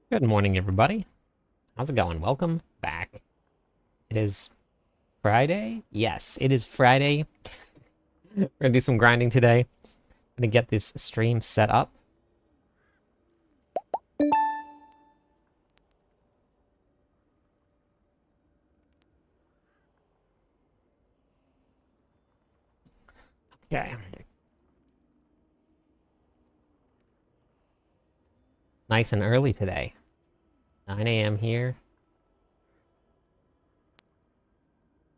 Good morning, everybody. How's it going? Welcome back. It is Friday? Yes, it is Friday. We're gonna do some grinding today. I'm gonna get this stream set up. Okay. Nice and early today. 9 a.m. here.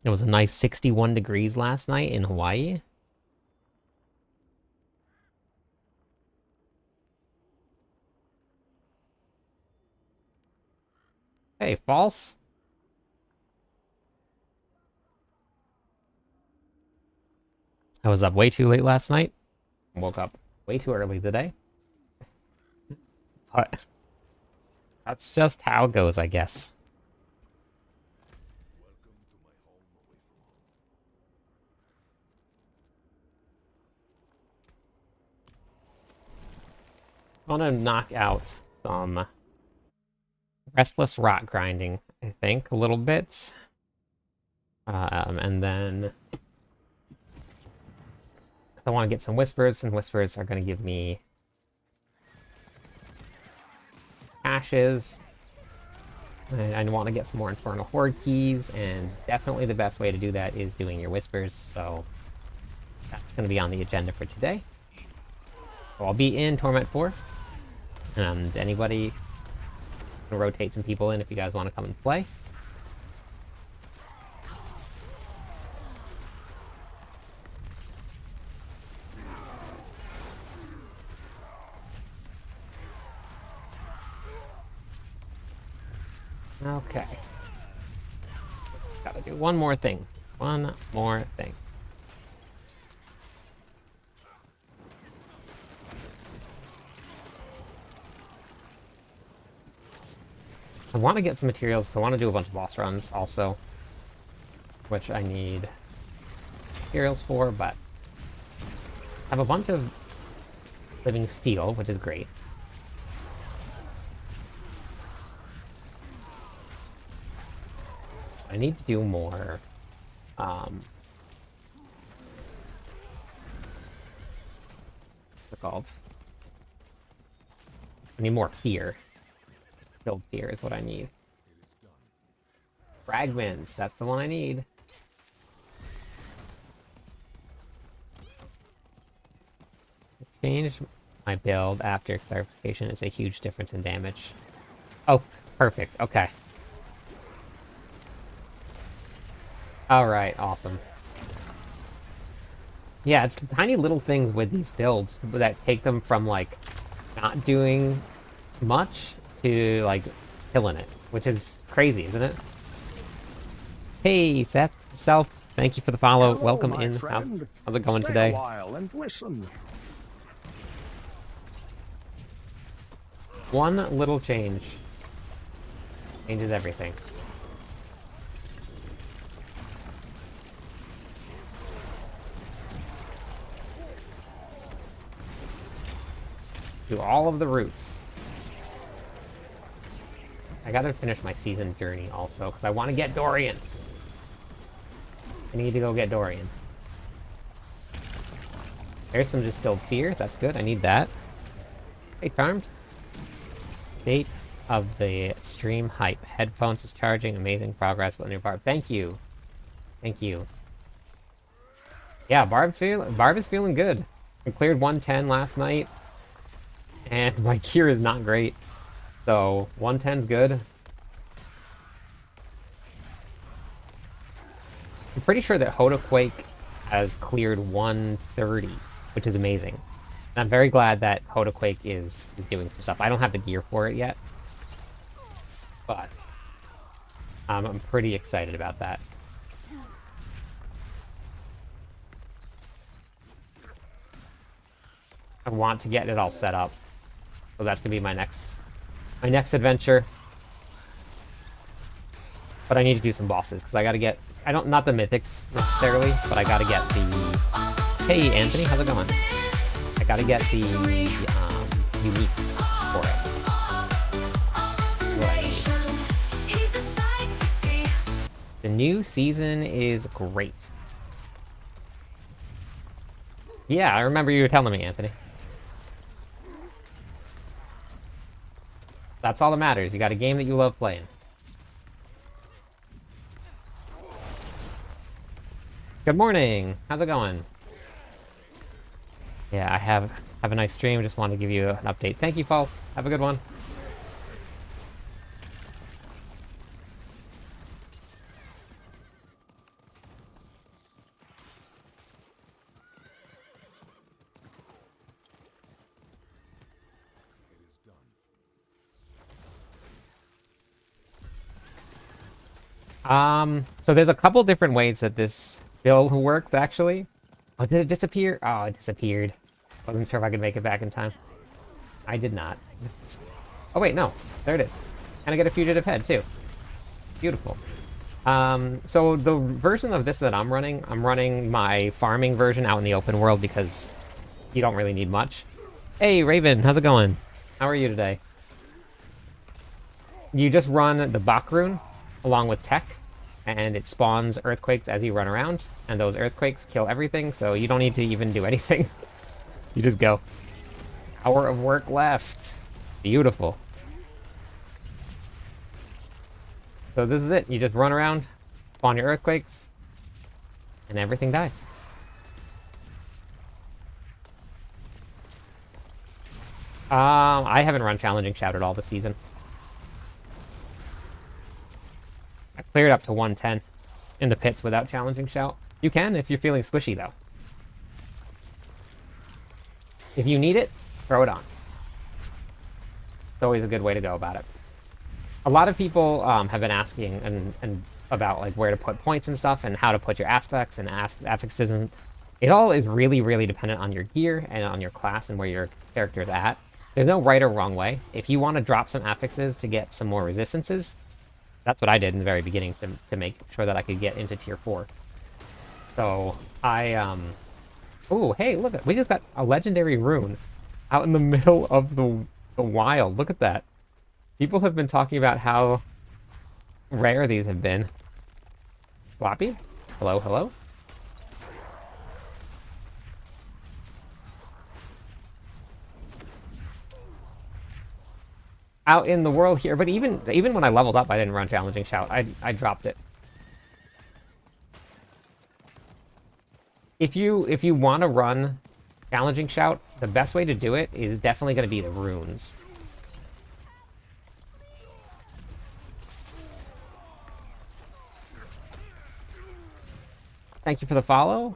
It was a nice 61 degrees last night in Hawaii. Hey, false. I was up way too late last night. Woke up way too early today. But that's just how it goes, I guess. I want to knock out some restless rock grinding, I think, a little bit. And then I want to get some whispers, and whispers are going to give me ashes. And I want to get some more Infernal Horde keys, and definitely the best way to do that is doing your whispers, so that's going to be on the agenda for today. So I'll be in Torment 4, and anybody can rotate some people in if you guys want to come and play. Okay. Just gotta do one more thing. One more thing. I want to get some materials, because I want to do a bunch of boss runs also, which I need materials for, but I have a bunch of living steel, which is great. I need to do more, what's it called? I need more fear. Build fear is what I need. Fragments, that's the one I need. Change my build after clarification is a huge difference in damage. Oh, perfect, okay. Alright, awesome. Yeah, it's tiny little things with these builds that take them from, like, not doing much to, like, killing it, which is crazy, isn't it? Hey, Seth, Self, thank you for the follow. Hello, welcome my in. Friend. How's it going Stay today? A while and listen. One little change changes everything. Do all of the routes. I gotta finish my season journey also, because I want to get Dorian. I need to go get Dorian. There's some distilled fear. That's good. I need that. Hey, Charmed. Date of the stream hype. Headphones is charging. Amazing progress with new Barb. Thank you. Thank you. Yeah, Barb is feeling good. I cleared 110 last night, and my gear is not great. So 110's good. I'm pretty sure that Hodaquake has cleared 130, which is amazing. And I'm very glad that Hodaquake is doing some stuff. I don't have the gear for it yet, but I'm pretty excited about that. I want to get it all set up, so that's gonna be my next adventure. But I need to do some bosses because I gotta get not the mythics necessarily, but I gotta get the hey Anthony, how's it going? I gotta get the uniques for it. new season is great. Yeah, I remember you were telling me, Anthony. That's all that matters. You got a game that you love playing. Good morning. How's it going? Yeah, I have a nice stream. Just wanted to give you an update. Thank you, False. Have a good one. So there's a couple different ways that this build works, actually. Oh, did it disappear? Oh, it disappeared. Wasn't sure if I could make it back in time. I did not. Oh, wait, no. There it is. And I get a fugitive head, too. Beautiful. So the version of this that I'm running my farming version out in the open world because you don't really need much. Hey, Raven, how's it going? How are you today? You just run the Bach rune along with tech, and it spawns earthquakes as you run around, and those earthquakes kill everything, so you don't need to even do anything. You just go. Hour of work left. Beautiful. So this is it. You just run around, spawn your earthquakes, and everything dies. I haven't run Challenging Shout at all this season. I cleared up to 110 in the pits without Challenging Shout. You can if you're feeling squishy, though. If you need it, throw it on. It's always a good way to go about it. A lot of people have been asking and about like where to put points and stuff and how to put your aspects and affixes. It all is really, really dependent on your gear and on your class and where your character is at. There's no right or wrong way. If you want to drop some affixes to get some more resistances, that's what I did in the very beginning to make sure that I could get into tier 4. So oh, hey, look, we just got a legendary rune out in the middle of the wild. Look at that. People have been talking about how rare these have been. Sloppy? Hello, hello? Out in the world here, but even when I leveled up, I didn't run Challenging Shout. I dropped it. If you want to run Challenging Shout, the best way to do it is definitely going to be the runes. Thank you for the follow.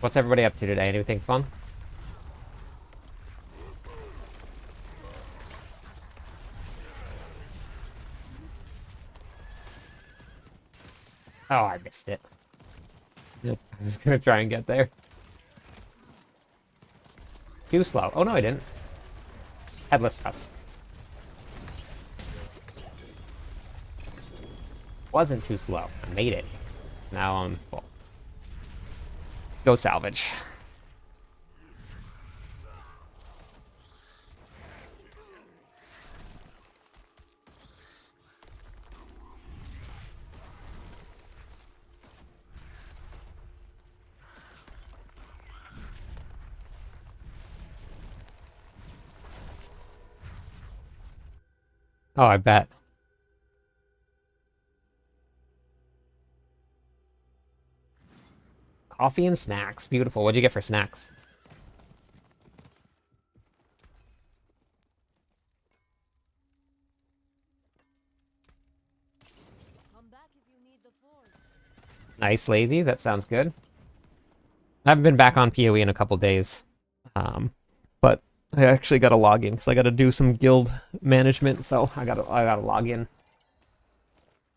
What's everybody up to today? Anything fun? Oh, I missed it. I was gonna try and get there. Too slow. Oh no, I didn't. Headless Husk. Wasn't too slow. I made it. Now I'm full. Let's go salvage. Oh, I bet. Coffee and snacks. Beautiful. What'd you get for snacks? Come back if you need the forge. Nice, lazy. That sounds good. I haven't been back on PoE in a couple days. But I actually got to log in because I got to do some guild management. So I gotta log in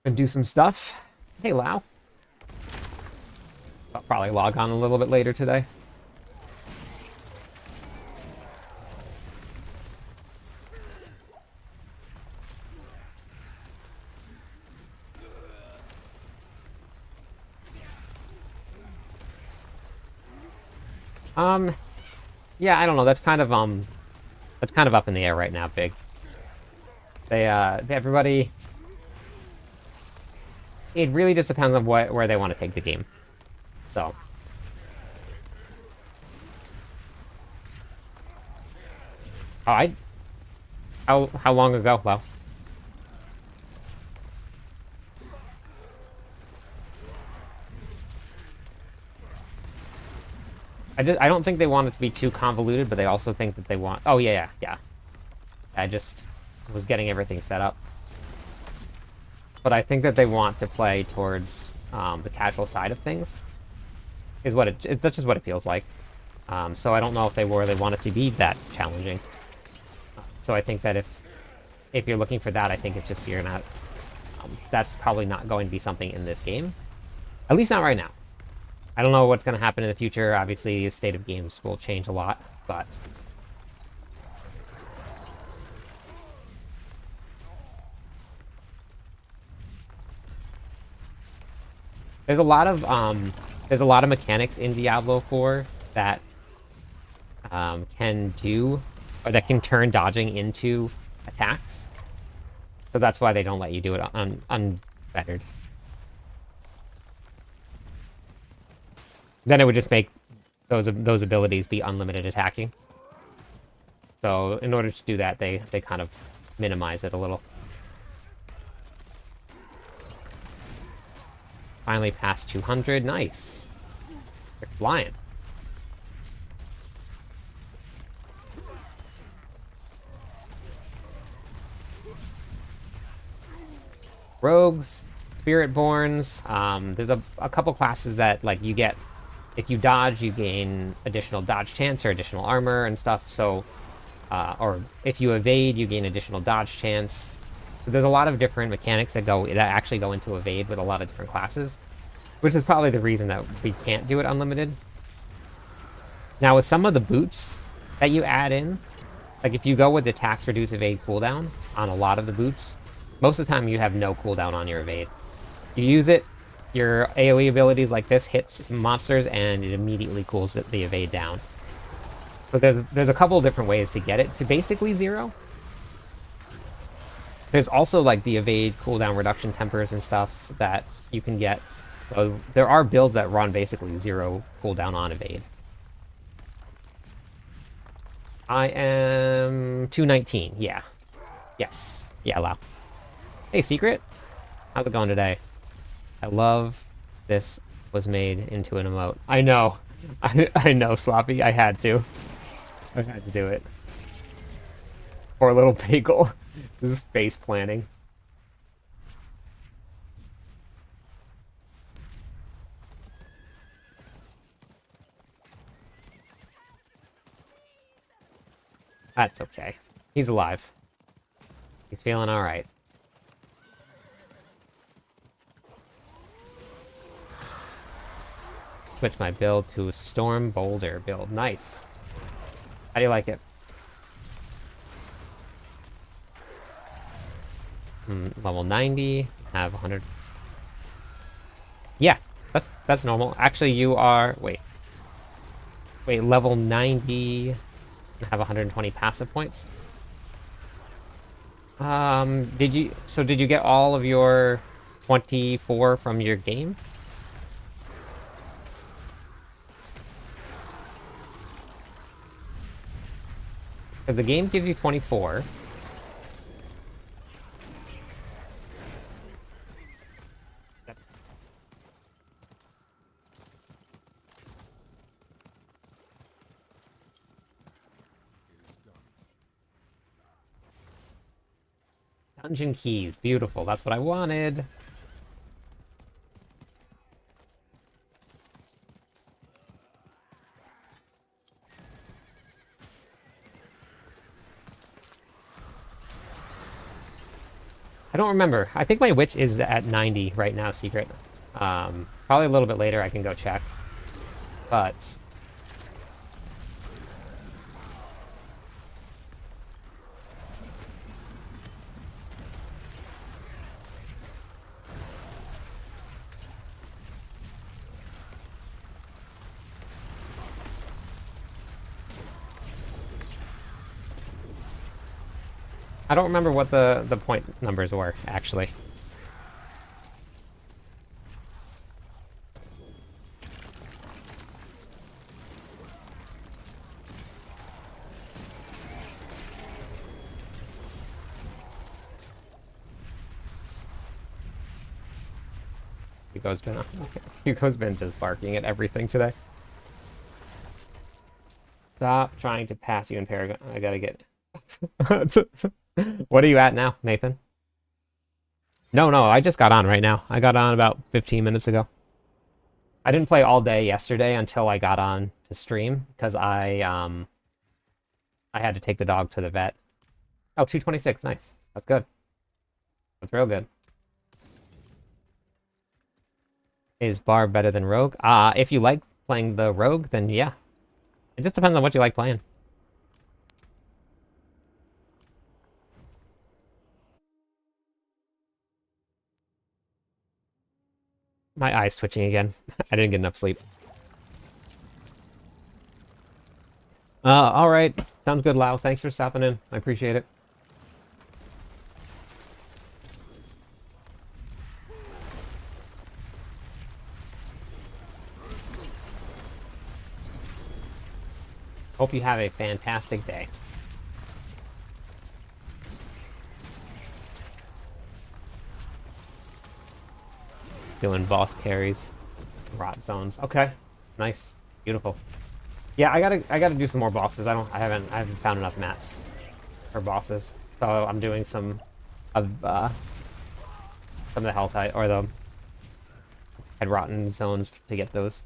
and do some stuff. Hey, Lau. I'll probably log on a little bit later today. Yeah, I don't know. That's kind of up in the air right now, Big. Everybody. It really just depends on where they want to take the game. So. Oh, how long ago? Well. I don't think they want it to be too convoluted, but they also think that they want... Oh, yeah. I just was getting everything set up. But I think that they want to play towards the casual side of things. That's just what it feels like. So I don't know if they really want it to be that challenging. So I think that if you're looking for that, I think it's just you're not... that's probably not going to be something in this game. At least not right now. I don't know what's going to happen in the future. Obviously, the state of games will change a lot, but... There's a lot of mechanics in Diablo 4 that can do, or that can turn dodging into attacks. So that's why they don't let you do it unfettered. Then it would just make those abilities be unlimited attacking. So in order to do that, they kind of minimize it a little. Finally past 200. Nice. They're flying. Rogues, Spiritborns. There's a couple classes that like you get. If you dodge, you gain additional dodge chance or additional armor and stuff. So, or if you evade, you gain additional dodge chance. So there's a lot of different mechanics that actually go into evade with a lot of different classes, which is probably the reason that we can't do it unlimited. Now, with some of the boots that you add in, like if you go with the attacks reduce evade cooldown on a lot of the boots, most of the time you have no cooldown on your evade. You use it, your AoE abilities like this hits monsters and it immediately cools the evade down. But there's a couple of different ways to get it to basically 0. There's also like the evade cooldown reduction tempers and stuff that you can get. So there are builds that run basically 0 cooldown on evade. I am 219, yeah. Yes. Yeah, allow. Hey, Secret. How's it going today? I love this was made into an emote. I know. I know, Sloppy. I had to. I had to do it. Poor little bagel. This is face planning. That's okay. He's alive. He's feeling alright. Switch my build to a Storm Boulder build. Nice. How do you like it? Level 90. Have 100. Yeah, that's normal. Actually, you are... Wait, level 90... have 120 passive points. Did you get all of your 24 from your game? Because the game gives you 24. Dungeon keys, beautiful. That's what I wanted. I don't remember. I think my witch is at 90 right now, Secret. Probably a little bit later I can go check. But... I don't remember what the point numbers were, actually. Hugo's been just barking at everything today. Stop trying to pass you in Paragon. I gotta get. What are you at now, Nathan? No, I just got on right now. I got on about 15 minutes ago. I didn't play all day yesterday until I got on to stream because I had to take the dog to the vet. Oh, 226, nice. That's good. That's real good. Is Barb better than Rogue? If you like playing the Rogue, then yeah. It just depends on what you like playing. My eye's twitching again. I didn't get enough sleep. Alright. Sounds good, Lau. Thanks for stopping in. I appreciate it. Hope you have a fantastic day. Doing boss carries. Rot zones. Okay. Nice. Beautiful. Yeah, I gotta do some more bosses. I haven't found enough mats for bosses. So I'm doing some of the Hell Tide or the Head Rotten zones to get those.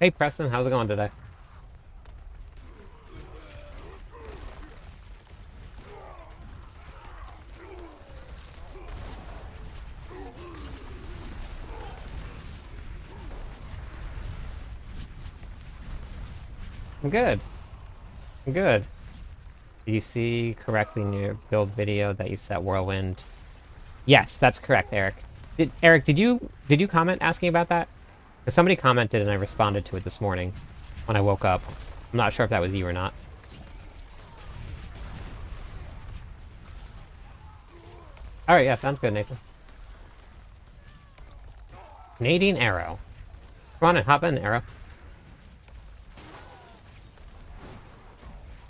Hey Preston, how's it going today? I'm good. I'm good. Did you see correctly in your build video that you set Whirlwind? Yes, that's correct, Eric. Eric, did you comment asking about that? Because somebody commented and I responded to it this morning when I woke up. I'm not sure if that was you or not. Alright, yeah, sounds good, Nathan. Canadian Arrow. Come on and hop in, Arrow.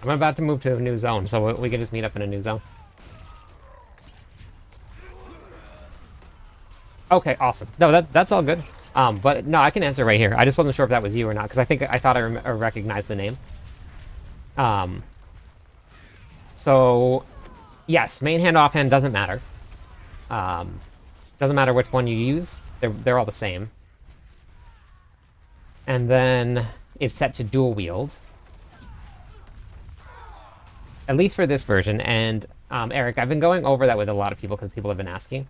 I'm about to move to a new zone, so we can just meet up in a new zone. Okay, awesome. No, that's all good. But no, I can answer right here. I just wasn't sure if that was you or not, because I thought I recognized the name. So, yes, main hand, offhand doesn't matter. Doesn't matter which one you use. They're all the same. And then it's set to dual wield. At least for this version. And Eric, I've been going over that with a lot of people because people have been asking.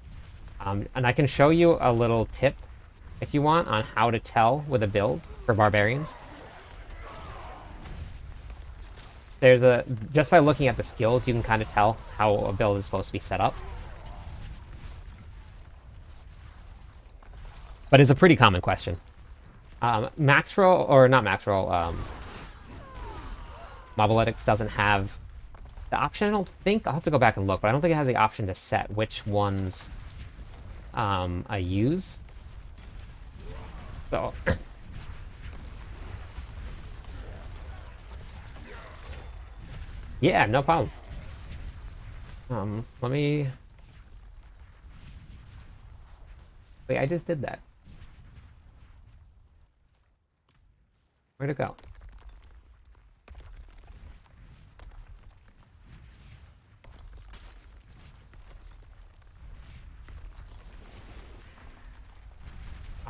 And I can show you a little tip, if you want, on how to tell with a build for barbarians. Just by looking at the skills, you can kind of tell how a build is supposed to be set up. But it's a pretty common question. Max roll, or not max roll, Mobiletics doesn't have the option, I don't think. I'll have to go back and look, but I don't think it has the option to set which ones I use. So yeah, no problem. Let me... Wait, I just did that. Where'd it go?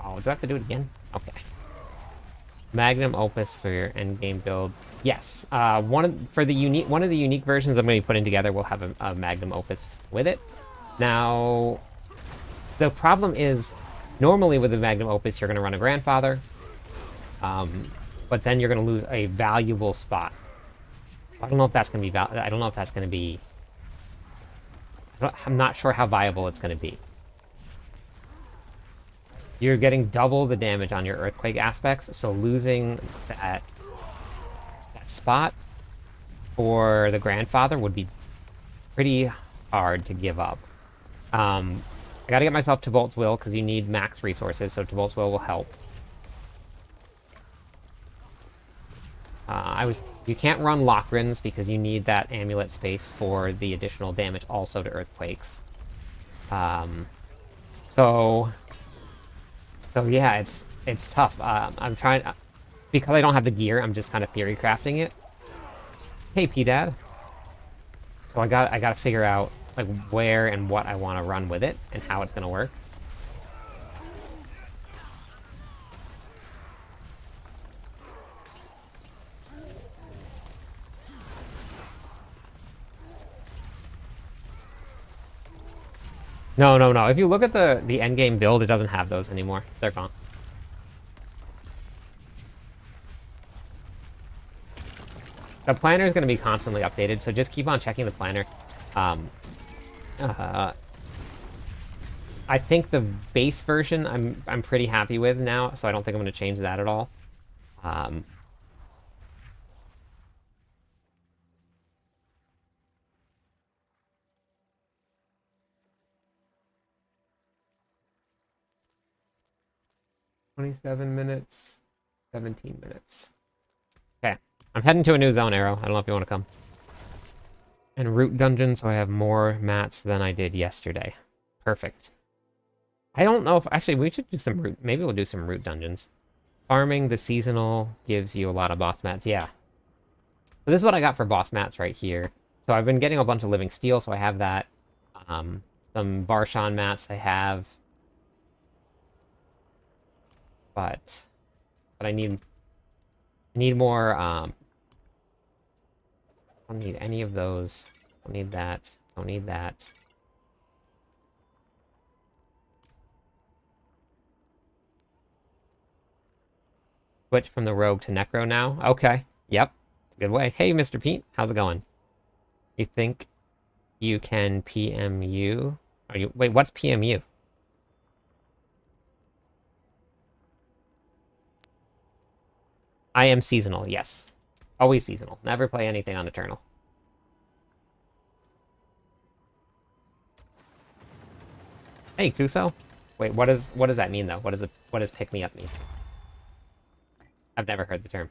Oh, do I have to do it again? Okay. Magnum Opus for your endgame build. Yes. One of the unique versions I'm going to be putting together will have a Magnum Opus with it. Now, the problem is, normally with the Magnum Opus, you're going to run a Grandfather, but then you're going to lose a valuable spot. I don't know if that's going to be. I don't know if that's going to be. I'm not sure how viable it's going to be. you're getting double the damage on your Earthquake aspects, so losing that spot for the Grandfather would be pretty hard to give up. I gotta get myself Tibolt's Will, because you need max resources, so Tibolt's Will help. You can't run Lockrins because you need that amulet space for the additional damage also to Earthquakes. So yeah, it's tough. I'm trying, because I don't have the gear, I'm just kind of theory crafting it. Hey, P-Dad. So I gotta figure out like where and what I want to run with it and how it's gonna work. No, no, no. If you look at the endgame build, it doesn't have those anymore. They're gone. The planner is going to be constantly updated, so just keep on checking the planner. I think the base version I'm pretty happy with now, so I don't think I'm going to change that at all. 27 minutes, 17 minutes. Okay, I'm heading to a new zone, Arrow. I don't know if you want to come. And root dungeon, so I have more mats than I did yesterday. Perfect. I don't know if... Actually, we should do some root... Maybe we'll do some root dungeons. Farming the seasonal gives you a lot of boss mats. Yeah. So this is what I got for boss mats right here. So I've been getting a bunch of living steel, so I have that. Some Varshan mats I have. But I need more, I don't need any of those. Don't need that. Don't need that. Switch from the rogue to necro now. Okay. Yep. Good way. Hey, Mr. Pete. How's it going? You think you can PMU? Are you... Wait, what's PMU? I am seasonal, yes. Always seasonal. Never play anything on Eternal. Hey, Kuso. Wait, what does that mean though? What does pick me up mean? I've never heard the term.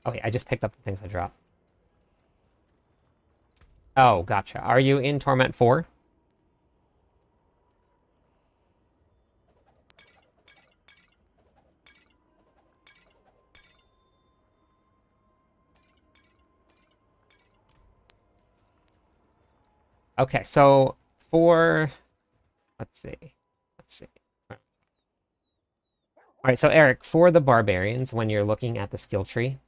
Okay, I just picked up the things I dropped. Oh, gotcha. Are you in Torment 4? Okay, so for... Let's see. All right, so Eric, for the barbarians, when you're looking at the skill tree,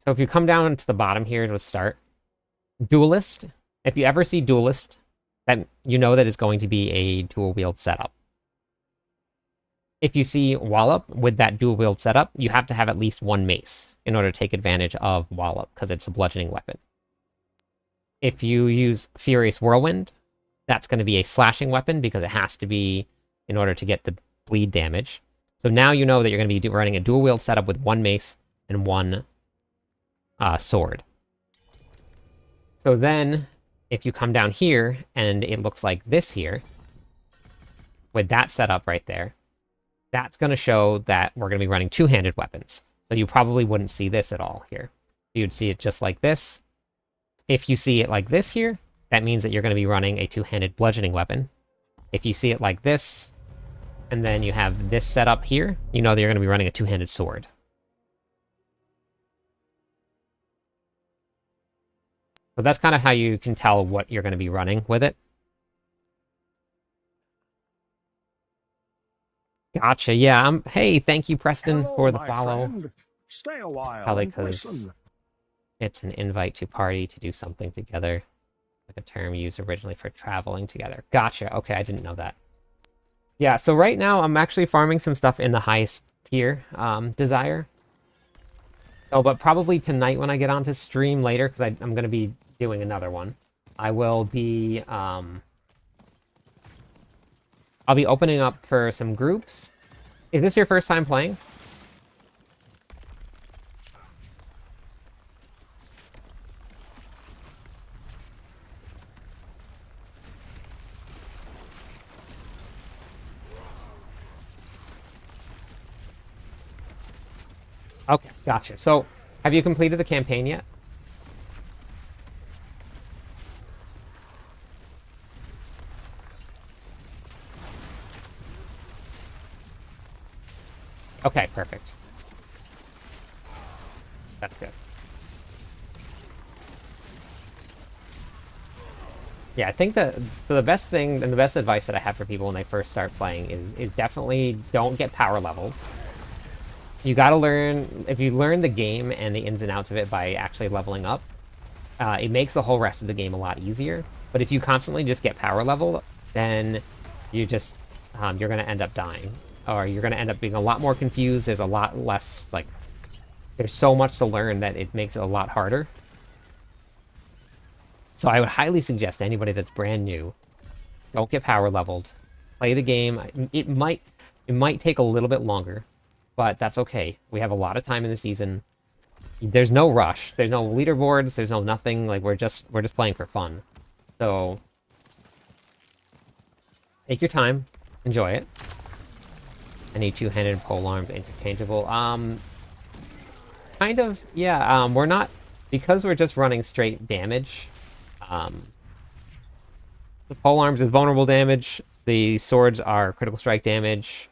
so if you come down to the bottom here to start, Duelist, if you ever see Duelist, that you know that is going to be a dual wield setup. If you see Wallop with that dual wield setup, you have to have at least one mace in order to take advantage of Wallop, because it's a bludgeoning weapon. If you use Furious Whirlwind, that's going to be a slashing weapon, because it has to be in order to get the bleed damage. So now you know that you're going to be running a dual wield setup with one mace and one sword. So then, if you come down here, and it looks like this here, with that setup right there, that's going to show that we're going to be running two-handed weapons. So you probably wouldn't see this at all here. You'd see it just like this. If you see it like this here, that means that you're going to be running a two-handed bludgeoning weapon. If you see it like this, and then you have this setup here, you know that you're going to be running a two-handed sword. So that's kind of how you can tell what you're going to be running with it. Gotcha, yeah. Hey, thank you, Preston, for the follow. Friend. Stay a while. Probably And because listen. it's an invite to party to do something together. Like a term used originally for traveling together. Gotcha, okay, I didn't know that. Yeah, so right now I'm actually farming some stuff in the highest tier, Desire. Oh, but probably tonight when I get onto stream later, because I'm going to be doing another one. I will be, I'll be opening up for some groups. Is this your first time playing? Okay, gotcha. So, have you completed the campaign yet? Okay, perfect. That's good. Yeah, I think the best thing and the best advice that I have for people when they first start playing is definitely don't get power leveled. You gotta learn, if you learn the game and the ins and outs of it by actually leveling up, it makes the whole rest of the game a lot easier. But if you constantly just get power leveled, then you just, you're gonna end up dying. Or you're gonna end up being a lot more confused, there's a lot less, like, there's so much to learn that it makes it a lot harder. So I would highly suggest to anybody that's brand new, don't get power leveled. Play the game. It might take a little bit longer, but that's okay. We have a lot of time in the season. There's no rush. There's no leaderboards. There's no nothing. Like we're just playing for fun. So take your time. Enjoy it. Any two-handed pole arms interchangeable? Kind of. Yeah. We're not, because we're just running straight damage. The pole arms is vulnerable damage. The swords are critical strike damage.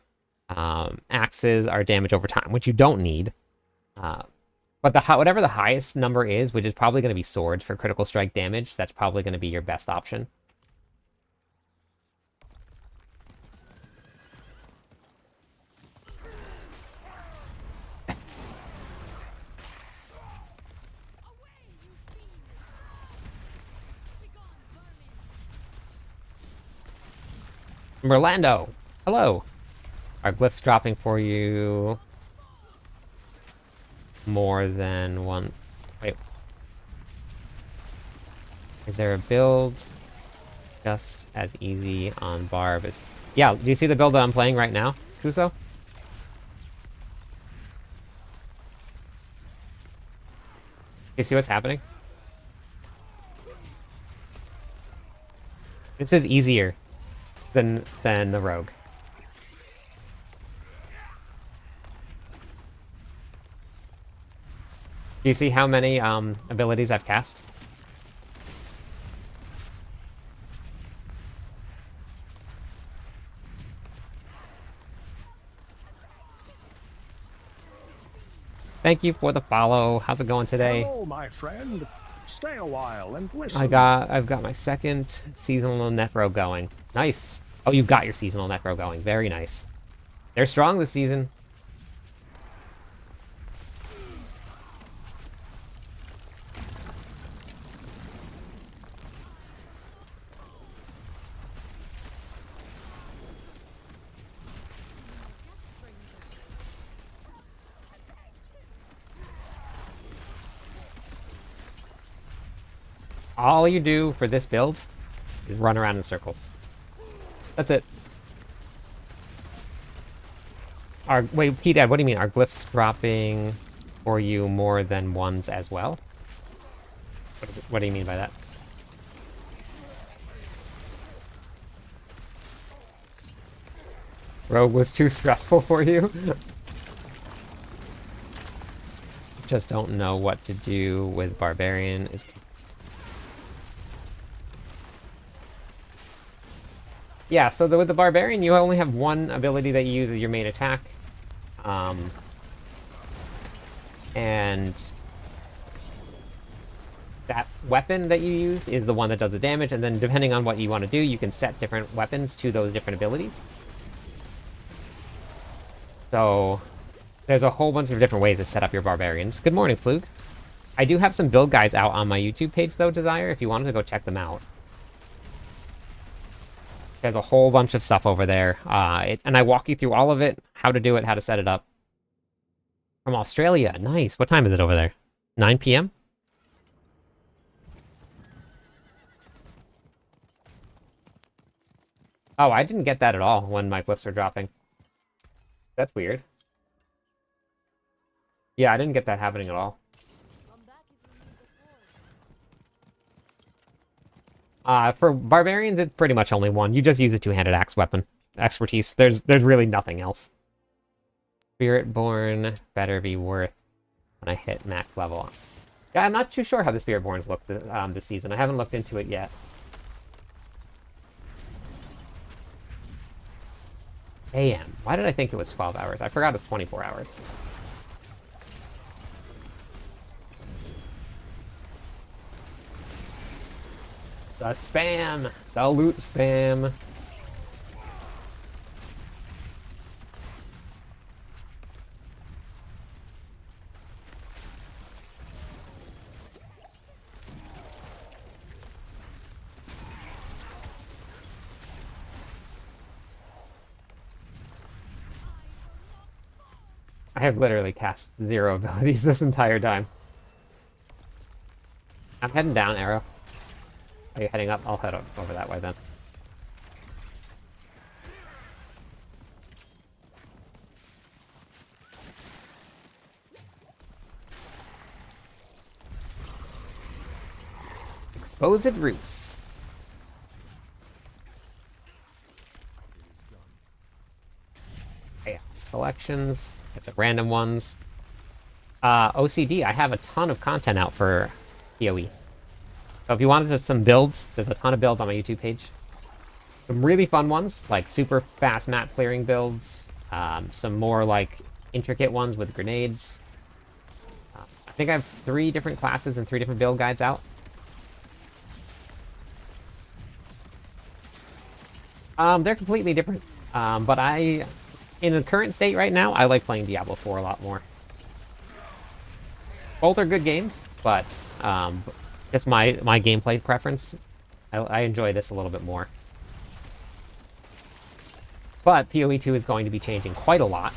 Axes are damage over time, which you don't need. But whatever the highest number is, which is probably going to be swords for critical strike damage, that's probably going to be your best option. Merlando, hello. Are glyphs dropping for you more than one? Wait. Is there a build just as easy on Barb as... Yeah, do you see the build that I'm playing right now, Kuso? You see what's happening? This is easier than the rogue. Do you see how many abilities I've cast? Thank you for the follow. How's it going today? Hello, my friend. Stay a while and listen. I've got my second seasonal necro going. Nice. Oh, you got your seasonal necro going. Very nice. They're strong this season. All you do for this build is run around in circles. That's it. Wait, P-Dad, what do you mean? Are glyphs dropping for you more than ones as well? What do you mean by that? Rogue was too stressful for you? Just don't know what to do with Barbarian. Yeah, so with the Barbarian, you only have one ability that you use as your main attack. And that weapon that you use is the one that does the damage, and then depending on what you want to do, you can set different weapons to those different abilities. So there's a whole bunch of different ways to set up your Barbarians. Good morning, Flug. I do have some build guides out on my YouTube page, though, Desire, if you wanted to go check them out. There's a whole bunch of stuff over there, and I walk you through all of it, how to do it, how to set it up. From Australia. Nice. What time is it over there? 9 p.m.? Oh, I didn't get that at all when my glyphs were dropping. That's weird. Yeah, I didn't get that happening at all. Come back if you need the forge. For barbarians, it's pretty much only one. You just use a two-handed axe weapon. Expertise. There's really nothing else. Spiritborn better be worth when I hit max level. Yeah, I'm not too sure how the Spiritborns look this season. I haven't looked into it yet. AM. Why did I think it was 12 hours? I forgot it's 24 hours. The spam! The loot spam! I have literally cast 0 abilities this entire time. I'm heading down, Arrow. Are you heading up? I'll head over that way then. Exposed roots. Chaos collections. Get the random ones. OCD, I have a ton of content out for PoE. So if you wanted some builds, there's a ton of builds on my YouTube page. Some really fun ones, like super fast map clearing builds. Some more like intricate ones with grenades. I think I have 3 different classes and 3 different build guides out. They're completely different. But in the current state right now, I like playing Diablo 4 a lot more. Both are good games, but just my gameplay preference. I enjoy this a little bit more. But PoE 2 is going to be changing quite a lot,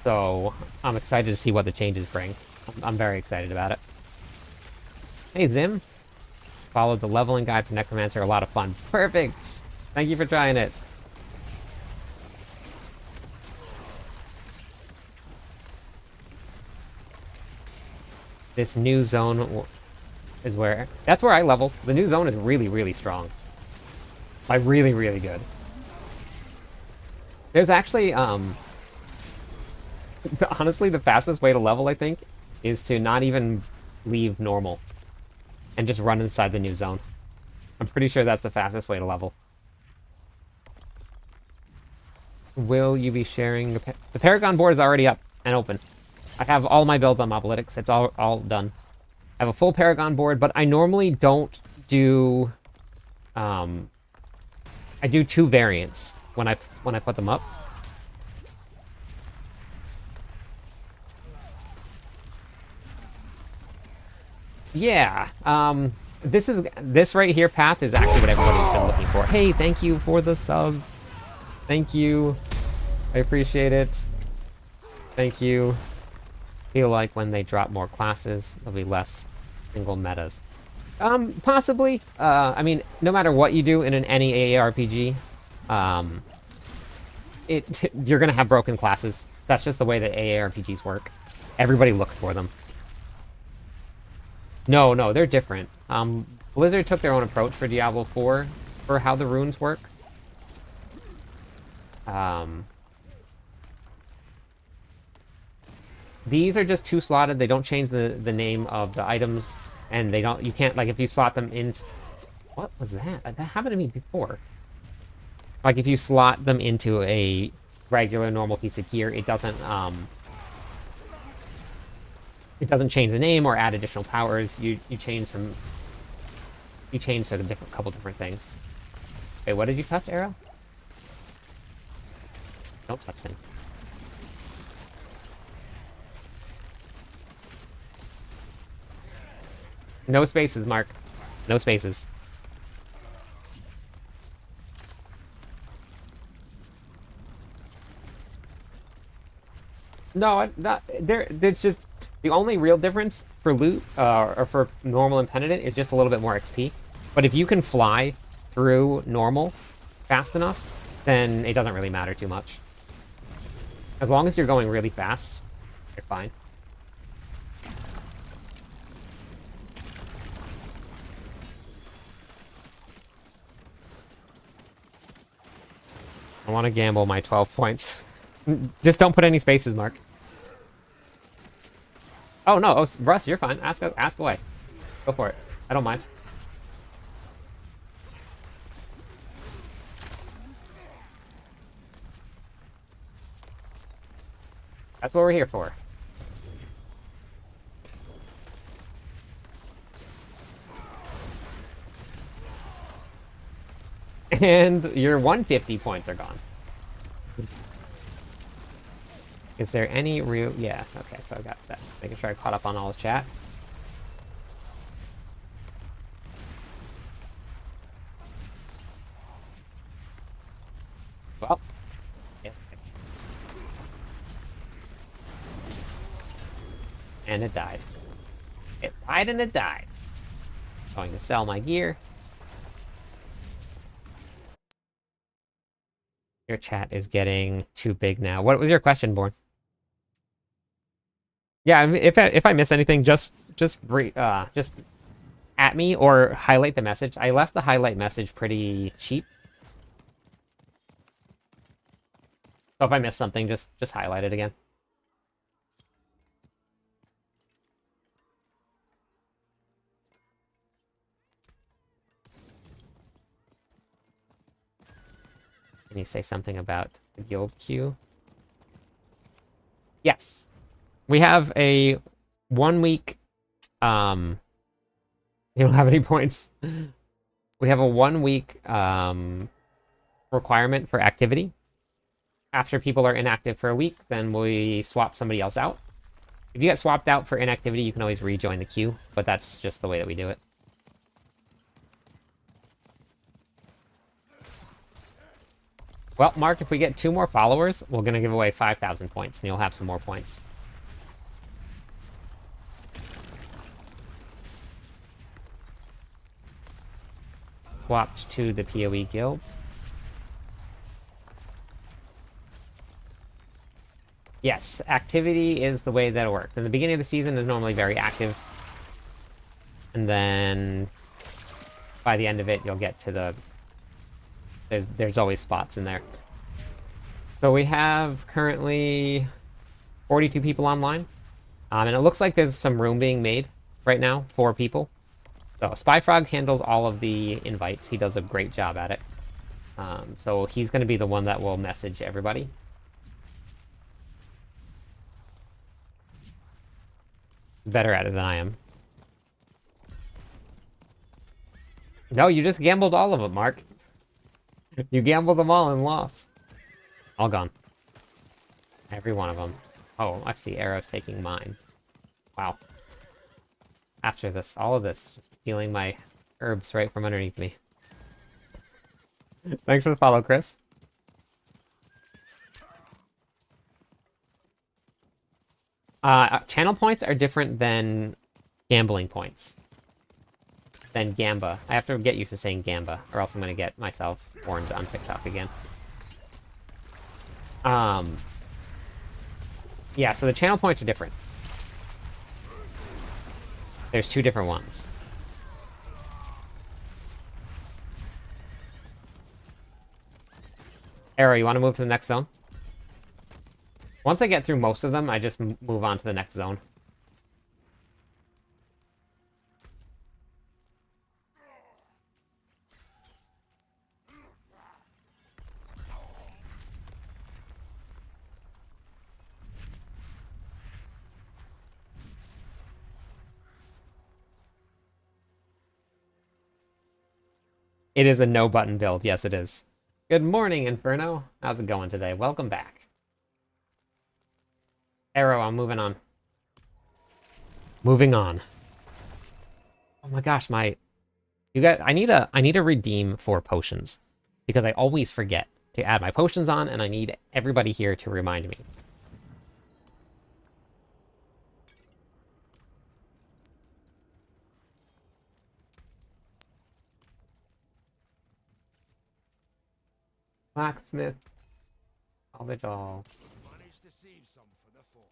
so I'm excited to see what the changes bring. I'm very excited about it. Hey, Zim. Followed the leveling guide for Necromancer. A lot of fun. Perfect! Thank you for trying it. This new zone is where... That's where I leveled. The new zone is really, really strong. Like, really, really good. There's actually, honestly, the fastest way to level, I think, is to not even leave normal. And just run inside the new zone. I'm pretty sure that's the fastest way to level. Will you be sharing... The Paragon board is already up and open. I have all my builds on Mobalytics. It's all done. I have a full Paragon board, but I normally don't do... I do 2 variants when I put them up. Yeah. This right here path is actually what everybody's been looking for. Hey, thank you for the sub. Thank you. I appreciate it. Thank you. Feel like when they drop more classes, there'll be less single metas. Possibly. I mean, no matter what you do in any AARPG, you're gonna have broken classes. That's just the way that AARPGs work. Everybody looks for them. No, they're different. Blizzard took their own approach for Diablo 4 for how the runes work. These are just 2-slotted. They don't change the name of the items, and you can't, like, if you slot them in... What was that? That happened to me before. Like, if you slot them into a regular, normal piece of gear, it doesn't change the name or add additional powers. You change a couple different things. Wait, what did you touch, Arrow? Don't touch things. No spaces, Mark. No spaces. No, not there. There's just the only real difference for loot or for normal and penitent is just a little bit more XP. But if you can fly through normal fast enough, then it doesn't really matter too much. As long as you're going really fast, you're fine. I want to gamble my 12 points. Just don't put any spaces, Mark. Oh, no. Oh, Russ, you're fine. Ask away. Go for it. I don't mind. That's what we're here for. And your 150 points are gone. Is there any real... Yeah, okay, so I got that. Making sure I caught up on all his chat. Well. Yeah. And it died. It died and it died. Going to sell my gear. Your chat is getting too big now. What was your question, Born? Yeah, I mean, if I miss anything, just at me or highlight the message. I left the highlight message pretty cheap. So if I miss something, just highlight it again. Can you say something about the guild queue? Yes. We have a 1 week, you don't have any points. We have a 1 week, requirement for activity. After people are inactive for a week, then we swap somebody else out. If you get swapped out for inactivity, you can always rejoin the queue, but that's just the way that we do it. Well, Mark, if we get 2 more followers, we're going to give away 5,000 points, and you'll have some more points. Swapped to the PoE guild. Yes, activity is the way that it works. In the beginning of the season is normally very active. And then by the end of it, you'll get to the... There's always spots in there. So we have currently 42 people online. And it looks like there's some room being made right now for people. So Spyfrog handles all of the invites. He does a great job at it. So he's going to be the one that will message everybody. Better at it than I am. No, you just gambled all of them, Mark. You gambled them all and lost. All gone. Every one of them. Oh, I see arrows taking mine. Wow. After this, all of this, just stealing my herbs right from underneath me. Thanks for the follow, Chris. Channel points are different than gambling points. Than Gamba. I have to get used to saying Gamba, or else I'm going to get myself warned on TikTok again. Yeah, so the channel points are different. There's 2 different ones. Arrow, you want to move to the next zone? Once I get through most of them, I just move on to the next zone. It is a no-button build. Yes, it is. Good morning, Inferno. How's it going today? Welcome back. Arrow, I'm moving on. Moving on. Oh my gosh, you got I need a redeem for potions. Because I always forget to add my potions on, and I need everybody here to remind me. Blacksmith. Salvage all. Managed to save some for the forge.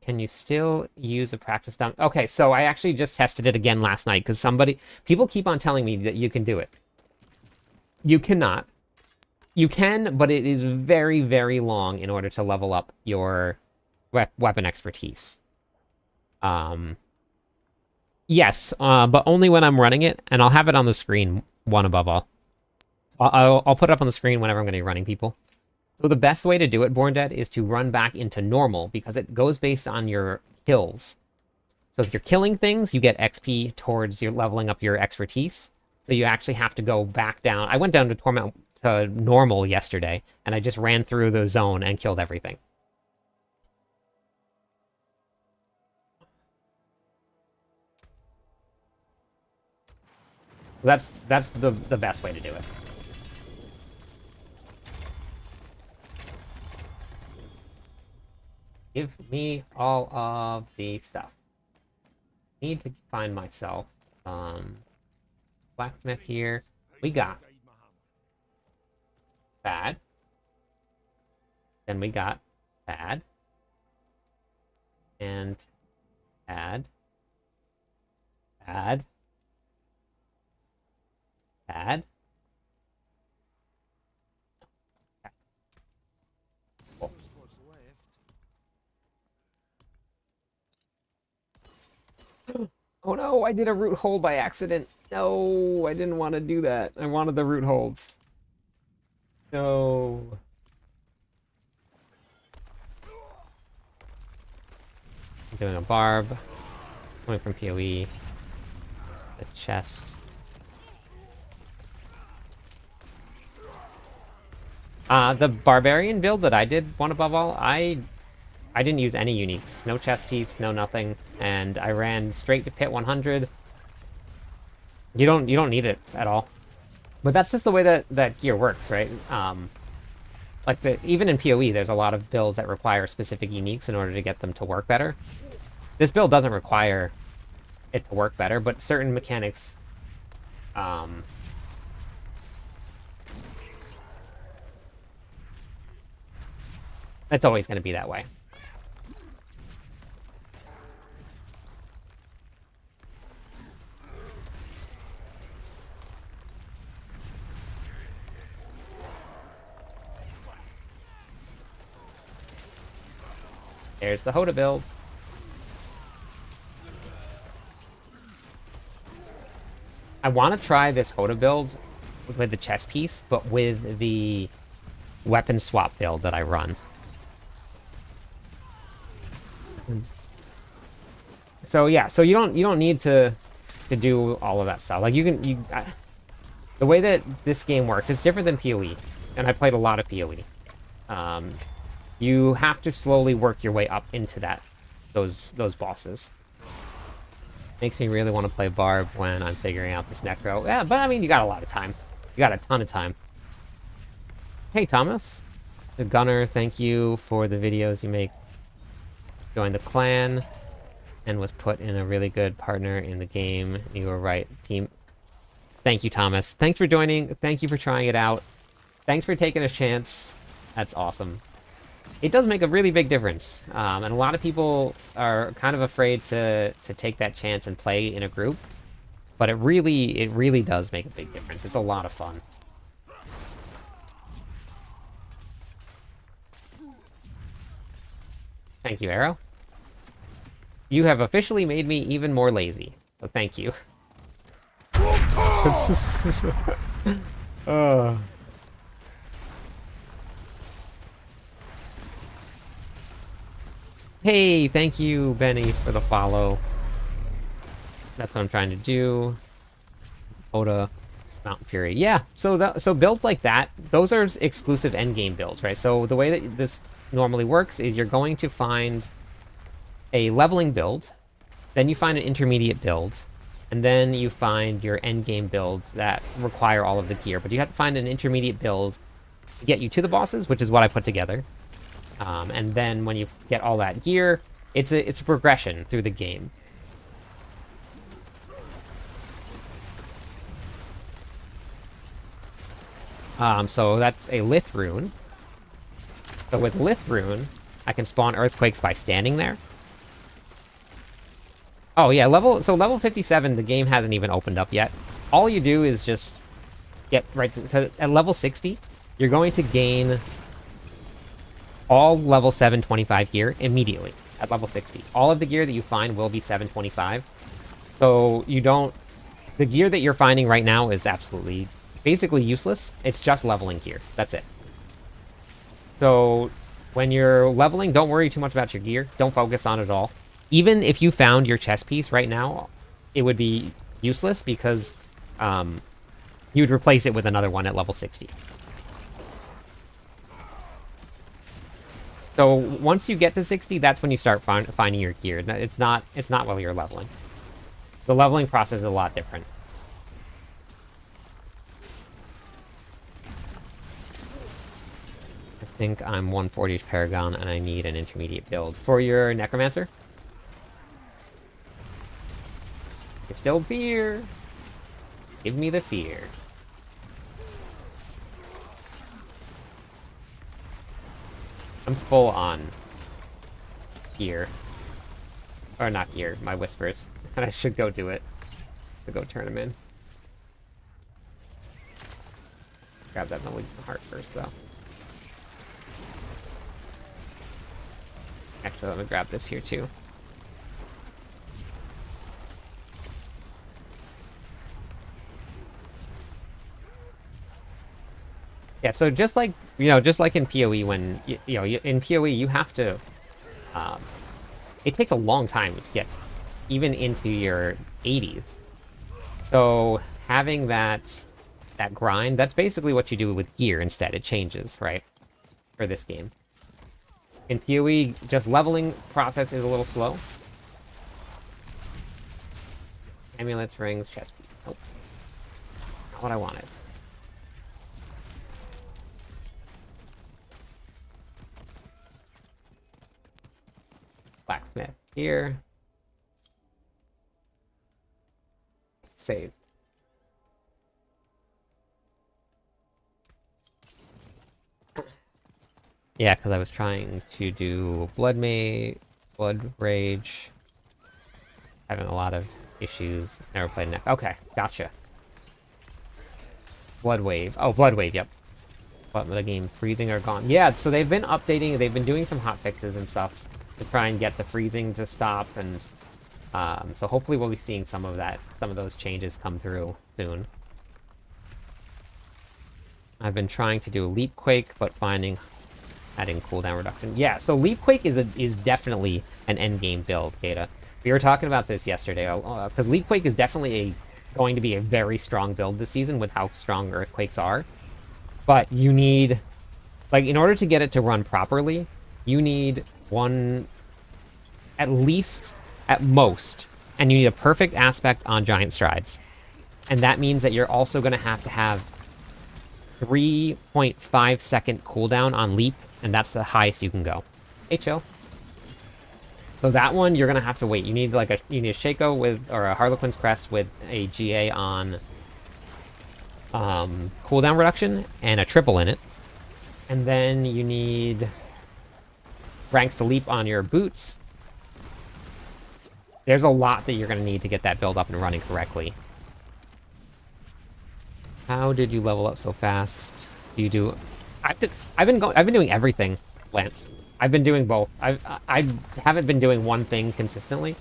Can you still use a practice dump? Okay, so I actually just tested it again last night because people keep on telling me that you can do it. You cannot. You can, but it is very, very long in order to level up your weapon expertise. Yes, but only when I'm running it, and I'll have it on the screen, one above all. I'll put it up on the screen whenever I'm going to be running people. So the best way to do it, Born Dead, is to run back into normal, because it goes based on your kills. So if you're killing things, you get XP towards your leveling up your expertise. So you actually have to go back down. I went down to normal yesterday, and I just ran through the zone and killed everything. That's the best way to do it. Give me all of the stuff. Need to find myself blacksmith here. We got bad. Then we got bad. And bad. Bad. Bad. Cool. Oh no, I did a root hold by accident. No, I didn't want to do that. I wanted the root holds. No. I'm doing a barb. Coming from PoE. The chest. The barbarian build that I did, one above all, I didn't use any uniques. No chest piece, no nothing. And I ran straight to pit 100. You don't need it at all. But that's just the way that gear works, right? Like even in PoE, there's a lot of builds that require specific uniques in order to get them to work better. This build doesn't require it to work better, but certain mechanics, it's always going to be that way. There's the Hoda build. I want to try this Hoda build with the chest piece, but with the weapon swap build that I run. So yeah, so you don't need to do all of that stuff. Like the way that this game works, it's different than PoE, and I played a lot of PoE. You have to slowly work your way up into those bosses. Makes me really want to play Barb when I'm figuring out this Necro. Yeah, but I mean, you got a lot of time. You got a ton of time. Hey, Thomas. The Gunner, thank you for the videos you make. Joined the clan and was put in a really good partner in the game. You were right, team. Thank you, Thomas. Thanks for joining. Thank you for trying it out. Thanks for taking a chance. That's awesome. It does make a really big difference. And a lot of people are kind of afraid to take that chance and play in a group. But it really does make a big difference. It's a lot of fun. Thank you, Arrow. You have officially made me even more lazy. So thank you. Hey, thank you, Benny, for the follow. That's what I'm trying to do. Oda, Mountain Fury. Yeah, so builds like that, those are exclusive endgame builds, right? So the way that this normally works is you're going to find a leveling build, then you find an intermediate build, and then you find your endgame builds that require all of the gear. But you have to find an intermediate build to get you to the bosses, which is what I put together. And then when you get all that gear, it's a progression through the game. So that's a Lith rune. So with Lith rune, I can spawn earthquakes by standing there. Oh yeah, level 57, the game hasn't even opened up yet. All you do is just get right to, 'cause at level 60, you're going to gain all level 725 gear immediately at level 60. All of the gear that you find will be 725. So you don't... The gear that you're finding right now is absolutely, basically useless. It's just leveling gear. That's it. So when you're leveling, don't worry too much about your gear. Don't focus on it at all. Even if you found your chest piece right now, it would be useless because you'd replace it with another one at level 60. So once you get to 60, that's when you start finding your gear. It's not while you're leveling. The leveling process is a lot different. I think I'm 140 Paragon and I need an intermediate build. For your Necromancer? It's still fear. Give me the fear. I'm full on gear. Or not gear, my whispers. And I should go do it. To go turn them in. Grab that Malignant Heart first, though. Actually, let me grab this here, too. Yeah, so just like, just like in PoE when, in PoE you have to, it takes a long time to get even into your 80s. So having that grind, that's basically what you do with gear instead. It changes, right? For this game. In PoE, just leveling process is a little slow. Amulets, rings, chest piece. Nope. Not what I wanted. Blacksmith here. Save. Yeah, because I was trying to do Blood Rage. Having a lot of issues. Never played Neck. Okay, gotcha. Blood Wave. Oh, Blood Wave, yep. But the game freezing are gone. Yeah, so they've been updating, they've been doing some hot fixes and stuff to try and get the freezing to stop, and so hopefully we'll be seeing some of those changes come through soon. I've been trying to do a Leap Quake, but adding cooldown reduction. Yeah, so Leap Quake is definitely an endgame build, Kata. We were talking about this yesterday, because Leap Quake is definitely going to be a very strong build this season with how strong Earthquakes are. But you need, like, in order to get it to run properly, you need one, at least, at most, and you need a perfect aspect on Giant Strides. And that means that you're also going to have 3.5 second cooldown on Leap, and that's the highest you can go. Hey, chill. So that one, you're going to have to wait. You need a Shaco or a Harlequin's Crest with a GA on cooldown reduction and a triple in it. And then you need ranks to leap on your boots. There's a lot that you're going to need to get that build up and running correctly. How did you level up so fast? Do you do... I've been doing everything, Lance. I've been doing both. I haven't been doing one thing consistently.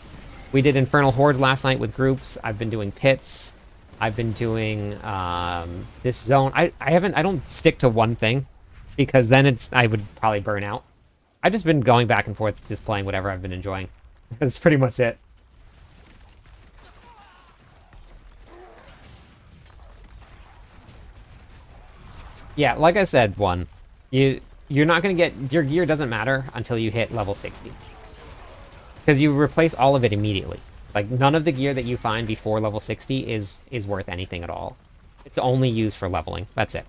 We did Infernal Hordes last night with groups. I've been doing pits. I've been doing this zone. I don't stick to one thing because then I would probably burn out. I've just been going back and forth, just playing whatever I've been enjoying. That's pretty much it. Yeah, like I said, you're not going to get... Your gear doesn't matter until you hit level 60. Because you replace all of it immediately. Like, none of the gear that you find before level 60 is worth anything at all. It's only used for leveling. That's it.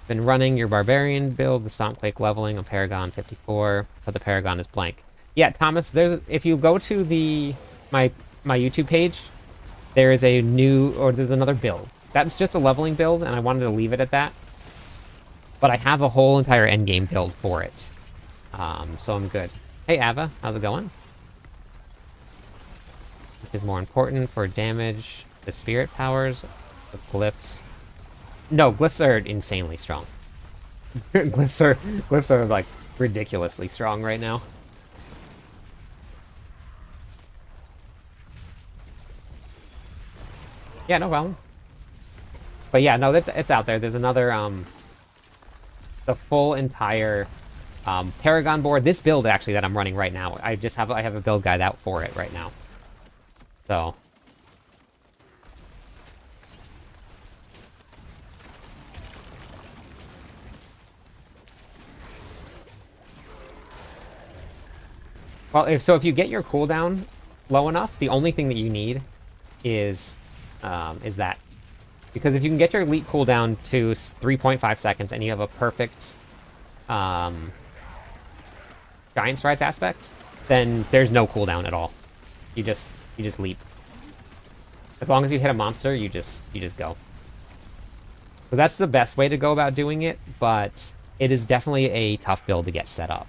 Been running your Barbarian build, the Stompquake leveling on Paragon 54, but the Paragon is blank. Yeah, Thomas, if you go to my YouTube page, there's another build. that's just a leveling build, and I wanted to leave it at that. But I have a whole entire endgame build for it. So I'm good. Hey, Ava, how's it going? Which is more important for damage? The spirit powers? The glyphs? No, glyphs are insanely strong. Glyphs are like ridiculously strong right now. Yeah, no problem. But yeah, no, it's out there. There's another the full entire Paragon board. This build actually that I'm running right now. I have a build guide out for it right now. So well, if you get your cooldown low enough, the only thing that you need is that. Because if you can get your elite cooldown to 3.5 seconds and you have a perfect Giant Strides aspect, then there's no cooldown at all. You just leap. As long as you hit a monster, you just go. So that's the best way to go about doing it, but it is definitely a tough build to get set up.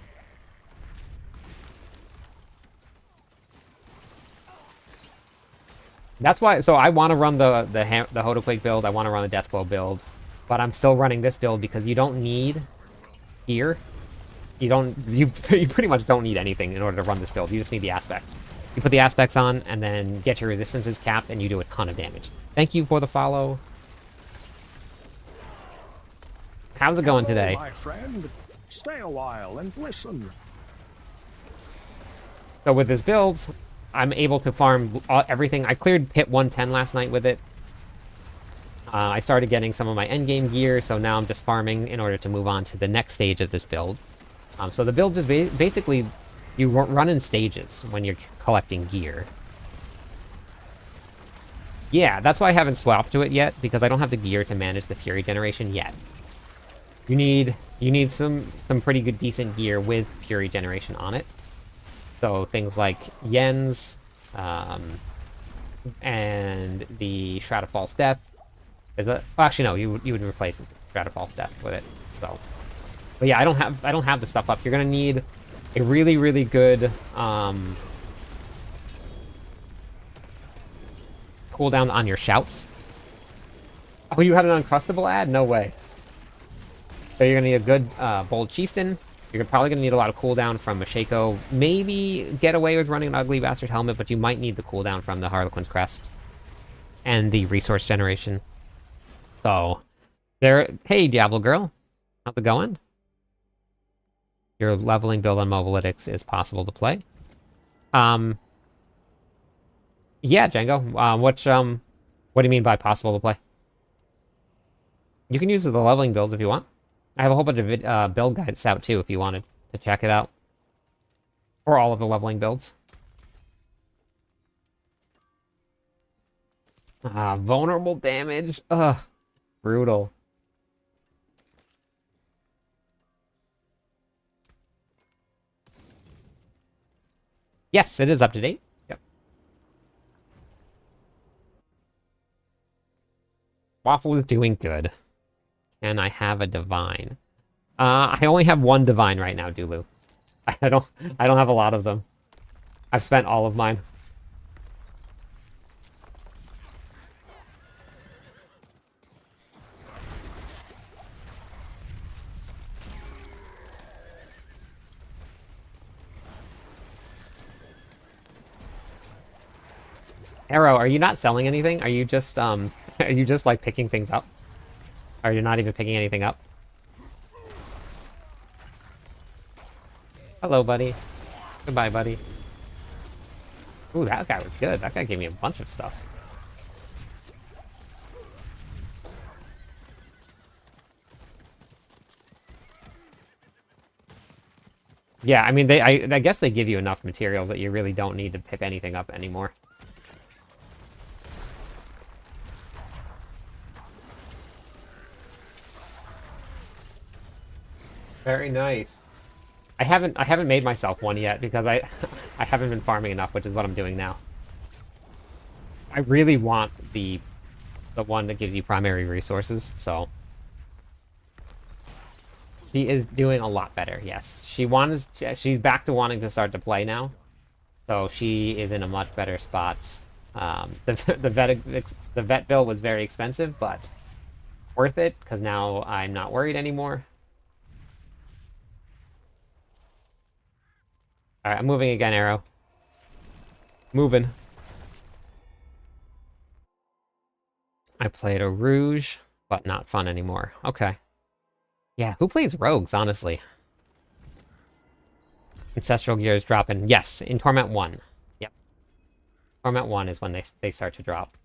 That's why, so I want to run the Hodoquake build, I want to run the Deathblow build, but I'm still running this build because you don't need gear. You pretty much don't need anything in order to run this build. You just need the aspects. You put the aspects on, and then get your resistances capped, and you do a ton of damage. Thank you for the follow. How's it going today? My friend, stay a while and listen. So with this build, I'm able to farm everything. I cleared pit 110 last night with it. I started getting some of my endgame gear, so now I'm just farming in order to move on to the next stage of this build. So the build just basically, you run in stages when you're collecting gear. Yeah, that's why I haven't swapped to it yet, because I don't have the gear to manage the Fury generation yet. You need some pretty good decent gear with Fury generation on it. So things like Yen's, and the Shroud of False Death. Well, actually no, you would replace Shroud of False Death with it. So, but yeah, I don't have the stuff up. You're gonna need a really good cooldown on your shouts. Oh, you had an uncrustable ad? No way. So you're gonna need a good Bold Chieftain. You're probably going to need a lot of cooldown from Mashako. Maybe get away with running an Ugly Bastard helmet, but you might need the cooldown from the Harlequin's Crest. And the resource generation. So, hey, Diablo Girl. How's it going? Your leveling build on Mobalytics is possible to play. Yeah, Django. What do you mean by possible to play? You can use the leveling builds if you want. I have a whole bunch of build guides out, too, if you wanted to check it out. Or all of the leveling builds. Vulnerable damage. Ugh. Brutal. Yes, it is up to date. Yep. Waffle is doing good. And I have a divine. I only have one divine right now, Dulu. I don't have a lot of them. I've spent all of mine. Arrow, are you not selling anything? Are you just like picking things up? Or you're not even picking anything up? Hello, buddy. Goodbye, buddy. Ooh, that guy was good. That guy gave me a bunch of stuff. Yeah, I mean, I guess they give you enough materials that you really don't need to pick anything up anymore. Very nice. I haven't made myself one yet because I haven't been farming enough, which is what I'm doing now. I really want the the one that gives you primary resources, so she is doing a lot better. Yes, she's back to wanting to start to play now, so she is in a much better spot. The vet bill was very expensive, but worth it because now I'm not worried anymore. All right, I'm moving again, Arrow. Moving. I played a Rouge, but not fun anymore. Okay. Yeah, who plays rogues, honestly? Ancestral gears dropping. Yes, in Torment 1. Yep. Torment 1 is when they start to drop.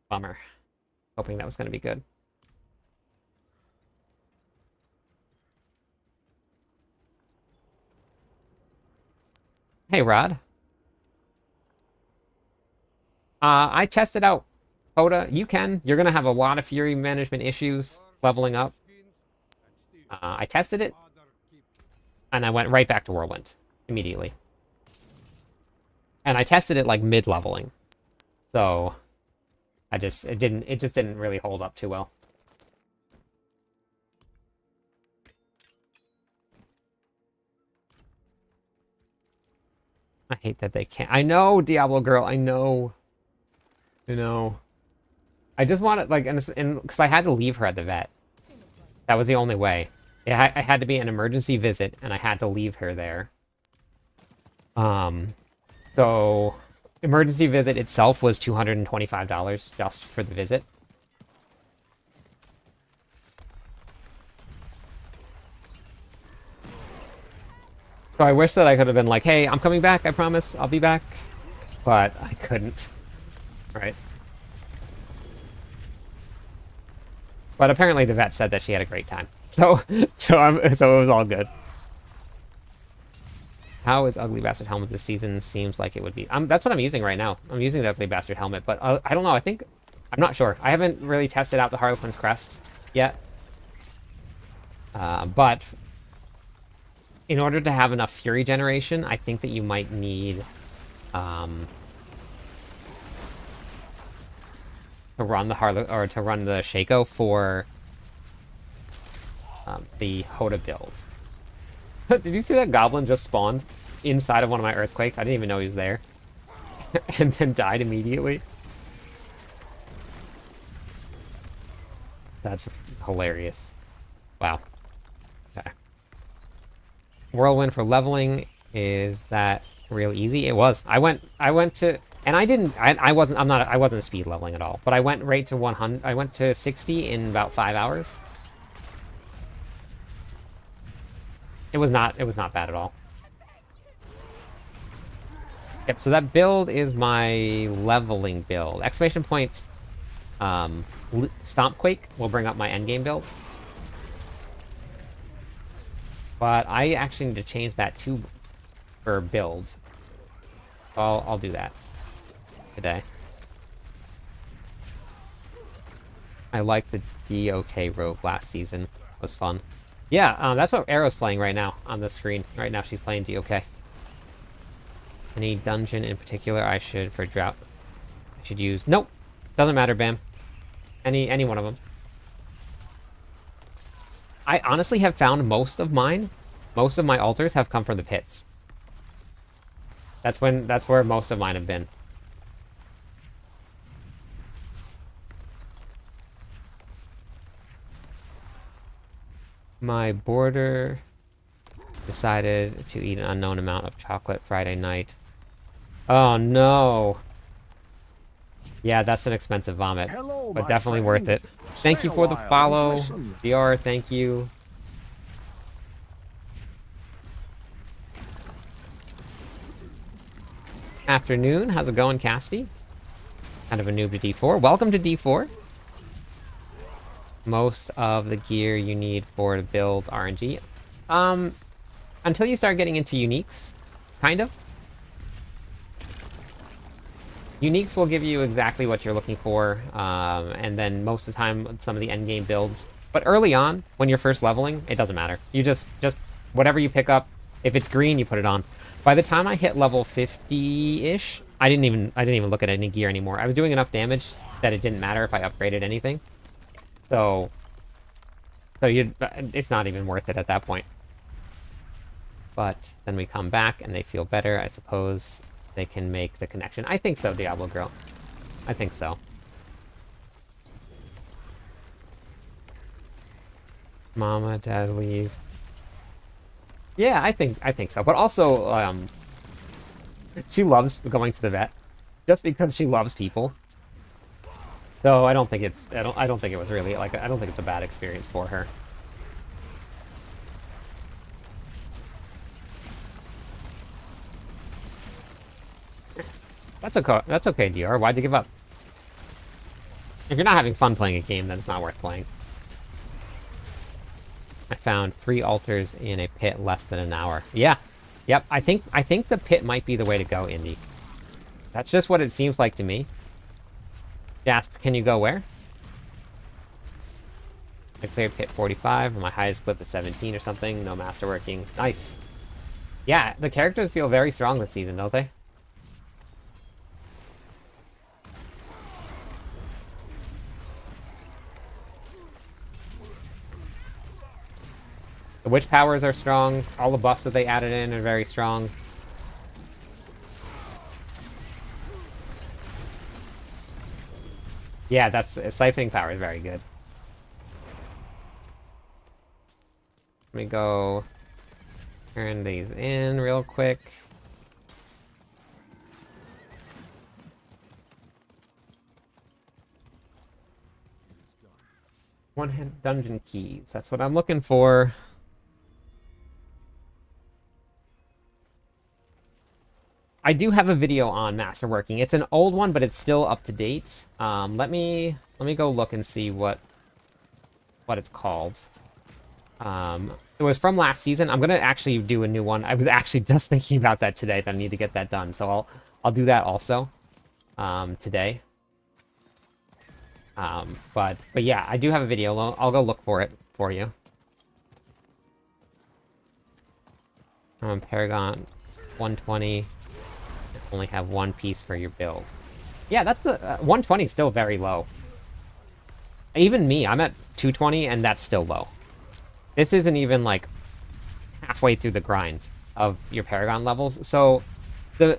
Bummer. Hoping that was going to be good. Hey, Rod. I tested out Hoda. You can. You're going to have a lot of Fury management issues leveling up. I tested it, and I went right back to Whirlwind immediately. And I tested it like mid-leveling. So it just didn't really hold up too well. I hate that they can't. I know, Diablo Girl, I know. You know. I just wanted, like, and because I had to leave her at the vet. That was the only way. I had to be an emergency visit, and I had to leave her there. So emergency visit itself was $225 just for the visit. So I wish that I could have been like, hey, I'm coming back, I promise, I'll be back. But I couldn't. Right. But apparently the vet said that she had a great time. So it was all good. How is Ugly Bastard Helmet this season? Seems like it would be. That's what I'm using right now. I'm using the Ugly Bastard Helmet, but I don't know. I'm not sure. I haven't really tested out the Harlequin's Crest yet. But in order to have enough Fury generation, I think that you might need to run the to run the Shaco for the Hoda build. Did you see that goblin just spawned inside of one of my Earthquakes? I didn't even know he was there. And then died immediately. That's hilarious. Wow. Okay. Whirlwind for leveling, is that real easy? It was. I went to, and I wasn't speed leveling at all, but I went right to 100. I went to 60 in about 5 hours. It was not bad at all. Yep, so that build is my leveling build. Exclamation point Stompquake will bring up my endgame build. But I actually need to change that to for build. I'll do that today. I liked the DOK rogue last season. It was fun. Yeah, that's what Arrow's playing right now on the screen. Right now she's playing DOK. Any dungeon in particular I should, for drought, I should use? Nope. Doesn't matter, Bam. Any one of them. I honestly have found most of my altars have come from the pits. That's where most of mine have been. My boarder decided to eat an unknown amount of chocolate Friday night. Oh no. Yeah, that's an expensive vomit, Hello, but my definitely friend. worth it. Thank Stay you a for the while and follow. listen. DR, thank you. Afternoon, how's it going, Casty? Kind of a noob to D4. Welcome to D4. Most of the gear you need for the builds RNG. Until you start getting into uniques, kind of. Uniques will give you exactly what you're looking for, and then most of the time, some of the endgame builds. But early on, when you're first leveling, it doesn't matter. You just whatever you pick up, if it's green, you put it on. By the time I hit level 50-ish, I didn't even look at any gear anymore. I was doing enough damage that it didn't matter if I upgraded anything. So it's not even worth it at that point. But then we come back and they feel better. I suppose they can make the connection. I think so, Diablo Girl. I think so. Mama, Dad, leave. Yeah, I think so. But also, she loves going to the vet, just because she loves people. So I don't think it's I don't think it was really like I don't think it's a bad experience for her. That's okay, DR. Why'd you give up? If you're not having fun playing a game, then it's not worth playing. I found 3 altars in a pit less than an hour. Yeah. Yep, I think the pit might be the way to go, Indy. That's just what it seems like to me. Jasp, can you go where? I cleared pit 45, my highest clip is 17 or something. No masterworking. Nice. Yeah, the characters feel very strong this season, don't they? The witch powers are strong. All the buffs that they added in are very strong. Yeah, that's siphoning power is very good. Let me go turn these in real quick. One-hand dungeon keys. That's what I'm looking for. I do have a video on masterworking. It's an old one, but it's still up to date. Let me go look and see what it's called. It was from last season. I'm gonna actually do a new one. I was actually just thinking about that today, that I need to get that done. So I'll do that also today. But yeah, I do have a video. I'll go look for it for you. Paragon 120. Only have 1 piece for your build. Yeah, that's the 120 is still very low. Even me, I'm at 220 and that's still low. This isn't even like halfway through the grind of your Paragon levels. So the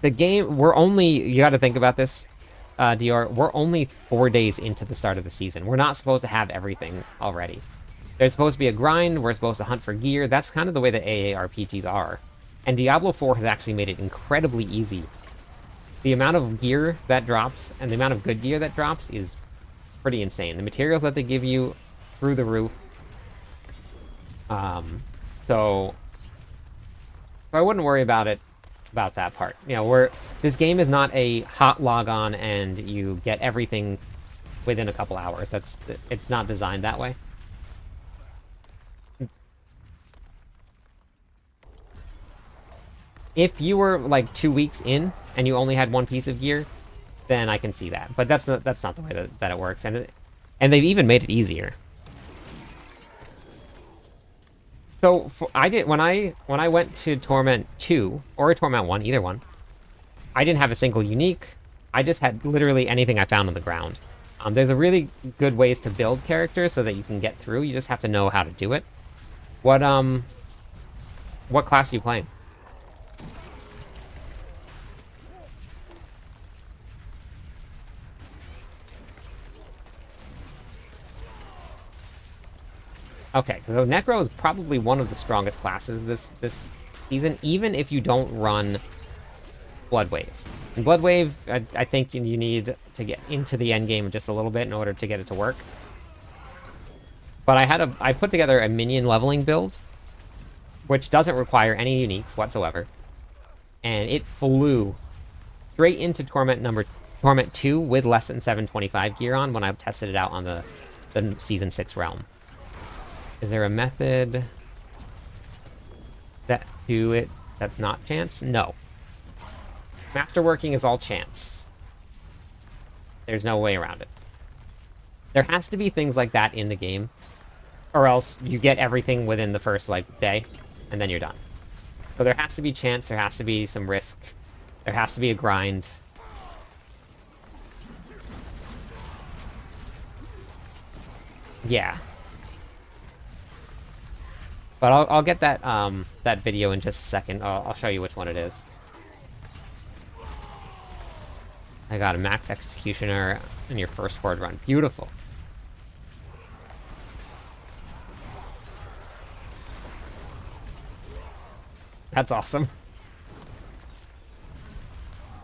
game, you got to think about this, DR. We're only 4 days into the start of the season. We're not supposed to have everything already. There's supposed to be a grind. We're supposed to hunt for gear. That's kind of the way that AARPGs are. And Diablo 4 has actually made it incredibly easy. The amount of gear that drops and the amount of good gear that drops is pretty insane. The materials that they give you, through the roof. So I wouldn't worry about that part. You know, this game is not a hot log on and you get everything within a couple hours. It's not designed that way. If you were like 2 weeks in and you only had 1 piece of gear, then I can see that. But that's not the way that it works, and they've even made it easier. So when I went to Torment 2 or Torment 1, either one, I didn't have a single unique. I just had literally anything I found on the ground. There's a really good ways to build characters so that you can get through. You just have to know how to do it. What class are you playing? Okay, so Necro is probably one of the strongest classes this season, even if you don't run Bloodwave. In Bloodwave, I think you need to get into the end game just a little bit in order to get it to work. But I put together a minion leveling build, which doesn't require any uniques whatsoever, and it flew straight into Torment 2 with less than 725 gear on when I tested it out on the Season 6 realm. Is there a method that's not chance? No. Masterworking is all chance. There's no way around it. There has to be things like that in the game, or else you get everything within the first, day, and then you're done. So there has to be chance, there has to be some risk. There has to be a grind. Yeah. But I'll get that that video in just a second. I'll show you which one it is. I got a max executioner in your first horde run. Beautiful. That's awesome.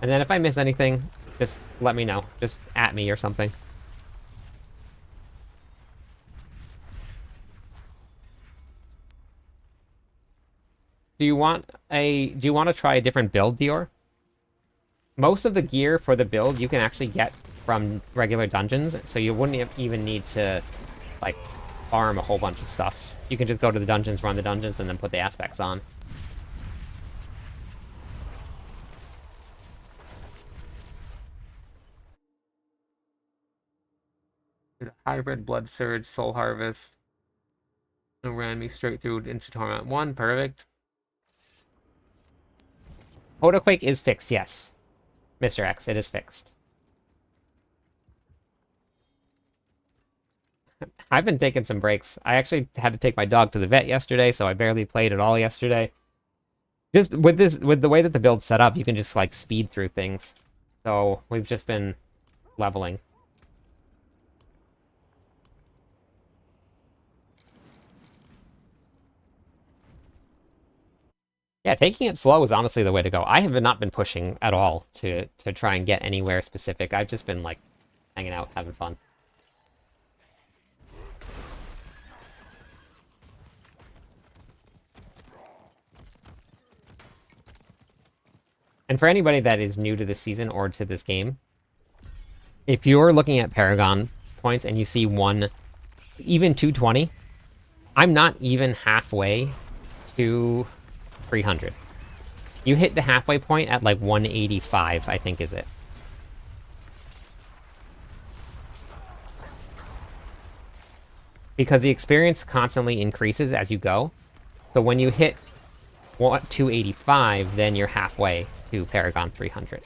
And then if I miss anything, just let me know. Just at me or something. Do you want to try a different build, Dior? Most of the gear for the build you can actually get from regular dungeons, so you wouldn't even need to, like, farm a whole bunch of stuff. You can just go to the dungeons, run the dungeons, and then put the aspects on. Hybrid, Blood Surge, Soul Harvest. And ran me straight through into Torment 1. Perfect. Stompquake is fixed, yes. Mr. X, it is fixed. I've been taking some breaks. I actually had to take my dog to the vet yesterday, so I barely played at all yesterday. Just with the way that the build's set up, you can just like speed through things. So we've just been leveling. Yeah, taking it slow is honestly the way to go. I have not been pushing at all to try and get anywhere specific. I've just been like hanging out, having fun. And for anybody that is new to this season or to this game, if you're looking at Paragon points and you see even 220, I'm not even halfway to 300. You hit the halfway point at like 185, I think is it. Because the experience constantly increases as you go. So when you hit 285, then you're halfway to Paragon 300.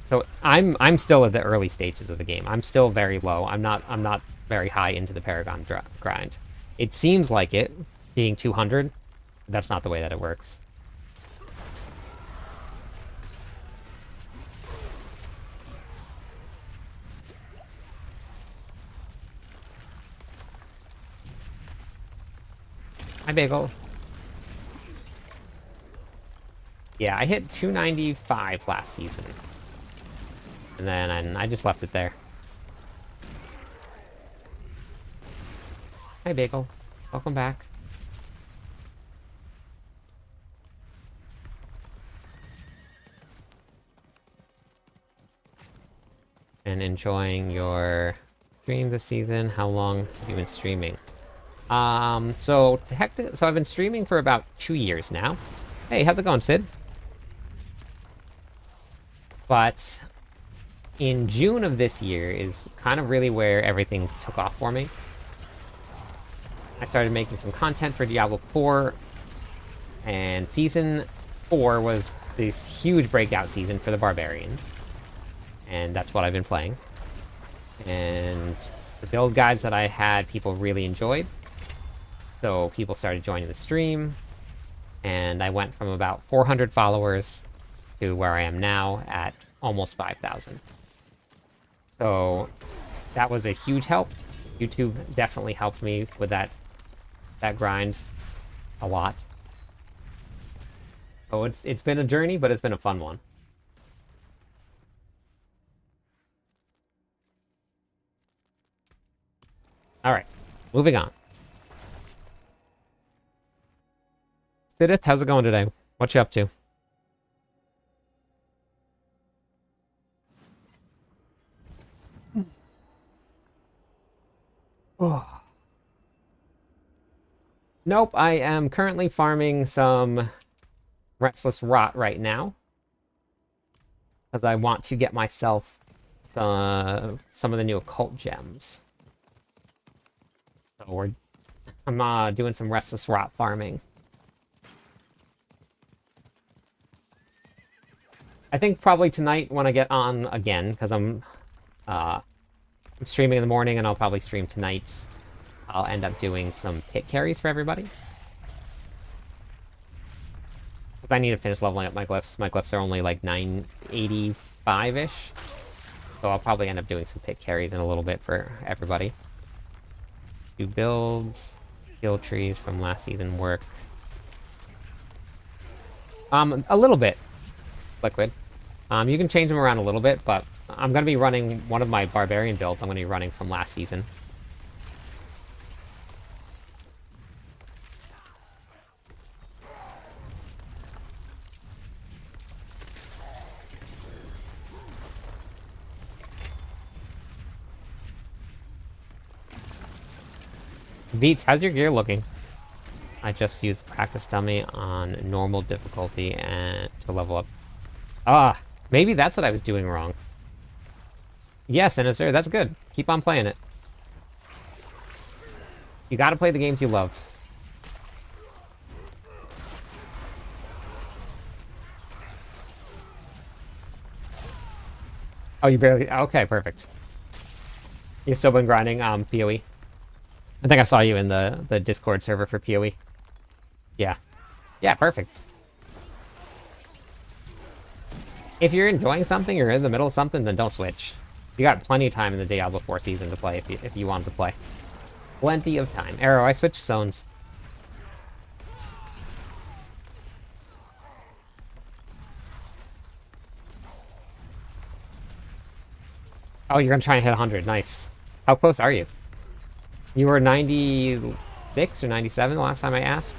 So I'm still at the early stages of the game. I'm still very low. I'm not very high into the Paragon grind. It seems like it, being 200. That's not the way that it works. Hi, Bagel. Yeah, I hit 295 last season. And then I just left it there. Hi, Bagel. Welcome back. And enjoying your stream this season. How long have you been streaming? So I've been streaming for about 2 years now. Hey, how's it going, Sid? But in June of this year is kind of really where everything took off for me. I started making some content for Diablo 4, and Season 4 was this huge breakout season for the Barbarians. And that's what I've been playing. And the build guides that I had, people really enjoyed. So people started joining the stream, and I went from about 400 followers to where I am now at almost 5,000. So that was a huge help. YouTube definitely helped me with that grind a lot. So it's been a journey, but it's been a fun one. All right, moving on. Sidith, how's it going today? What you up to? Oh. Nope, I am currently farming some Restless Rot right now. Because I want to get myself some of the new occult gems. So I'm doing some Restless Rot farming. I think probably tonight when I get on again, because I'm streaming in the morning and I'll probably stream tonight. I'll end up doing some pit carries for everybody. Because I need to finish leveling up my glyphs. My glyphs are only like 985-ish. So I'll probably end up doing some pit carries in a little bit for everybody. Do builds, skill trees from last season work. A little bit, Liquid. You can change them around a little bit, but I'm going to be running one of my barbarian builds. I'm going to be running from last season. Beats, how's your gear looking? I just used the practice dummy on normal difficulty and to level up. Ah, maybe that's what I was doing wrong. Yes, Sinister, that's good. Keep on playing it. You gotta play the games you love. Oh, you barely... Okay, perfect. You've still been grinding PoE? I think I saw you in the Discord server for PoE. Yeah. Yeah, perfect. If you're enjoying something or in the middle of something, then don't switch. You got plenty of time in the Diablo 4 season to play if you wanted to play. Plenty of time. Arrow, I switched zones. Oh, you're gonna try and hit 100. Nice. How close are you? You were 96 or 97 the last time I asked.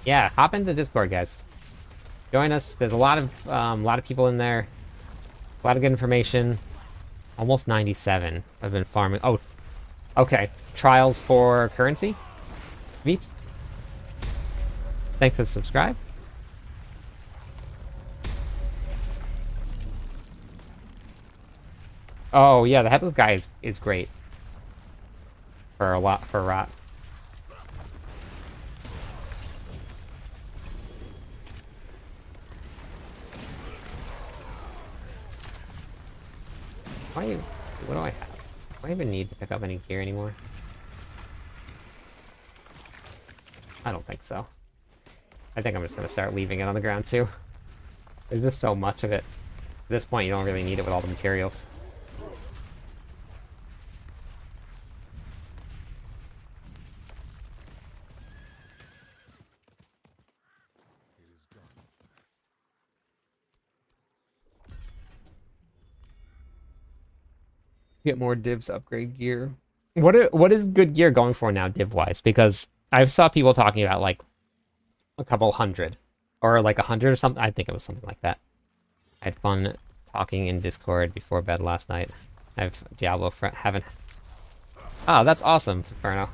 Yeah, hop into Discord, guys. Join us. There's a lot of people in there. A lot of good information. Almost 97. I've been farming. Oh, okay. Trials for currency. Beats. Thanks for the subscribe. Oh yeah, the headless guy is great. For rot. What do I have? Do I even need to pick up any gear anymore? I don't think so. I think I'm just gonna start leaving it on the ground too. There's just so much of it. At this point, you don't really need it with all the materials. Get more divs, upgrade gear. What is good gear going for now, div wise? Because I saw people talking about like a couple hundred or like 100 or something. I think it was something like that. I had fun talking in Discord before bed last night. I've Diablo haven't. Oh, that's awesome, Inferno.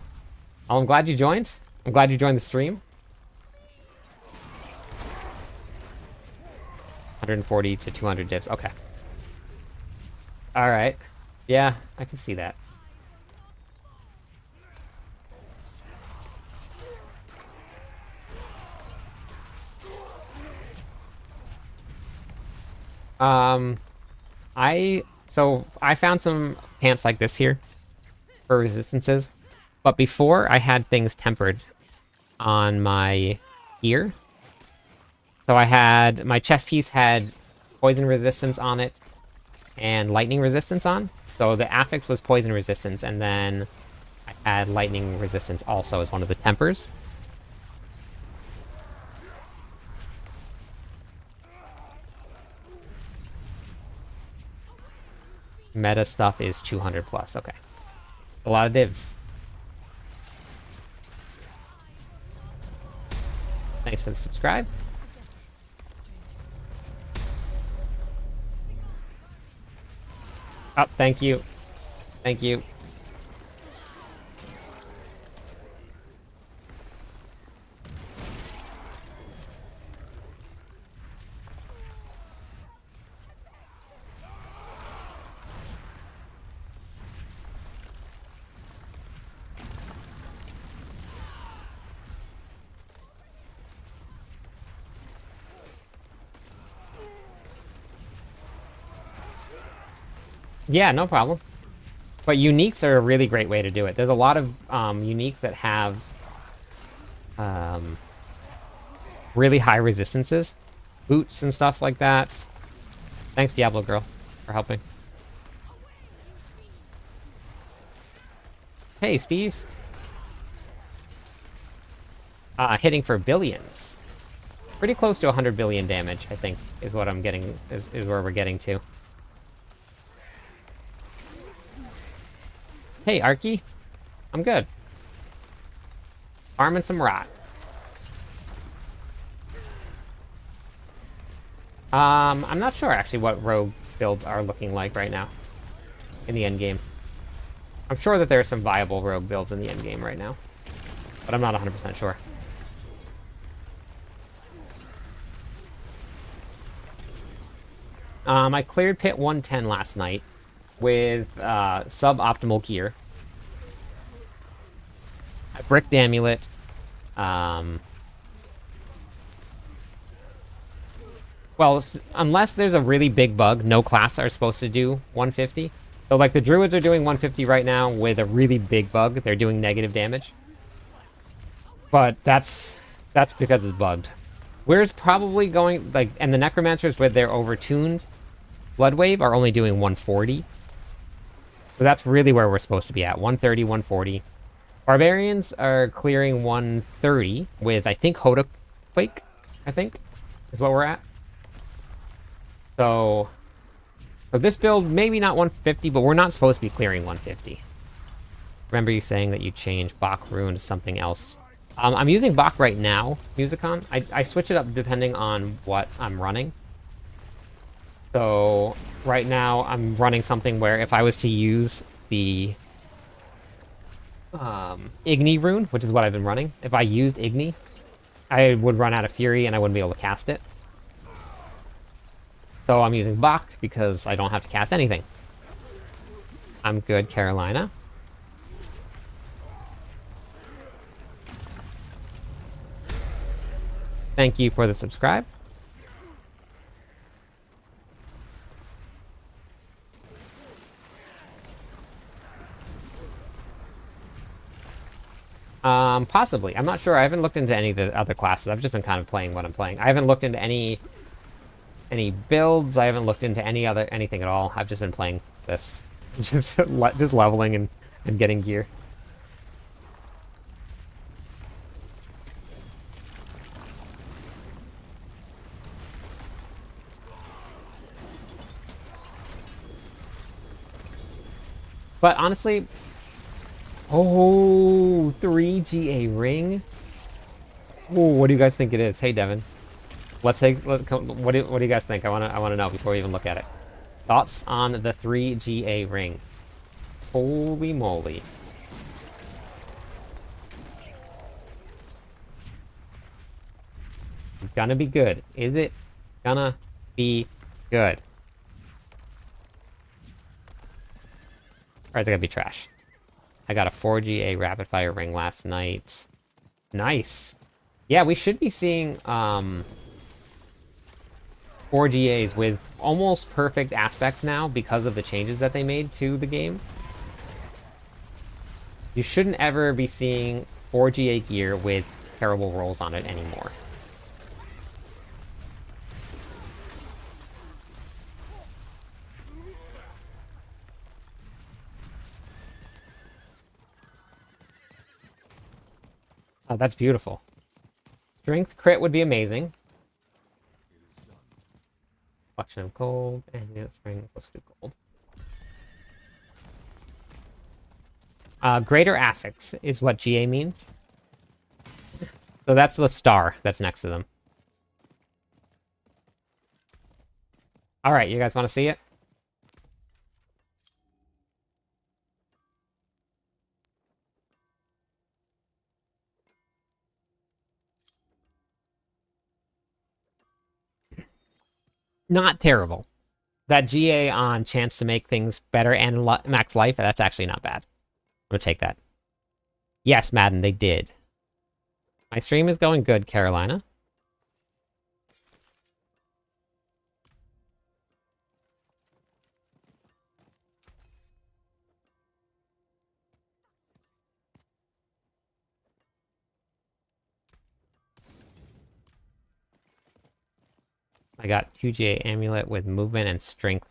Oh, I'm glad you joined. I'm glad you joined the stream. 140 to 200 divs. Okay. All right. Yeah, I can see that. I found some pants like this here for resistances, but before I had things tempered on my gear. So I had my chest piece had poison resistance on it and lightning resistance on. So the affix was poison resistance, and then I had lightning resistance also as one of the tempers. Meta stuff is 200 plus. Okay. A lot of divs. Thanks for the subscribe. Oh, thank you. Thank you. Yeah, no problem. But uniques are a really great way to do it. There's a lot of uniques that have um, really high resistances. Boots and stuff like that. Thanks, Diablo Girl, for helping. Hey, Steve. Hitting for billions. Pretty close to 100 billion damage, I think, is what I'm getting, is where we're getting to. Hey, Arky. I'm good. Farming some rot. I'm not sure, actually, what rogue builds are looking like right now in the end game. I'm sure that there are some viable rogue builds in the end game right now, but I'm not 100% sure. I cleared pit 110 last night with suboptimal gear. I bricked the amulet. Well, unless there's a really big bug, no class are supposed to do 150. So, like, the druids are doing 150 right now with a really big bug. They're doing negative damage. But that's because it's bugged. Where's probably going, like, and the necromancers with their overtuned blood wave are only doing 140. So that's really where we're supposed to be at, 130, 140. Barbarians are clearing 130 with, I think, Hodaquake, I think, is what we're at. So this build, maybe not 150, but we're not supposed to be clearing 150. Remember you saying that you changed Bach Rune to something else. I'm using Bach right now, Musicon. I switch it up depending on what I'm running. So right now I'm running something where if I was to use the Igni rune, which is what I've been running, if I used Igni, I would run out of Fury and I wouldn't be able to cast it. So I'm using Bach because I don't have to cast anything. I'm good, Carolina. Thank you for the subscribe. Possibly. I'm not sure. I haven't looked into any of the other classes. I've just been kind of playing what I'm playing. I haven't looked into any builds. I haven't looked into anything at all. I've just been playing this. just leveling and getting gear. But honestly, oh, 3 GA ring. Oh, what do you guys think it is? Hey, Devin. What do you guys think? I wanna know before we even look at it. Thoughts on the 3 GA ring? Holy moly. It's gonna be good. Is it gonna be good? Or is it gonna be trash? I got a 4GA rapid fire ring last night. Nice. Yeah, we should be seeing 4GAs with almost perfect aspects now because of the changes that they made to the game. You shouldn't ever be seeing 4GA gear with terrible rolls on it anymore. Oh, that's beautiful. Strength crit would be amazing. Collection of gold and unit springs. Let's do gold. Greater affix is what GA means. So that's the star that's next to them. All right, you guys want to see it? Not terrible. That GA on chance to make things better and max life, that's actually not bad. I'm gonna take that. Yes, Madden, they did. My stream is going good, Carolina. I got 2GA amulet with movement and strength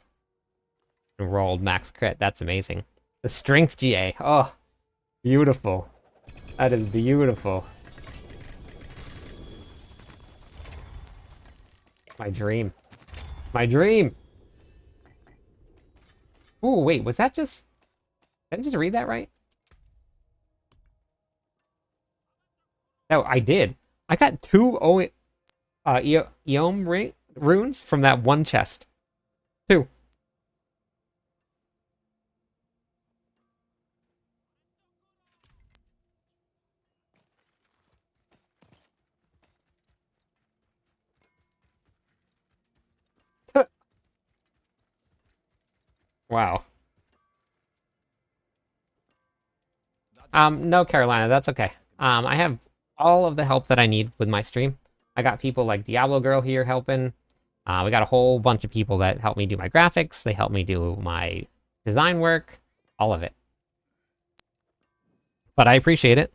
and rolled max crit. That's amazing. The strength GA. Oh, beautiful. That is beautiful. My dream. My dream! Ooh, wait, was that just... Did I just read that right? Oh, I did. I got 2 Eom runes from that one chest. 2. Wow. No, Carolina, that's okay. I have all of the help that I need with my stream. I got people like Diablo Girl here helping. We got a whole bunch of people that help me do my graphics. They help me do my design work. All of it. But I appreciate it.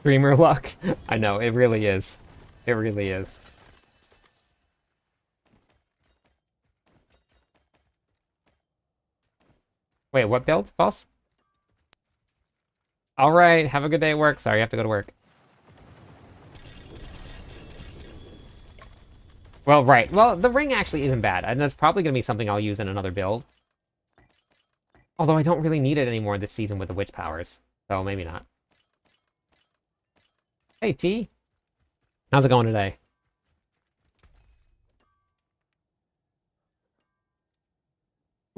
Streamer luck. I know, it really is. It really is. Wait, what build, boss? Alright, have a good day at work. Sorry, I have to go to work. Well, right. Well, the ring actually isn't bad, and that's probably going to be something I'll use in another build. Although I don't really need it anymore this season with the witch powers, so maybe not. Hey, T. How's it going today?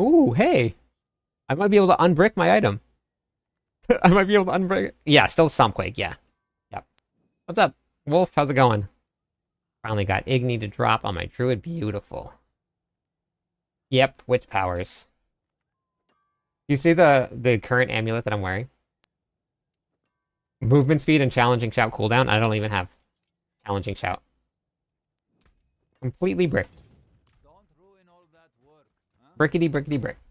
Ooh, hey. I might be able to unbrick my item. I might be able to unbrick it. Yeah, still Stompquake, yeah. Yep. What's up, Wolf? How's it going? Finally got Igni to drop on my druid. Beautiful. Yep, witch powers. You see the current amulet that I'm wearing? Movement speed and challenging shout cooldown. I don't even have challenging shout. Completely bricked. Don't ruin all that work, huh? Brickety brickety bricked.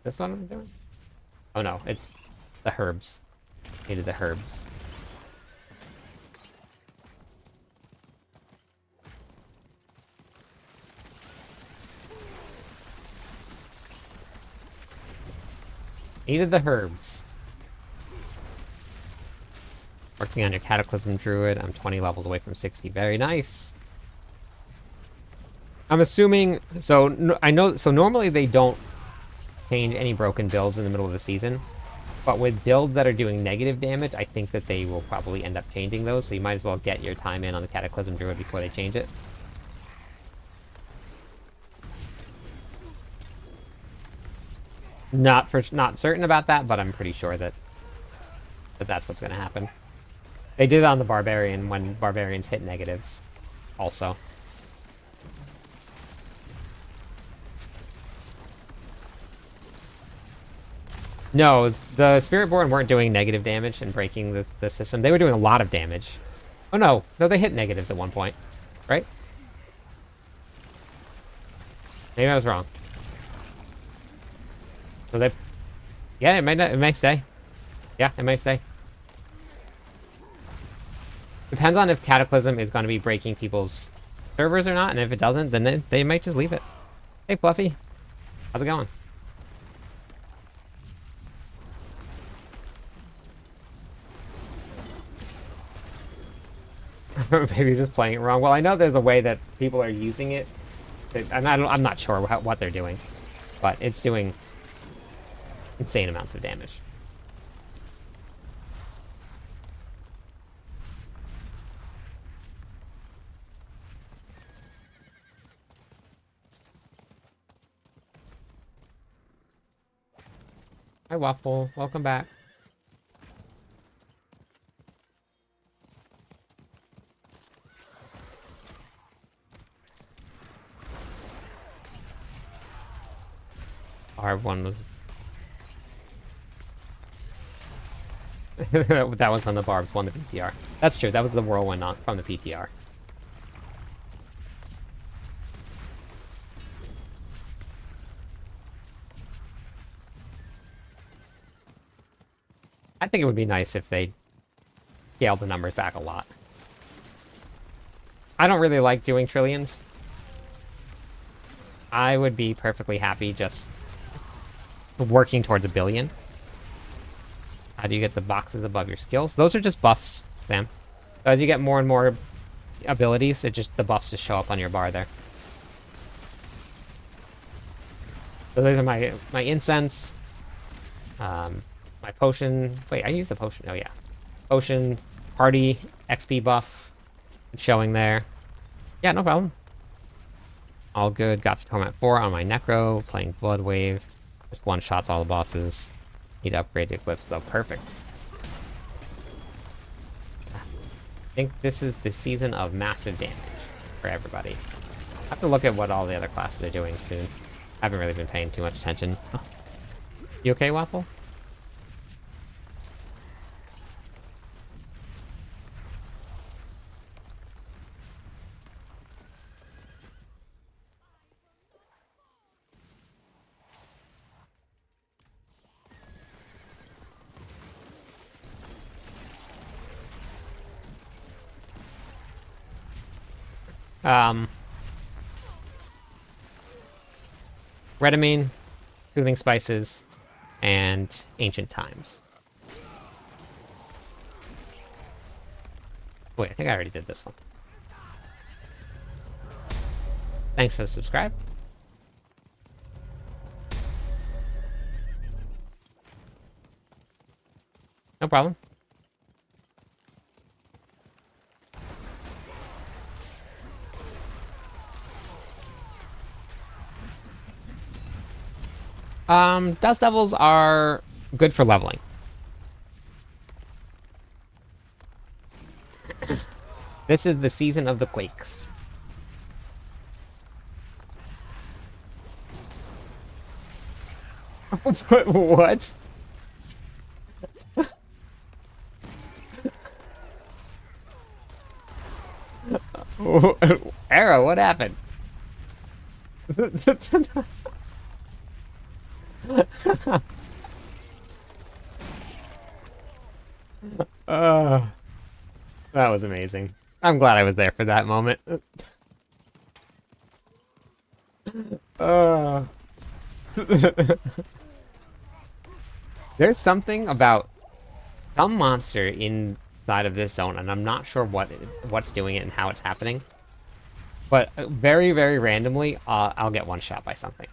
This one I'm doing? Oh no, it's the herbs. Needed the herbs. Needed the herbs. Working on your Cataclysm Druid. I'm 20 levels away from 60. Very nice. I'm assuming... So, I know... So, normally they don't change any broken builds in the middle of the season. But with builds that are doing negative damage, I think that they will probably end up changing those. So, you might as well get your time in on the Cataclysm Druid before they change it. Not certain about that, but I'm pretty sure that that's what's going to happen. They did it on the Barbarian when Barbarians hit negatives, also. No, the Spiritborn weren't doing negative damage and breaking the system. They were doing a lot of damage. Oh no, no, they hit negatives at one point, right? Maybe I was wrong. So they, yeah, it may stay. Yeah, it may stay. Depends on if Cataclysm is going to be breaking people's servers or not, and if it doesn't, then they might just leave it. Hey, Fluffy. How's it going? Maybe you're just playing it wrong. Well, I know there's a way that people are using it. I'm not sure what they're doing, but it's doing insane amounts of damage. Hi, Waffle. Welcome back. R1 was... that was when the barbs won the PTR. That's true, that was the whirlwind not from the PTR. I think it would be nice if they scaled the numbers back a lot. I don't really like doing trillions. I would be perfectly happy just working towards 1 billion. How do you get the boxes above your skills? Those are just buffs, Sam. So as you get more and more abilities, the buffs just show up on your bar there. So those are my incense. My potion. Wait, I used a potion. Oh yeah. Potion, party, XP buff. It's showing there. Yeah, no problem. All good. Got to Torment 4 on my Necro, playing Blood Wave. Just one-shots all the bosses. Need to upgrade the Eclipse though. Perfect. I think this is the season of massive damage for everybody. I have to look at what all the other classes are doing soon. I haven't really been paying too much attention. Oh. You okay, Waffle? Redamine, Soothing Spices, and Ancient Times. Wait, I think I already did this one. Thanks for the subscribe. No problem. Dust Devils are good for leveling. This is the season of the Quakes. What? Arrow, what happened? That was amazing. I'm glad I was there for that moment. There's something about some monster inside of this zone, and I'm not sure what's doing it and how it's happening. But very, very randomly, I'll get one shot by something.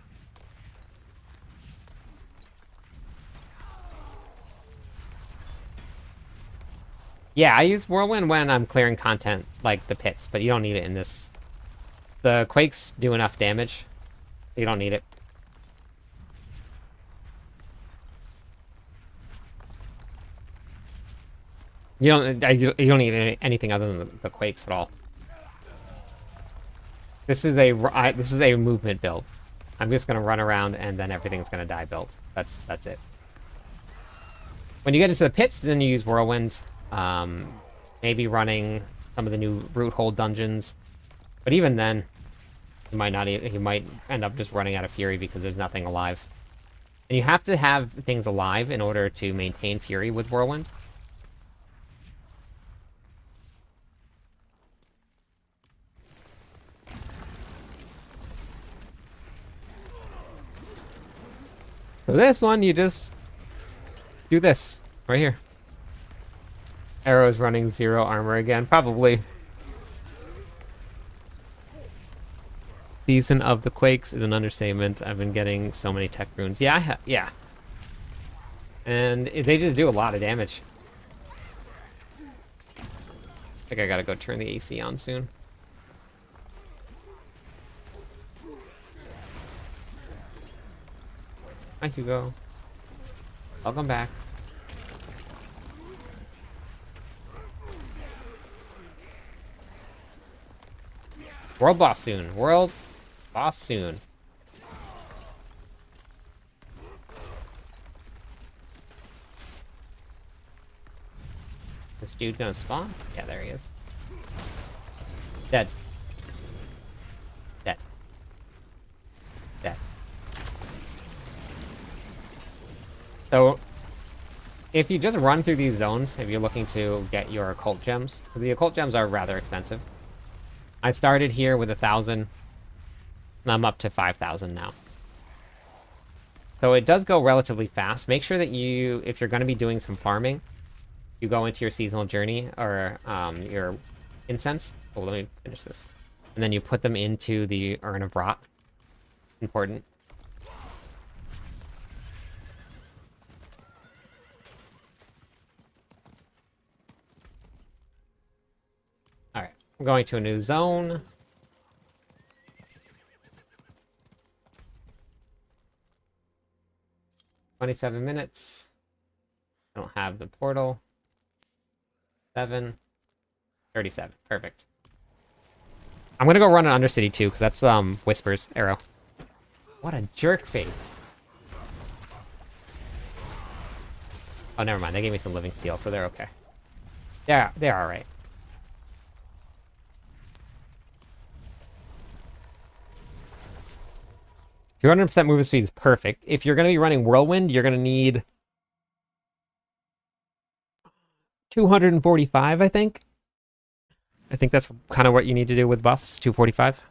Yeah, I use Whirlwind when I'm clearing content like the pits, but you don't need it in this. The Quakes do enough damage, so you don't need it. You don't need anything other than the Quakes at all. This is a movement build. I'm just gonna run around and then everything's gonna die build. That's it. When you get into the pits, then you use Whirlwind. Maybe running some of the new Root Hold dungeons, but even then, you might end up just running out of Fury because there's nothing alive. And you have to have things alive in order to maintain Fury with Whirlwind. So this one, you just do this right here. Arrow's running 0 armor again, probably. Season of the Quakes is an understatement. I've been getting so many tech runes. Yeah, yeah. And they just do a lot of damage. I think I gotta go turn the AC on soon. Hi, Hugo. Welcome back. World boss soon. World boss soon. This dude gonna spawn? Yeah, there he is. Dead. Dead. Dead. So, if you just run through these zones, if you're looking to get your occult gems, the occult gems are rather expensive. I started here with 1,000, and I'm up to 5,000 now. So it does go relatively fast. Make sure that you, if you're going to be doing some farming, you go into your seasonal journey or your incense. Oh, let me finish this. And then you put them into the Urn of Rot. Important. Alright, I'm going to a new zone. "27 minutes. I don't have the portal. 7:37. Perfect. I'm gonna go run an Undercity too, because that's Whisper's arrow. What a jerk face. Oh, never mind. They gave me some living steel, so they're okay. Yeah, they're alright. Your 100% movement speed is perfect. If you're going to be running Whirlwind, you're going to need 245, I think. I think that's kind of what you need to do with buffs, 245.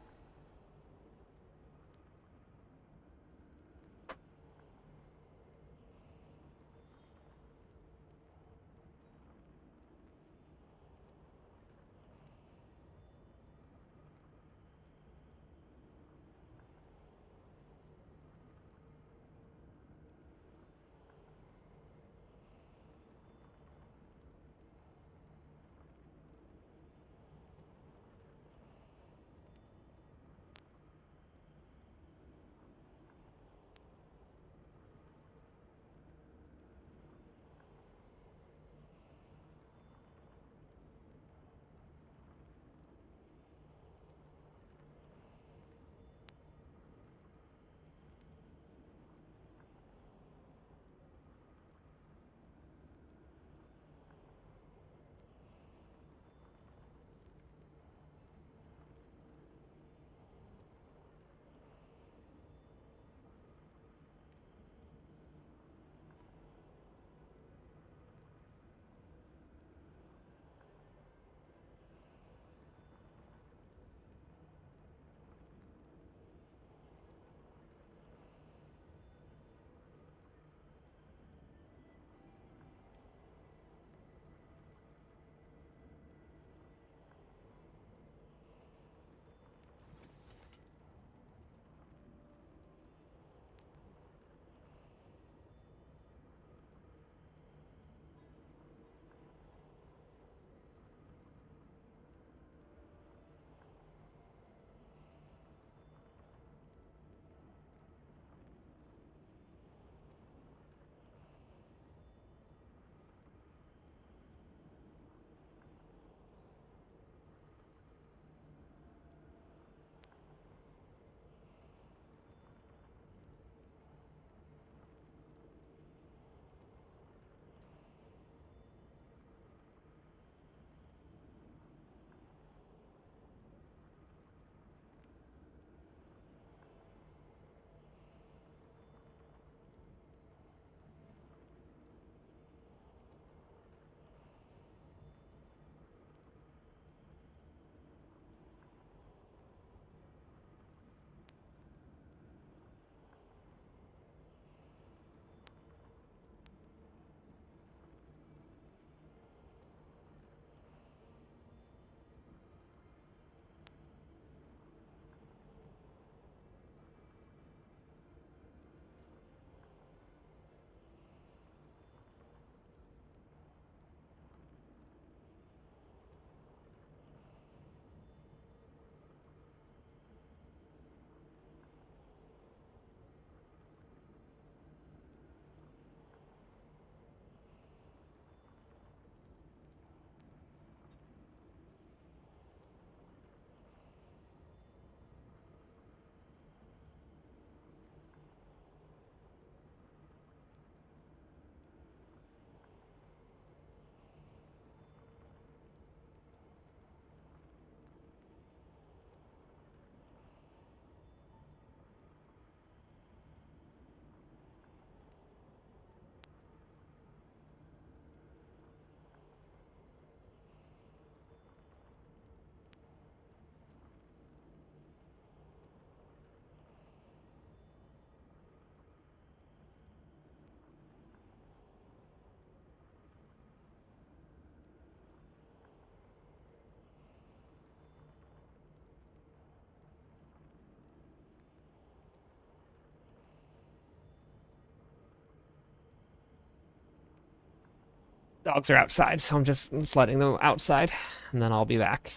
Dogs are outside, so I'm just letting them outside, and then I'll be back.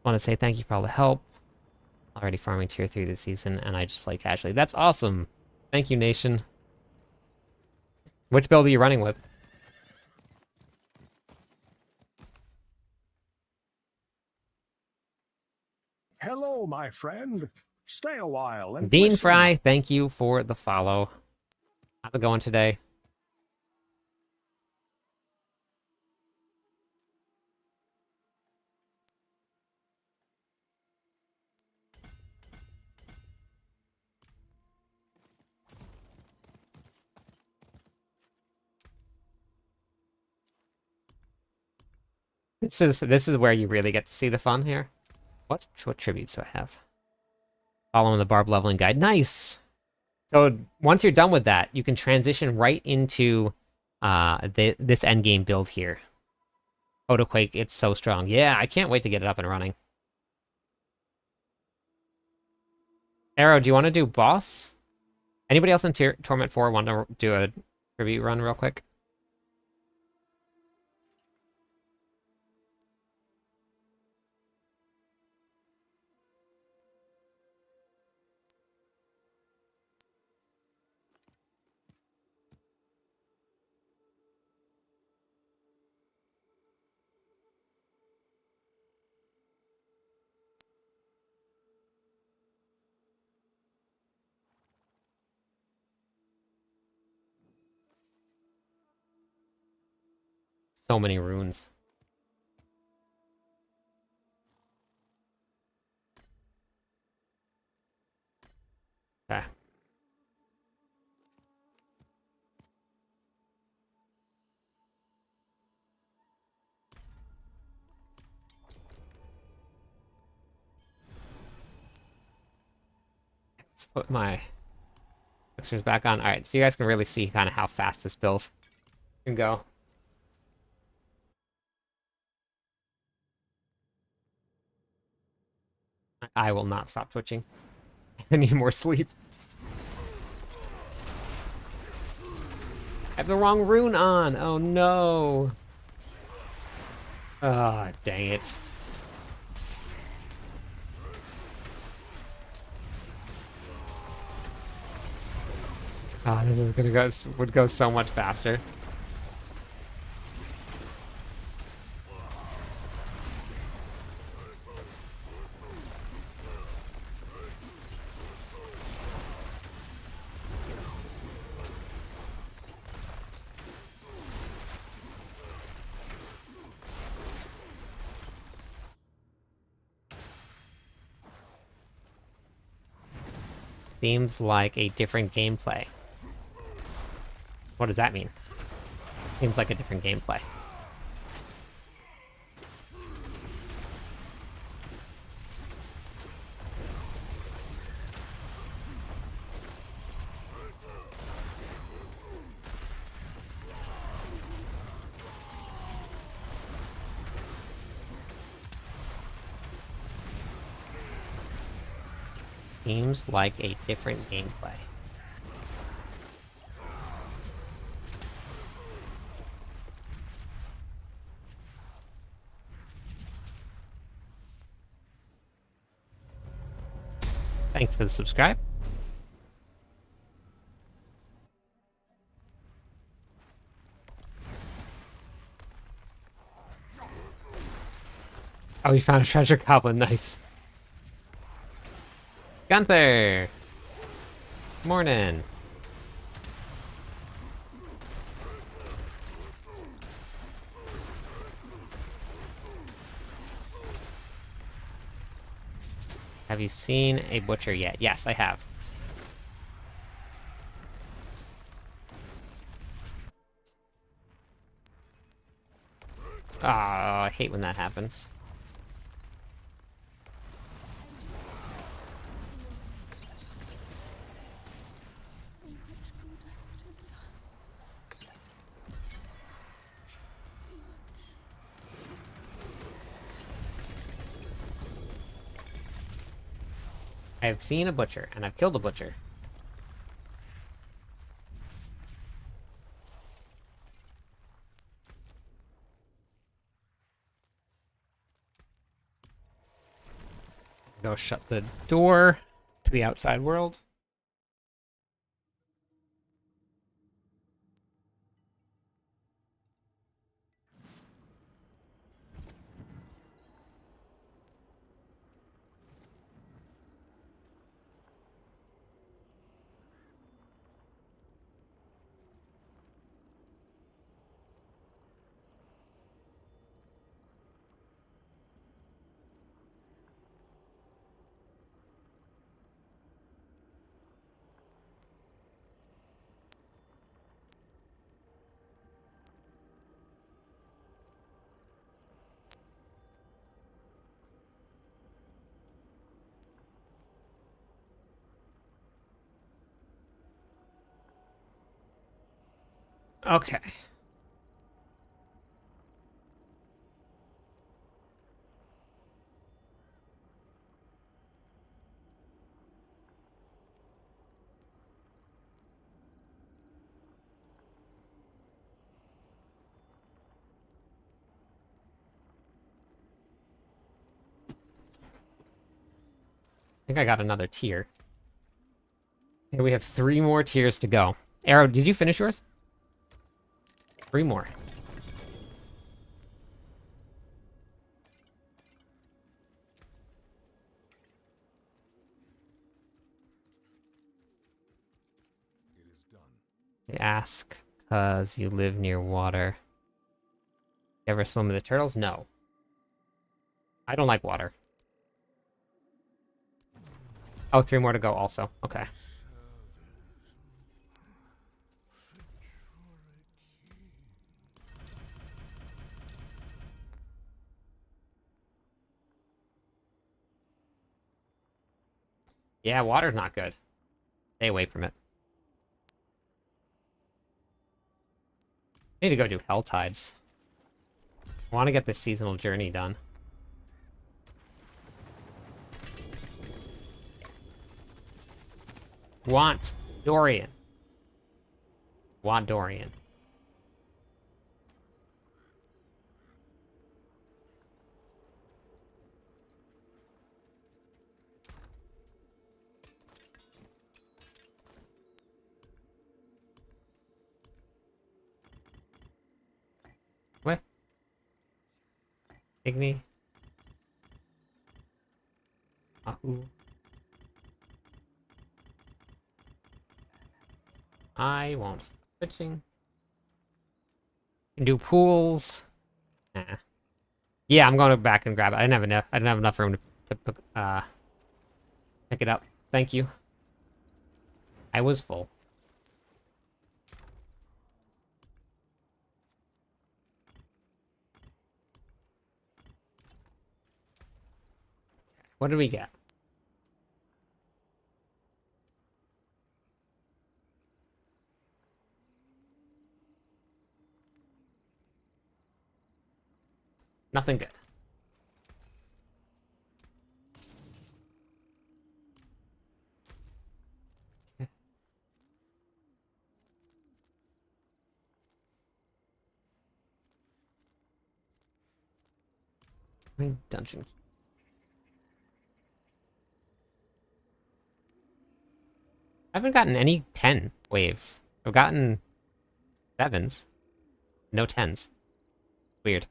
Want to say thank you for all the help. Already farming tier 3 this season, and I just play casually. That's awesome! Thank you, Nation. Which build are you running with? Hello, my friend. Stay a while and Bean listen. Fry, thank you for the follow. How's it going today? This is where you really get to see the fun here. What tributes do I have? Following the barb leveling guide. Nice! So once you're done with that, you can transition right into this endgame build here. Stompquake, it's so strong. Yeah, I can't wait to get it up and running. Arrow, do you want to do boss? Anybody else in Torment 4 want to do a tribute run real quick? So many runes. Okay. Let's put my pictures back on. Alright, so you guys can really see kind of how fast this build can go. I will not stop twitching. I need more sleep. I have the wrong rune on. Oh no. Ah, dang it. Ah, this is gonna would go so much faster. Seems like a different gameplay. What does that mean? Seems like a different gameplay. Seems like a different gameplay. Thanks for the subscribe. Oh, we found a treasure goblin. Nice. Gunther! Morning. Have you seen a butcher yet? Yes, I have. Ah, I hate when that happens. I have seen a butcher, and I've killed a butcher. Go shut the door to the outside world. Okay. I think I got another tier. Okay, we have 3 more tiers to go. Arrow, did you finish yours? 3 more. It is done. You ask because you live near water. You ever swim with the turtles? No. I don't like water. Oh, 3 more to go also. Okay. Yeah, water's not good. Stay away from it. Need to go do Hell Tides. I want to get this seasonal journey done. Want Dorian. Want Dorian. What? Igni? Ahu. I won't stop switching. Can do pools. Nah. Yeah, I'm going back and grab it. I didn't have enough. I didn't have enough room to pick it up. Thank you. I was full. What did we get? Nothing good. Dungeon. I haven't gotten any 10 waves. I've gotten 7s. No 10s. Weird.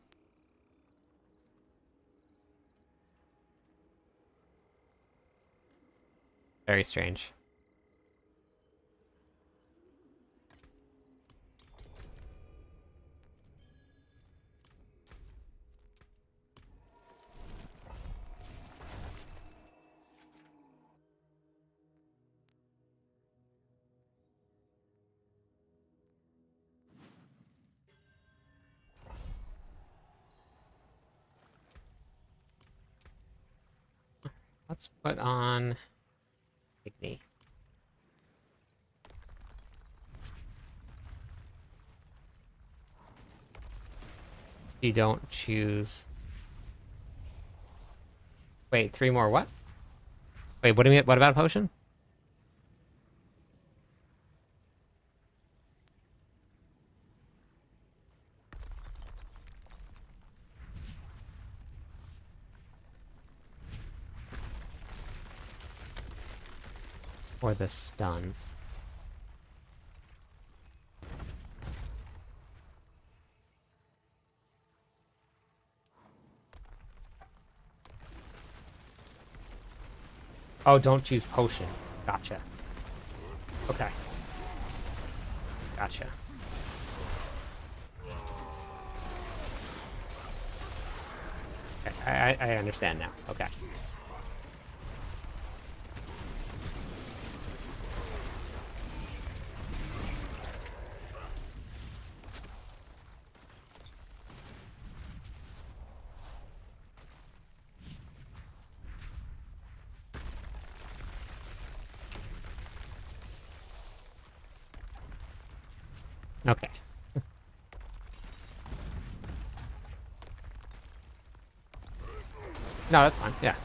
Very strange. Let's put on Igni. You don't choose. Wait, 3 more what? Wait, what do you mean? What about a potion? Or the stun. Oh, don't choose potion. Gotcha. Okay. Gotcha. Okay, I understand now. Okay. Okay. No, that's fine. Yeah.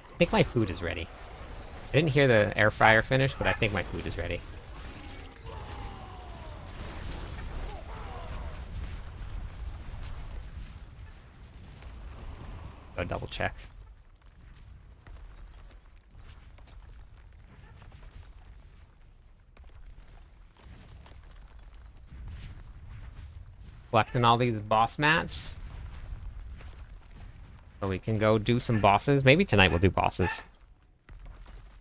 I think my food is ready. I didn't hear the air fryer finish, but I think my food is ready. Go double check. Collecting all these boss mats. So we can go do some bosses. Maybe tonight we'll do bosses.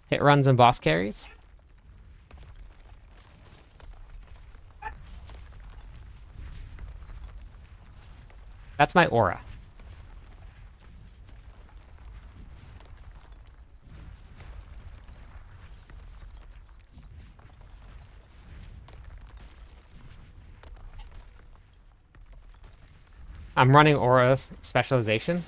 Hit runs and boss carries. That's my aura. I'm running aura specialization.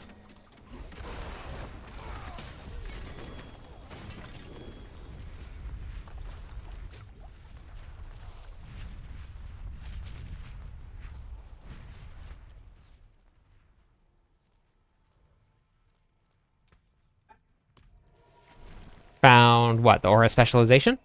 Found what? The aura specialization?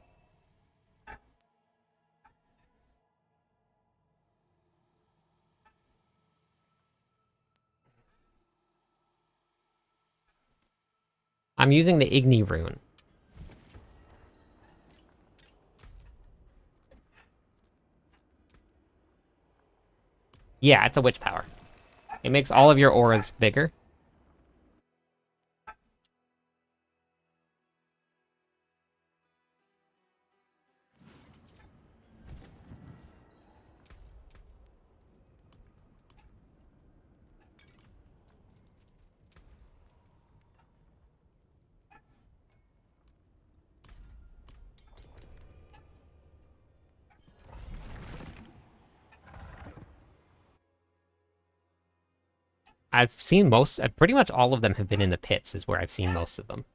I'm using the Igni rune. Yeah, it's a witch power. It makes all of your auras bigger. I've seen most, pretty much all of them have been in the pits is where I've seen most of them.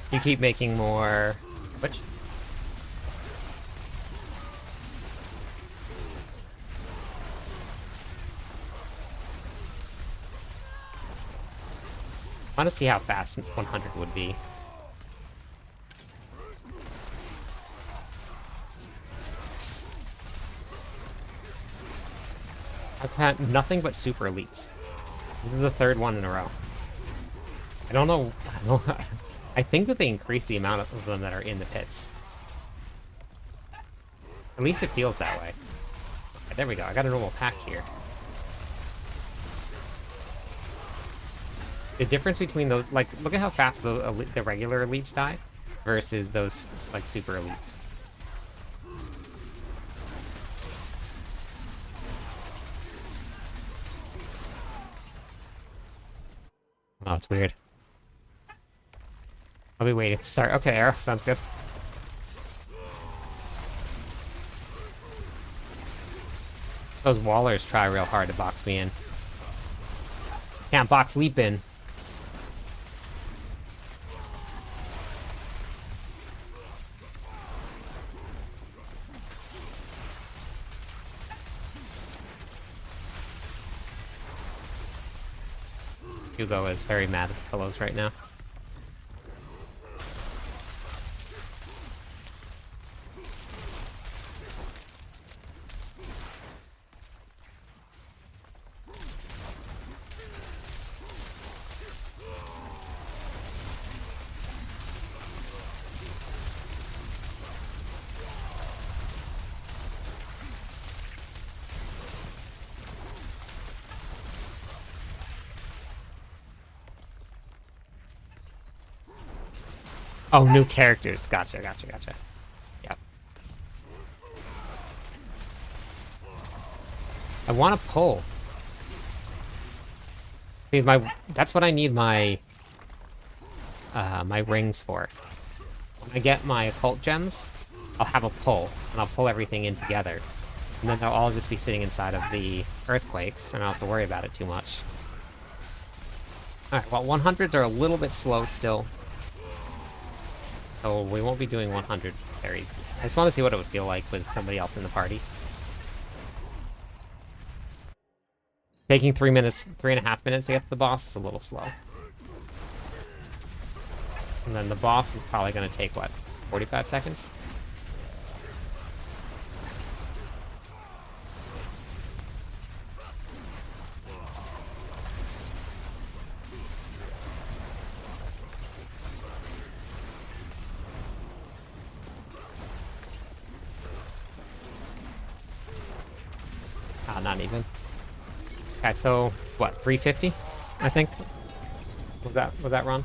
You keep making more... Which? I want to see how fast 100 would be. I've had nothing but super elites. This is the third one in a row. I don't know. I think that they increase the amount of them that are in the pits. At least it feels that way. Okay, there we go. I got a normal pack here. The difference between those, like, look at how fast the regular elites die versus those, like, super elites. Oh, it's weird. I'll be waiting to start. Okay, arrow. Sounds good. Those wallers try real hard to box me in. Can't box leap in. Hugo is very mad at the pillows right now. Oh, new characters. Gotcha. Yep. I want to pull. See, that's what I need my my rings for. When I get my occult gems, I'll have a pull, and I'll pull everything in together. And then they'll all just be sitting inside of the earthquakes, and I don't have to worry about it too much. Alright, well, 100s are a little bit slow still. So we won't be doing 100 carries. I just want to see what it would feel like with somebody else in the party. Taking 3.5 minutes to get to the boss is a little slow. And then the boss is probably going to take, what, 45 seconds? Not even. Okay, so what, 350? I think. Was that wrong?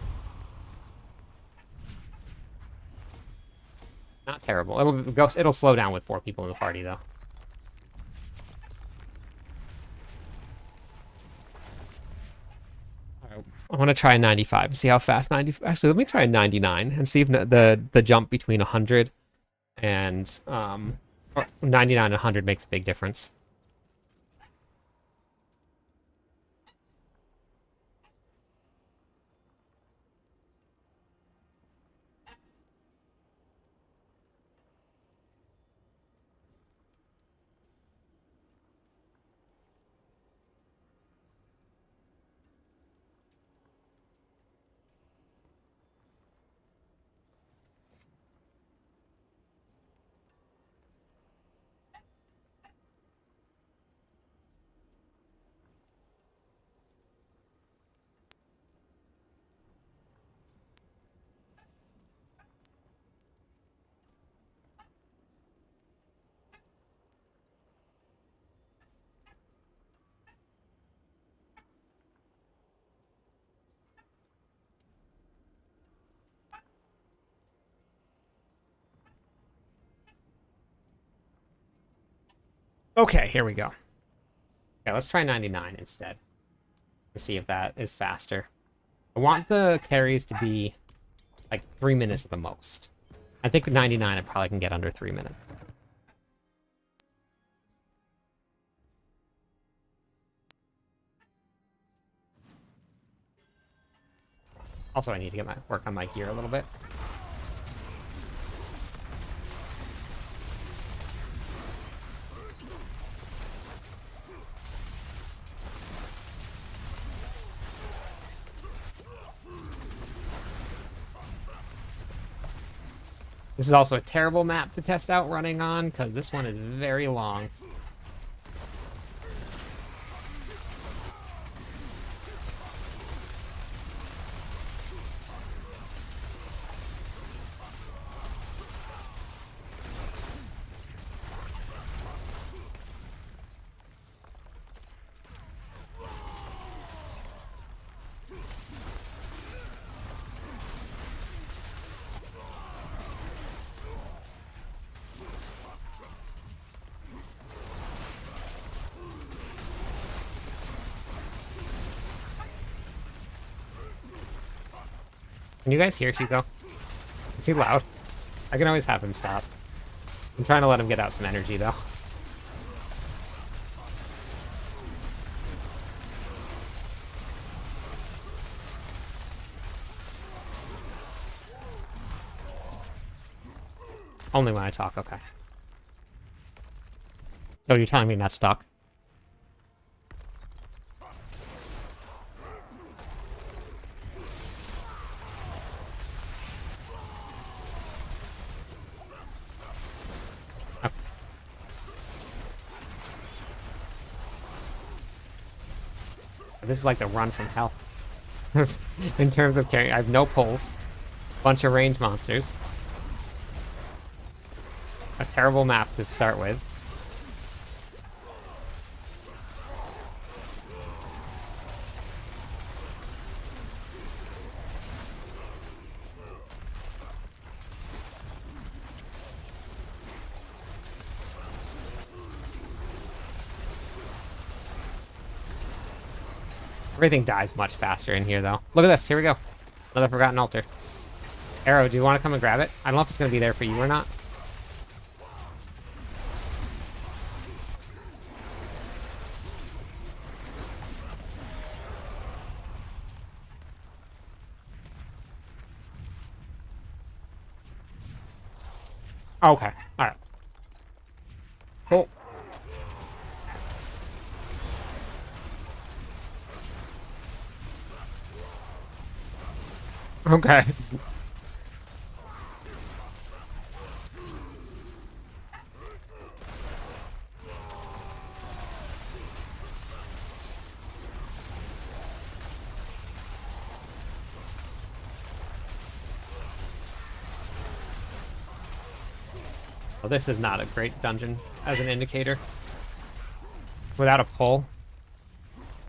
Not terrible. It'll slow down with 4 people in the party though. Alright, I want to try 95 and see how fast 90. Actually, let me try 99 and see if the jump between 100 and or 99 and 100 makes a big difference. Okay, here we go. Okay, let's try 99 instead. Let's see if that is faster. I want the carries to be like 3 minutes at the most. I think with 99 I probably can get under 3 minutes. Also, I need to get work on my gear a little bit. This is also a terrible map to test out running on, because this one is very long. Can you guys hear Hugo? Is he loud? I can always have him stop. I'm trying to let him get out some energy, though. Only when I talk, okay. So you're telling me not to talk? Okay. This is like the run from hell. In terms of carrying, I have no pulls. Bunch of range monsters. A terrible map to start with. Everything dies much faster in here, though. Look at this. Here we go. Another Forgotten Altar. Arrow, do you want to come and grab it? I don't know if it's going to be there for you or not. Okay. Alright. Cool. Okay. Well, this is not a great dungeon as an indicator. Without a pull,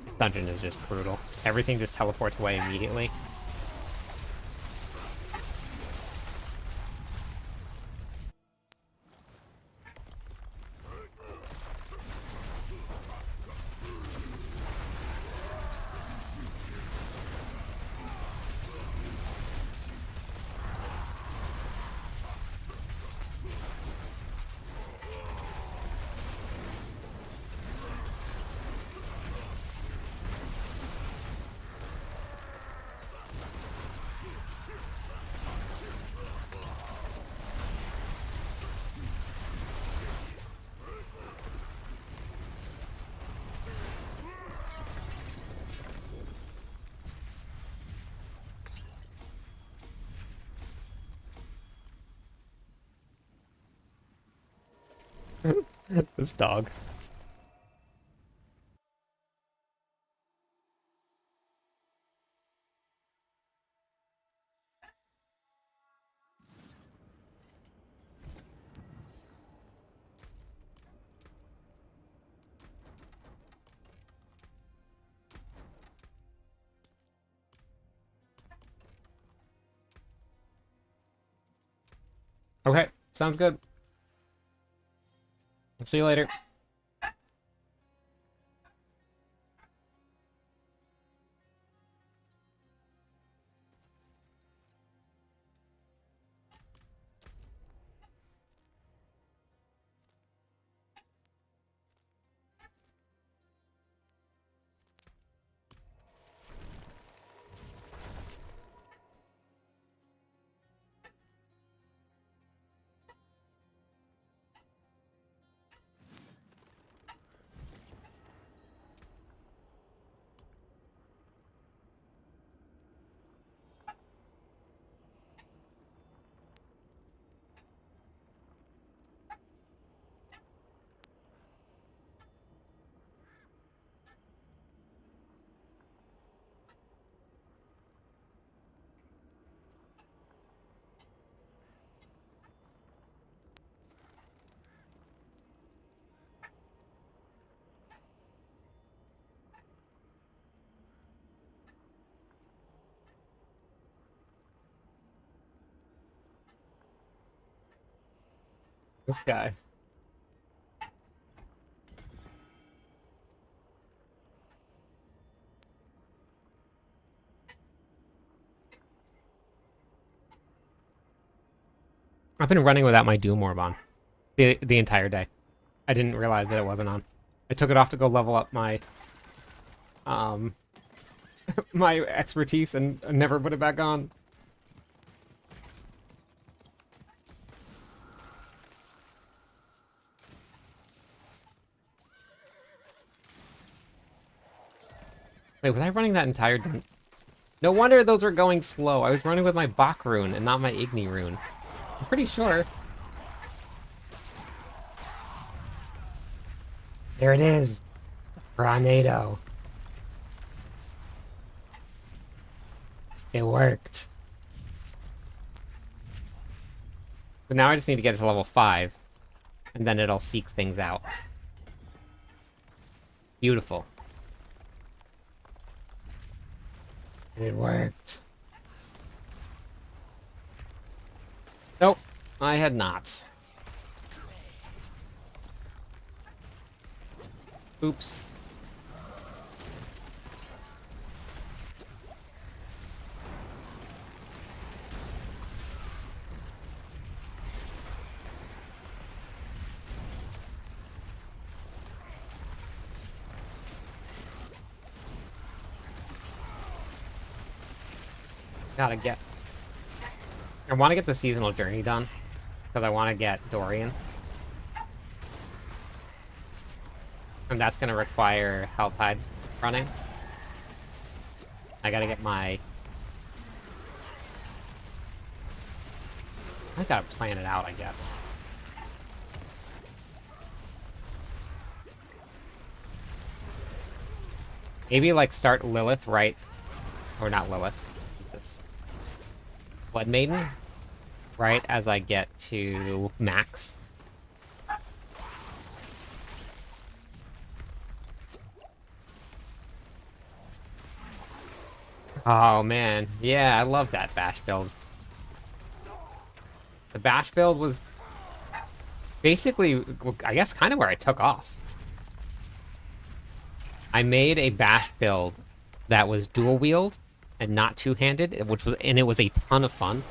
this dungeon is just brutal. Everything just teleports away immediately. This dog. Okay, sounds good. I'll see you later. This guy. I've been running without my Doom Orb on the entire day. I didn't realize that it wasn't on. I took it off to go level up my my expertise and never put it back on. Wait, was I running that entire dungeon? No wonder those were going slow. I was running with my Bach rune and not my Igni rune. I'm pretty sure. There it is. Granado. It worked. But now I just need to get it to level 5. And then it'll seek things out. Beautiful. It worked. Nope, I had not. Oops. Gotta get... I want to get the seasonal journey done. Because I want to get Dorian. And that's going to require Helltide running. I gotta get my... I gotta plan it out, I guess. Maybe, like, start Lilith right... Or not Lilith. This Blood Maiden. Right as I get to max. Oh, man. Yeah, I love that Bash build. The Bash build was basically, I guess, kind of where I took off. I made a Bash build that was dual wield and not two-handed, and it was a ton of fun.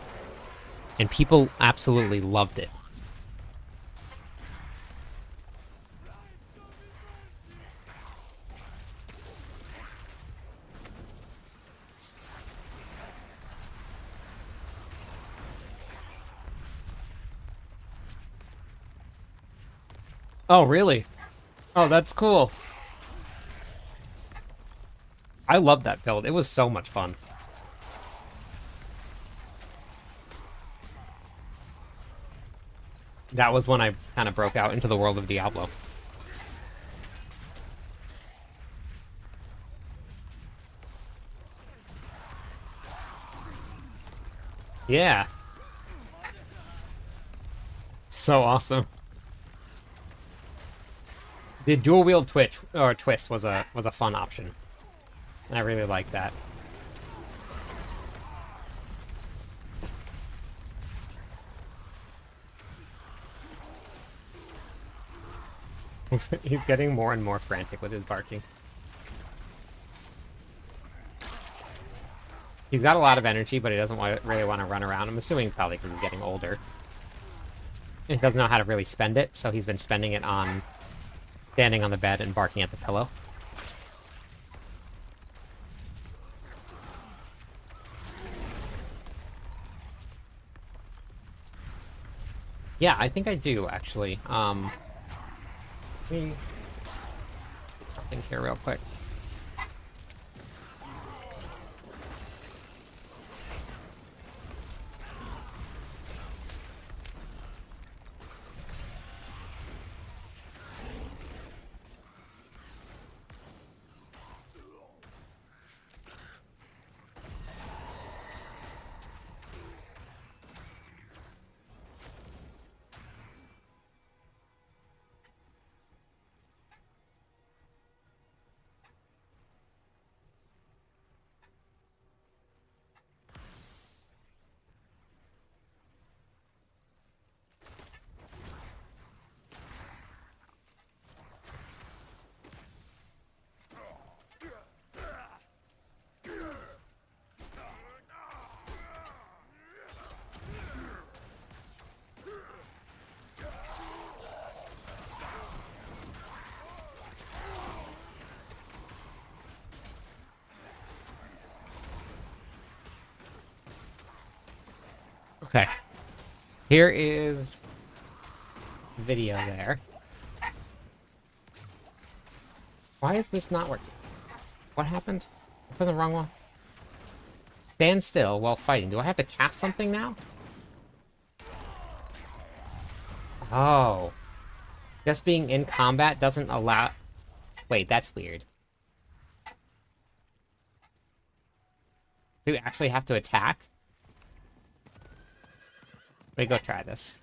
And people absolutely loved it. Oh, really? Oh, that's cool. I love that build. It was so much fun. That was when I kind of broke out into the world of Diablo. Yeah. So awesome. The dual wield twist was a fun option. I really like that. He's getting more and more frantic with his barking. He's got a lot of energy, but he doesn't really want to run around. I'm assuming probably because he's getting older. And he doesn't know how to really spend it, so he's been spending it on standing on the bed and barking at the pillow. Yeah, I think I do, actually. Let me get something here real quick. Okay. Here is video there. Why is this not working? What happened? I put the wrong one. Stand still while fighting. Do I have to cast something now? Oh. Just being in combat doesn't allow... Wait, that's weird. Do we actually have to attack? Let me go try this.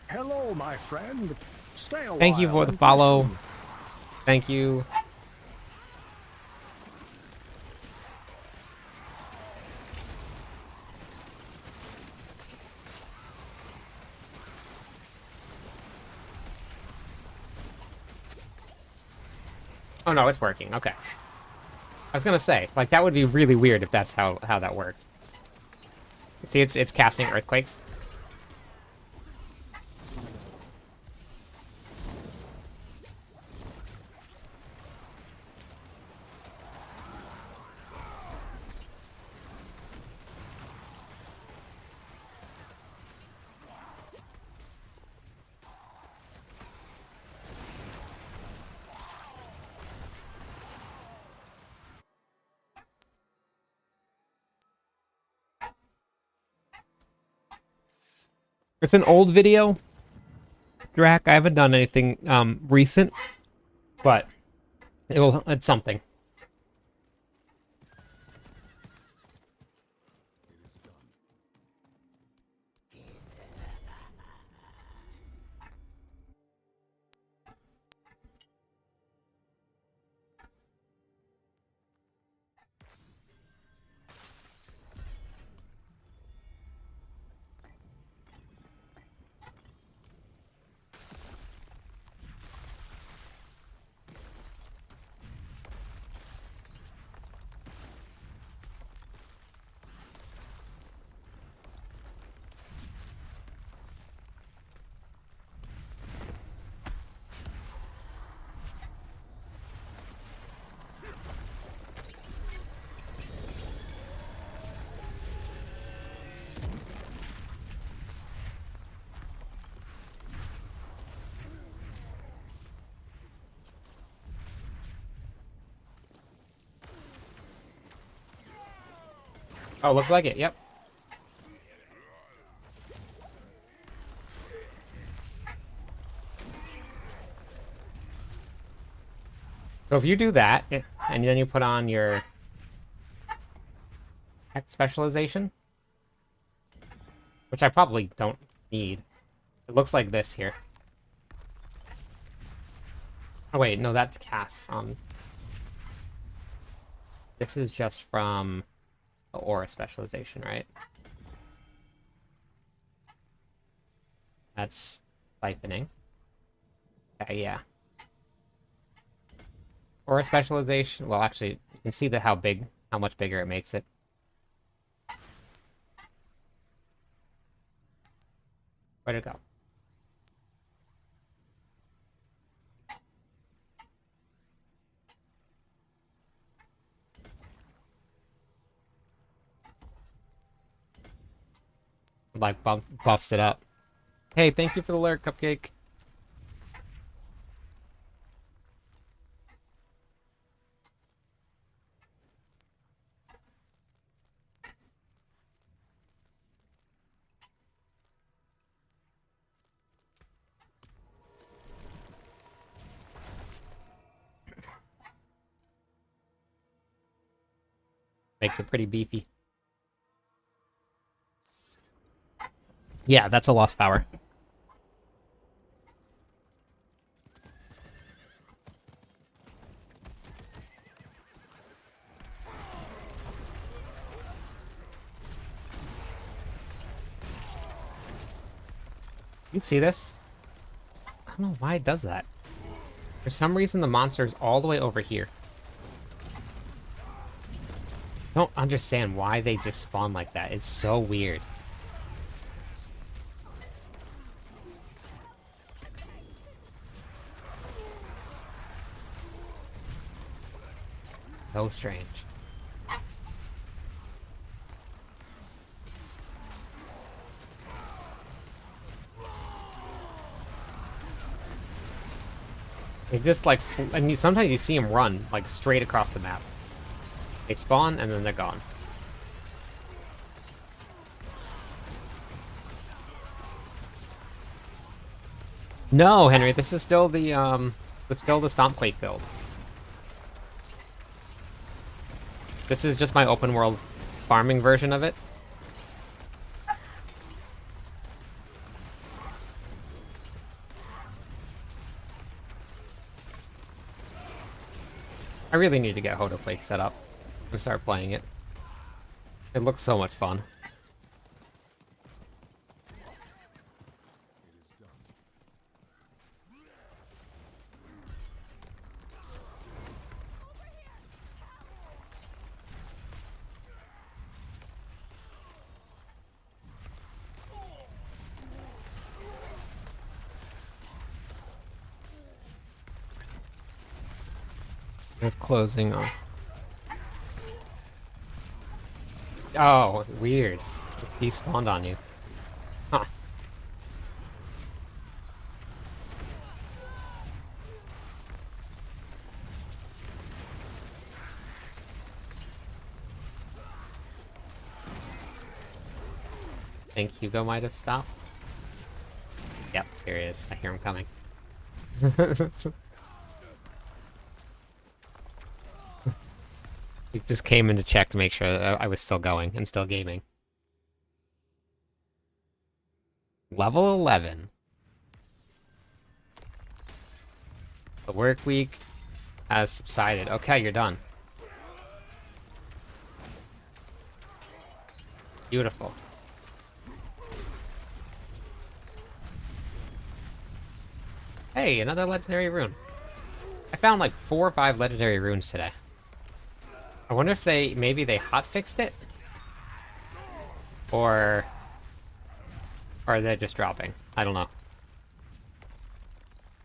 Hello, my friend. Stay a Thank you while for the and follow. listen. Thank you. Oh no, it's working. Okay. I was gonna say, like, that would be really weird if that's how that worked. See, it's casting earthquakes. It's an old video, Drac. I haven't done anything recent, but it's something. It is done. Oh, looks like it. Yep. So if you do that, and then you put on your X specialization, which I probably don't need. It looks like this here. Oh wait, no, that casts on... This is just from the aura specialization, right? That's siphoning. Okay, yeah. Aura specialization, well actually, you can see how much bigger it makes it. Where'd it go? Like, buffs it up. Hey, thank you for the lurk, Cupcake. Makes it pretty beefy. Yeah, that's a lost power. You see this? I don't know why it does that. For some reason, the monster's all the way over here. I don't understand why they just spawn like that. It's so weird. So strange. They just like, and sometimes you see them run like straight across the map. They spawn and then they're gone. No, Henry, this is still the Stompquake build. This is just my open world farming version of it. I really need to get Hodoquake set up and start playing it. It looks so much fun. It's closing on. Oh, weird. It's despawned on you. Huh. Think Hugo might have stopped? Yep, here he is. I hear him coming. He just came in to check to make sure that I was still going and still gaming. Level 11. The work week has subsided. Okay, you're done. Beautiful. Hey, another legendary rune. I found like 4 or 5 legendary runes today. I wonder if maybe they hotfixed it? Or are they just dropping? I don't know.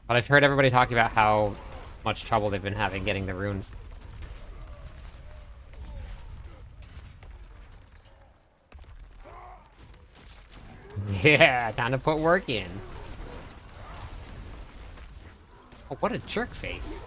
But I've heard everybody talking about how much trouble they've been having getting the runes. Yeah, time to put work in. Oh, what a jerk face.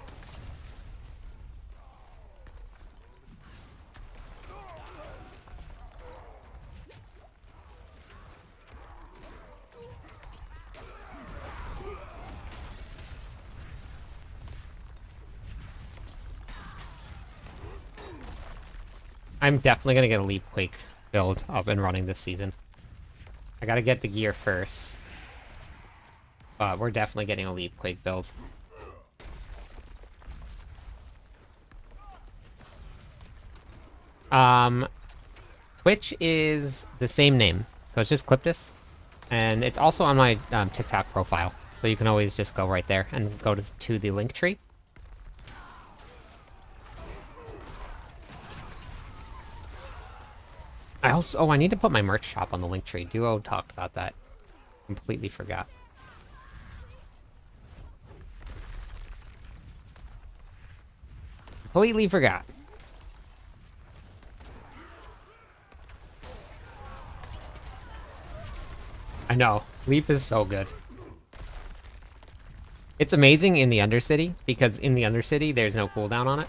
I'm definitely gonna get a Leap Quake build up and running this season. I gotta get the gear first. But we're definitely getting a Leap Quake build. Twitch is the same name, so it's just Cliptus. And it's also on my TikTok profile, so you can always just go right there and go to the link tree. I need to put my merch shop on the link tree. Duo talked about that. Completely forgot. Completely forgot. I know. Leap is so good. It's amazing in the Undercity, because in the Undercity, there's no cooldown on it.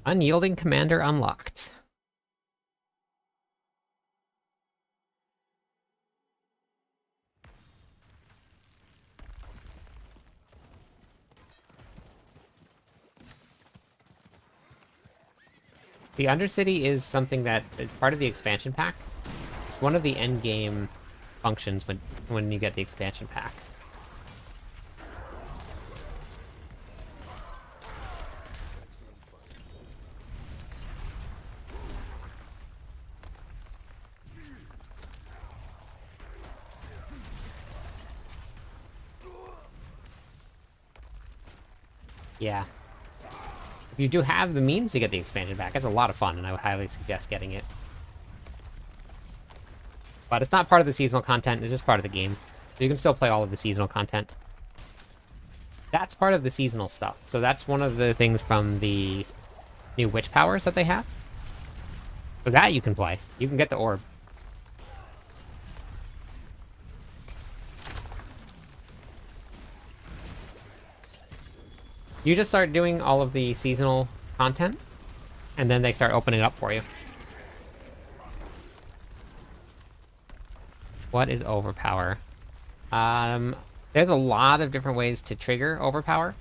Unyielding Commander unlocked. The Undercity is something that is part of the expansion pack. It's one of the endgame functions when you get the expansion pack. Yeah. If you do have the means to get the expansion pack, it's a lot of fun, and I would highly suggest getting it. But it's not part of the seasonal content, it's just part of the game. So you can still play all of the seasonal content. That's part of the seasonal stuff. So that's one of the things from the new witch powers that they have. So that you can play. You can get the orb. You just start doing all of the seasonal content, and then they start opening it up for you. What is overpower? There's a lot of different ways to trigger overpower.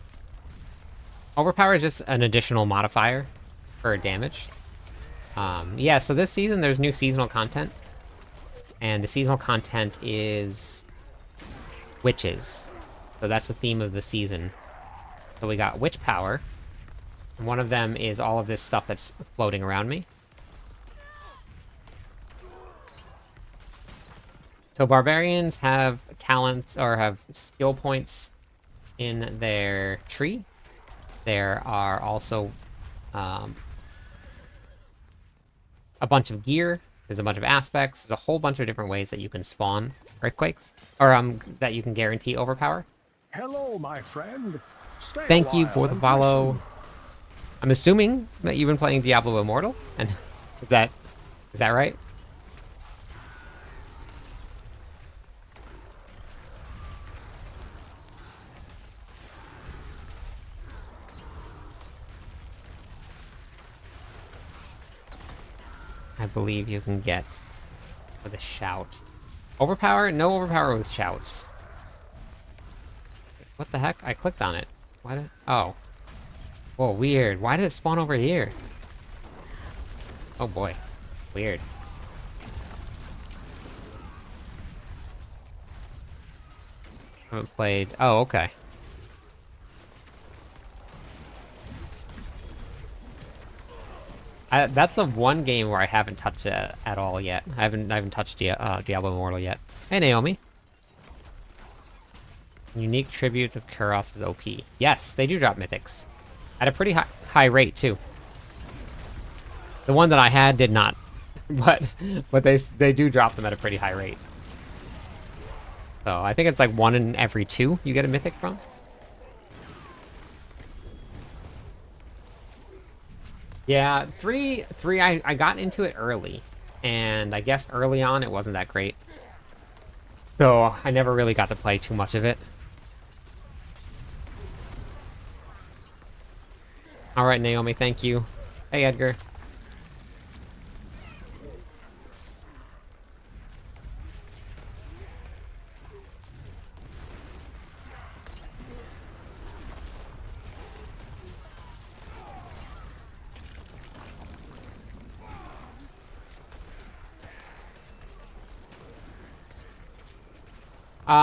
Overpower is just an additional modifier for damage. Yeah, so this season there's new seasonal content. And the seasonal content is witches. So that's the theme of the season. So we got witch power. And one of them is all of this stuff that's floating around me. So barbarians have talents or have skill points in their tree. There are also a bunch of gear. There's a bunch of aspects. There's a whole bunch of different ways that you can spawn earthquakes, or that you can guarantee overpower. Hello, my friend. Stay a Thank you while for the and follow. listen. I'm assuming that you've been playing Diablo Immortal, and is that right? I believe you can get with a shout. Overpower? No overpower with shouts. What the heck? I clicked on it. Why did... Oh. Whoa, weird. Why did it spawn over here? Oh boy. Weird. Haven't played... Oh, okay. That's the one game where I haven't touched it at all yet. I haven't touched Diablo Immortal yet. Hey, Naomi. Unique tributes of Kuros is OP. Yes, they do drop mythics. At a pretty high rate, too. The one that I had did not. but they do drop them at a pretty high rate. So I think it's like 1 in every 2 you get a mythic from. Yeah, 3 I got into it early. And I guess early on it wasn't that great. So I never really got to play too much of it. Alright, Naomi, thank you. Hey, Edgar.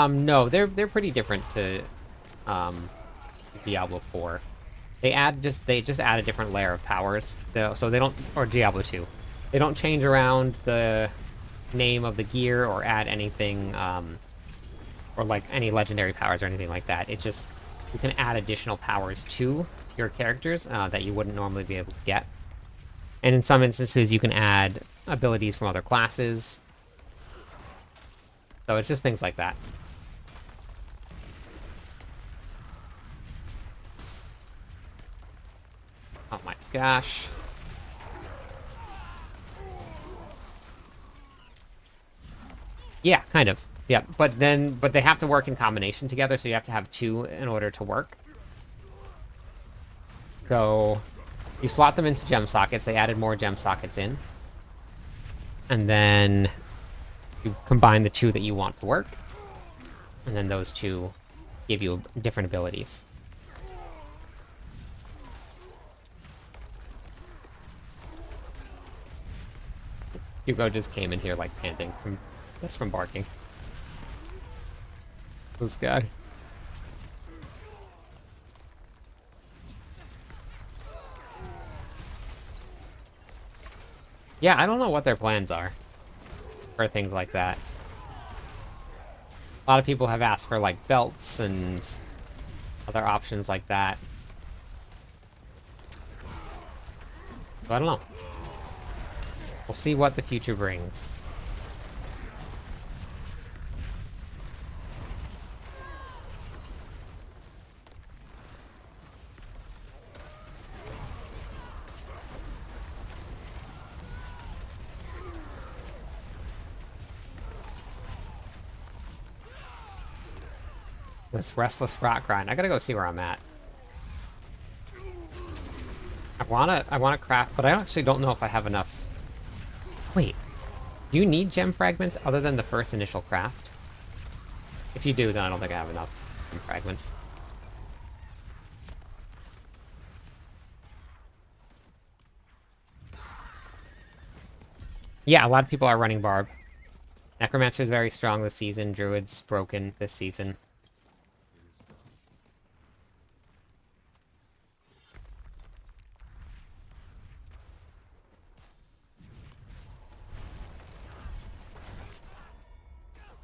No, they're pretty different to Diablo 4. They just add a different layer of powers. So they don't, or Diablo 2. They don't change around the name of the gear or add anything or like any legendary powers or anything like that. It just, you can add additional powers to your characters that you wouldn't normally be able to get. And in some instances you can add abilities from other classes. So it's just things like that. Oh my gosh. Yeah, kind of. Yeah, but they have to work in combination together, so you have to have 2 in order to work. So you slot them into gem sockets. They added more gem sockets in. And then you combine the 2 that you want to work. And then those 2 give you different abilities. Hugo just came in here like panting from barking. This guy. Yeah, I don't know what their plans are for things like that. A lot of people have asked for like belts and other options like that. So I don't know. We'll see what the future brings. This restless rock grind. I gotta go see where I'm at. I wanna craft, but I actually don't know if I have enough. Wait, do you need gem fragments other than the first initial craft? If you do, then I don't think I have enough gem fragments. Yeah, a lot of people are running Barb. Necromancer's very strong this season. Druid's broken this season.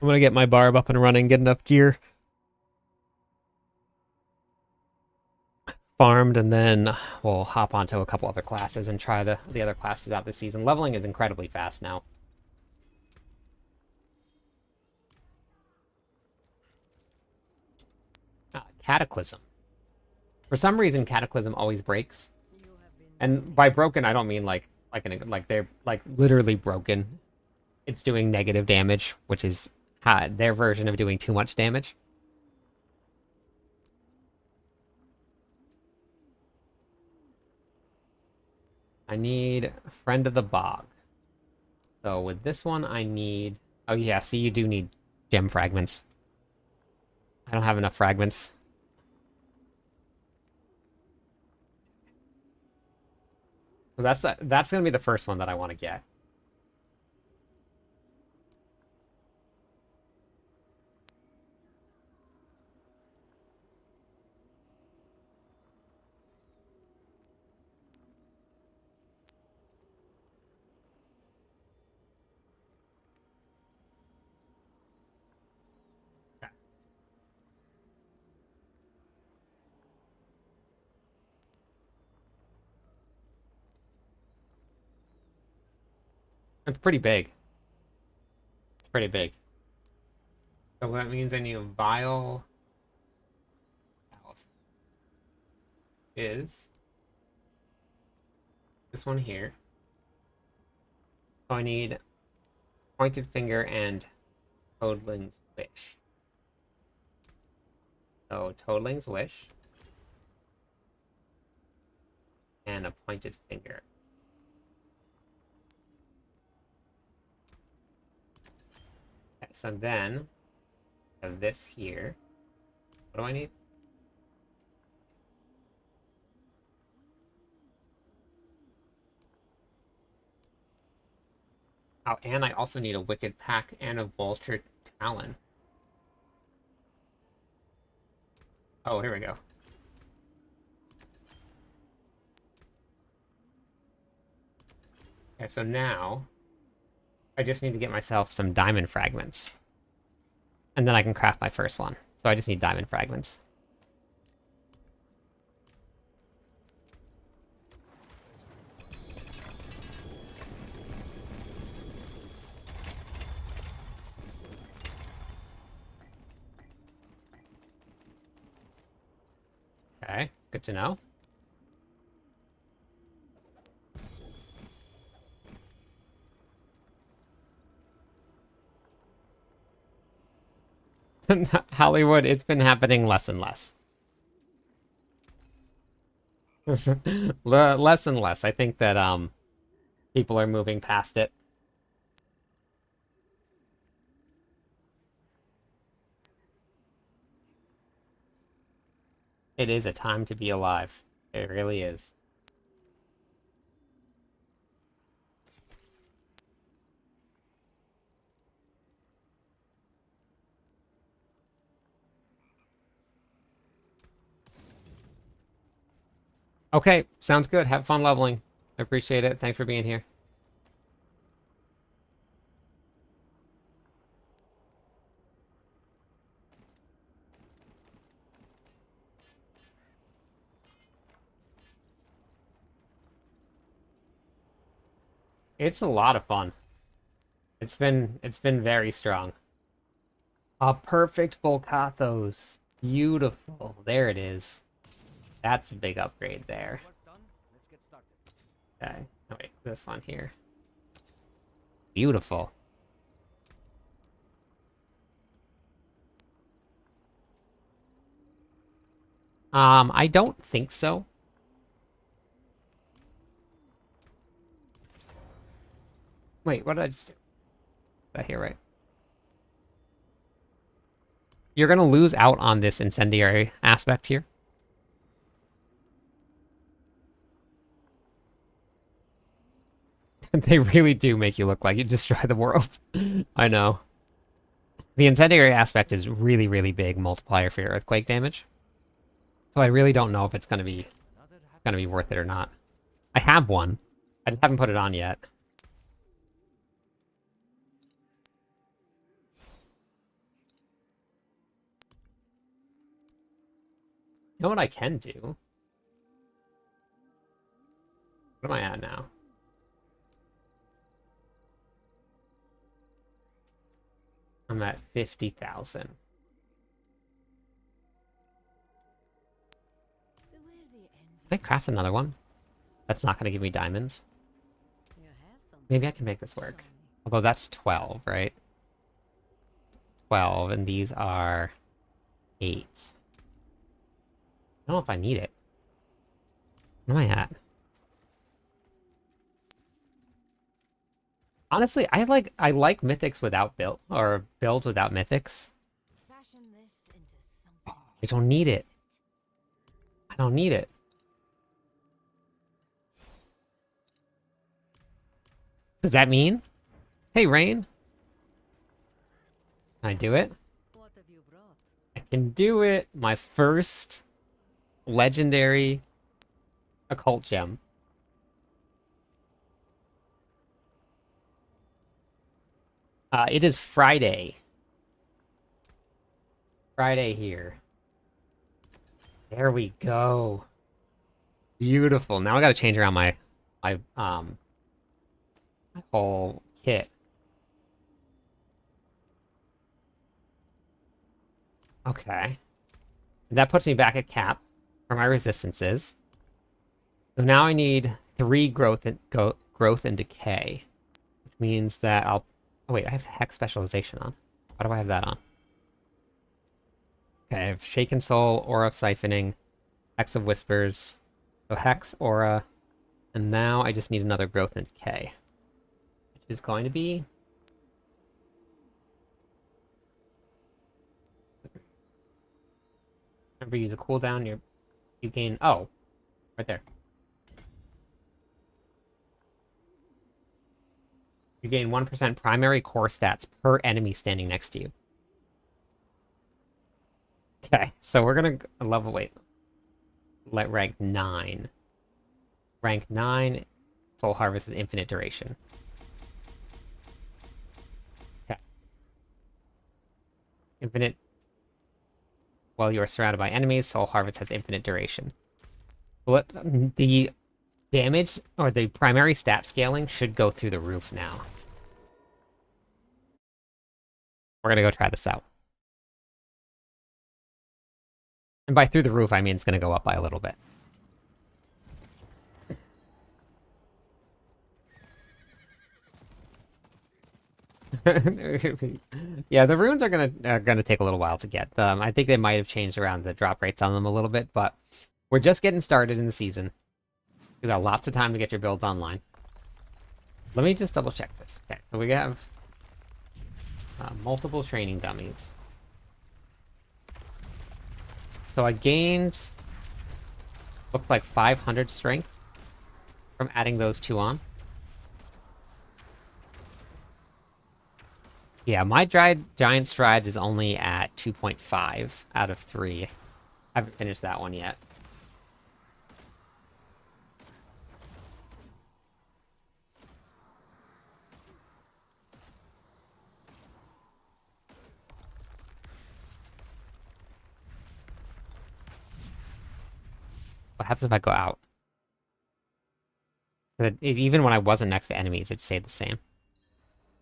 I'm gonna get my Barb up and running, get enough gear farmed, and then we'll hop onto a couple other classes and try the other classes out this season. Leveling is incredibly fast now. Cataclysm. For some reason, Cataclysm always breaks. And by broken, I don't mean like they're like literally broken. It's doing negative damage, which is their version of doing too much damage. I need Friend of the Bog. So with this one, I need... Oh yeah, see, you do need gem fragments. I don't have enough fragments. So that's gonna be the first one that I want to get. It's pretty big. It's pretty big. So that means I need a vial. Is this one here. So I need Pointed Finger and Toadling's Wish. So Toadling's Wish. And a Pointed Finger. Okay, so then I have this here. What do I need? Oh, and I also need a Wicked Pack and a Vulture Talon. Oh, here we go. Okay, so now I just need to get myself some diamond fragments. And then I can craft my first one. So I just need diamond fragments. Okay, good to know. Hollywood, it's been happening less and less. Less and less. I think that people are moving past it. It is a time to be alive. It really is. Okay, sounds good. Have fun leveling. I appreciate it. Thanks for being here. It's a lot of fun. It's been very strong. A perfect Volcathos. Beautiful. There it is. That's a big upgrade there. Okay. Oh, wait, this one here. Beautiful. I don't think so. Wait, what did I just do? Did I hear right? You're gonna lose out on this incendiary aspect here. They really do make you look like you destroy the world. I know. The incendiary aspect is really, really big multiplier for your earthquake damage. So I really don't know if it's gonna be worth it or not. I have one. I just haven't put it on yet. You know what I can do? What am I at now? I'm at 50,000. Can I craft another one? That's not going to give me diamonds. Maybe I can make this work. Although that's 12, right? 12, and these are 8. I don't know if I need it. What am I at? Honestly, I like mythics without build, or build without mythics. I don't need it. I don't need it. Does that mean? Hey, Rain. Can I do it? What have you brought? I can do it. My first legendary occult gem. It is Friday. Friday here. There we go. Beautiful. Now I gotta change around my whole kit. Okay. That puts me back at cap for my resistances. So now I need 3 growth and decay. Which means that I'll... Oh wait, I have hex specialization on. Why do I have that on? Okay, I have Shaken Soul, Aura of Siphoning, Hex of Whispers. So Hex, Aura, and now I just need another growth and decay. Which is going to be... Remember, use a cooldown, you gain... Oh, right there. You gain 1% primary core stats per enemy standing next to you. Okay, so we're gonna level... Wait. Let rank 9. Rank 9, Soul Harvest is infinite duration. Okay. Infinite... While you are surrounded by enemies, Soul Harvest has infinite duration. What the damage, or the primary stat scaling, should go through the roof now. We're gonna go try this out. And by through the roof, I mean it's gonna go up by a little bit. Yeah, the runes are gonna take a little while to get. I think they might have changed around the drop rates on them a little bit, but we're just getting started in the season. We got lots of time to get your builds online. Let me just double check this. Okay, so we have multiple training dummies. So I gained, looks like 500 strength from adding those 2 on. Yeah, my giant stride is only at 2.5 out of 3. I haven't finished that one yet. What happens if I go out? Even when I wasn't next to enemies, it stayed the same.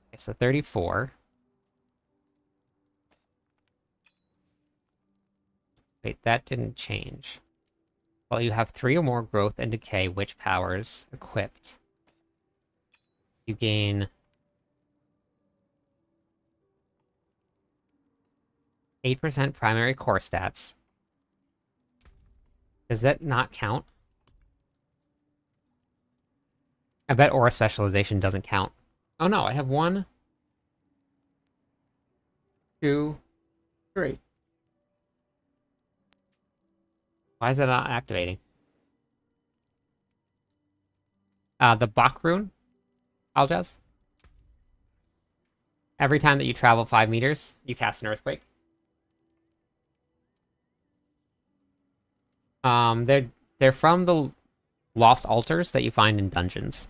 Okay, so 34. Wait, that didn't change. Well, you have 3 or more growth and decay witch powers equipped. You gain 8% primary core stats. Does that not count? I bet aura specialization doesn't count. Oh no, I have 1, 2, 3. Why is that not activating? The Bach rune, Aljaz. Every time that you travel 5 meters, you cast an earthquake. They're from the lost altars that you find in dungeons.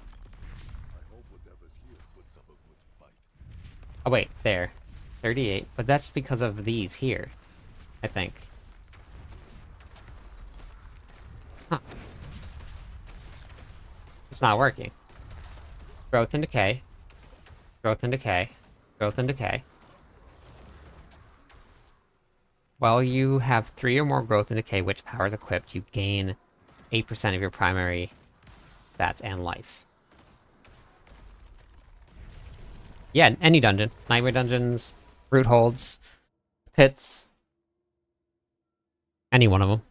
I hope whatever's here puts up a good fight. Oh wait, there. 38, but that's because of these here, I think. Huh. It's not working. Growth and decay. Growth and decay. Growth and decay. While you have 3 or more growth and decay, which powers equipped, you gain 8% of your primary stats and life. Yeah, any dungeon. Nightmare dungeons, root holds, pits. Any one of them.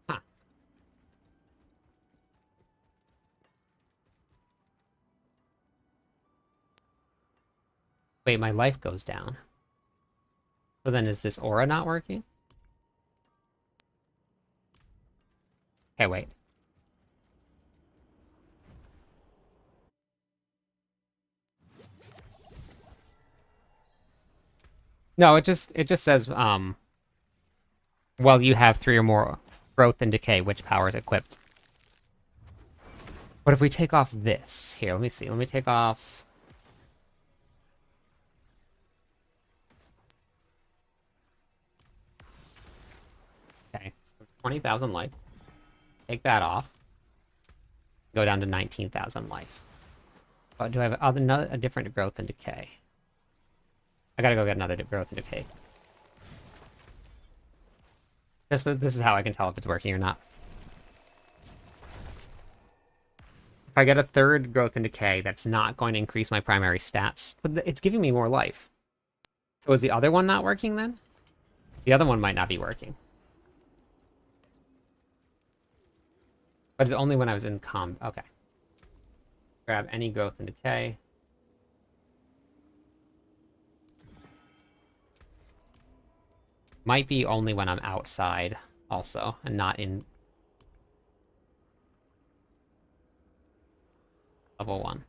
Huh. Wait, my life goes down. So then is this aura not working? Okay, wait. No, it just says, well, you have 3 or more growth and decay, which power is equipped. But if we take off this... Here, let me see. Let me take off... Okay, so 20,000 life. Take that off. Go down to 19,000 life. But do I have a different growth and decay? I gotta go get another growth and decay. This is how I can tell if it's working or not. If I get a 3rd growth and decay, that's not going to increase my primary stats, but it's giving me more life. So is the other one not working then? The other one might not be working. But it's only when I was in okay. Grab any growth and decay. Might be only when I'm outside, also, and not in level 1.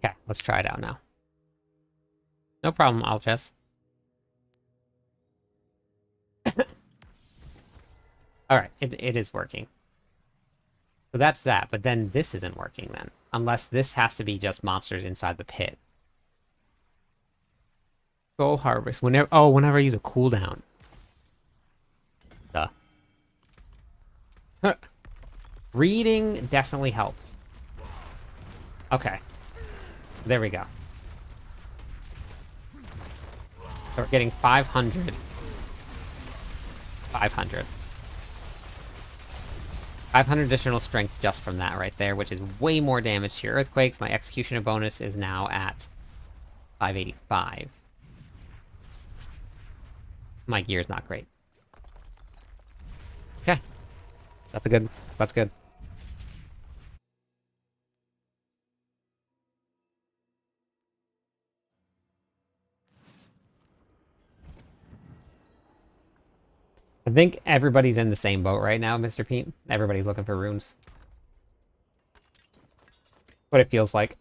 Okay, let's try it out now. No problem, Alchess. Alright, it is working. So that's that, but then this isn't working then. Unless this has to be just monsters inside the pit. Go harvest. Whenever I use a cooldown. Duh. Reading definitely helps. Okay. There we go. So we're getting 500. 500. 500 additional strength just from that right there, which is way more damage to your earthquakes. My executioner bonus is now at 585. My gear is not great. Okay. That's good. I think everybody's in the same boat right now, Mr. Pete. Everybody's looking for runes. What it feels like.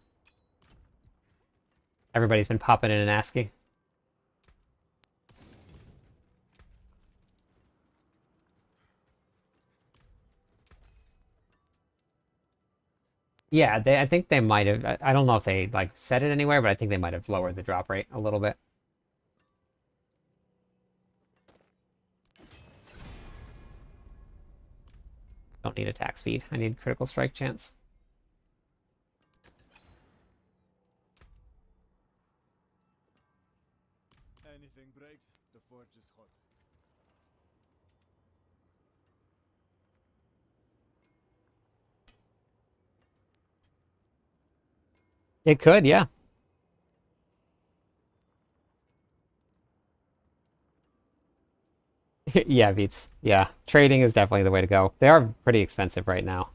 Everybody's been popping in and asking. Yeah, I think they might have... I don't know if they, like, said it anywhere, but I think they might have lowered the drop rate a little bit. Don't need attack speed. I need critical strike chance. forge is hot. It could, yeah. Yeah, Beats. Yeah, trading is definitely the way to go. They are pretty expensive right now,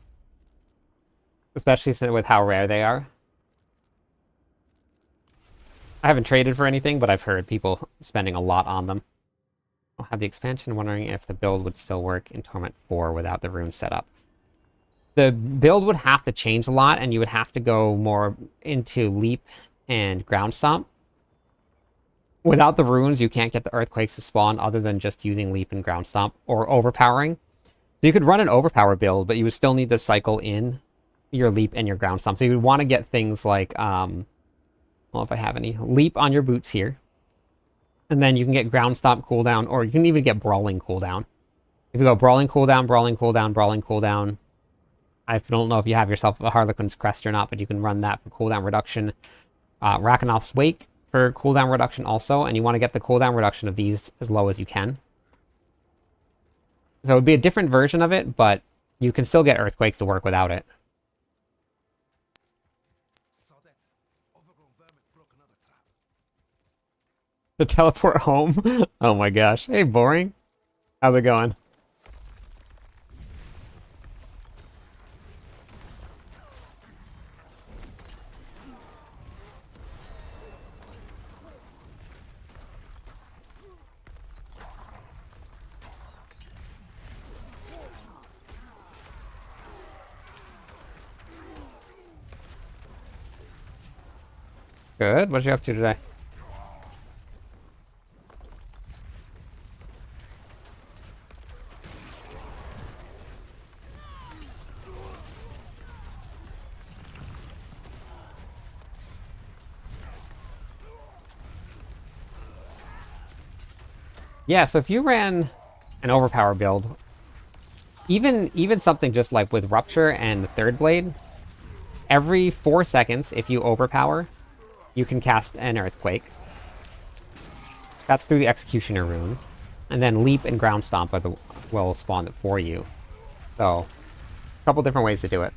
especially with how rare they are. I haven't traded for anything, but I've heard people spending a lot on them. I'll have the expansion, wondering if the build would still work in Torment 4 without the rune setup. The build would have to change a lot, and you would have to go more into Leap and Ground Stomp. Without the runes, you can't get the Earthquakes to spawn other than just using Leap and Ground Stomp or Overpowering. So you could run an Overpower build, but you would still need to cycle in your Leap and your Ground Stomp. So you would want to get things like, well, if I have any, Leap on your boots here. And then you can get Ground Stomp cooldown, or you can even get Brawling cooldown. If you go Brawling cooldown, Brawling cooldown, Brawling cooldown, I don't know if you have yourself a Harlequin's Crest or not, but you can run that for cooldown reduction. Rakanoth's Wake for cooldown reduction also, and you want to get the cooldown reduction of these as low as you can. So it would be a different version of it, but you can still get Earthquakes to work without it. Saw that. Overgrown vermin's broke another trap. To teleport home? Oh my gosh. Hey, boring. How's it going? Good. What are you up to today? Yeah, so if you ran an Overpower build, even something just like with Rupture and the Third Blade, every 4 seconds, if you overpower, you can cast an Earthquake. That's through the Executioner rune. And then Leap and Ground Stomp will spawn it for you. So, a couple different ways to do it.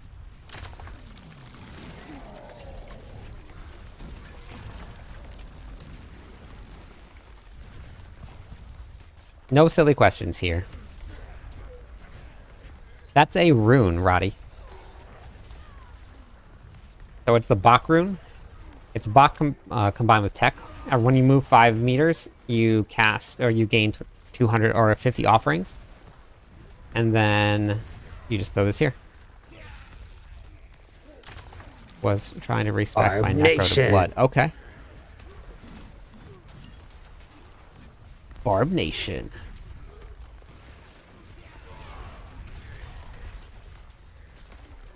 No silly questions here. That's a rune, Roddy. So it's the Bach rune. It's Bach combined with Tech. And when you move 5 meters, you cast, or you gain 200 or 50 offerings. And then you just throw this here. Was trying to respec my necro to blood. Okay. Barb Nation.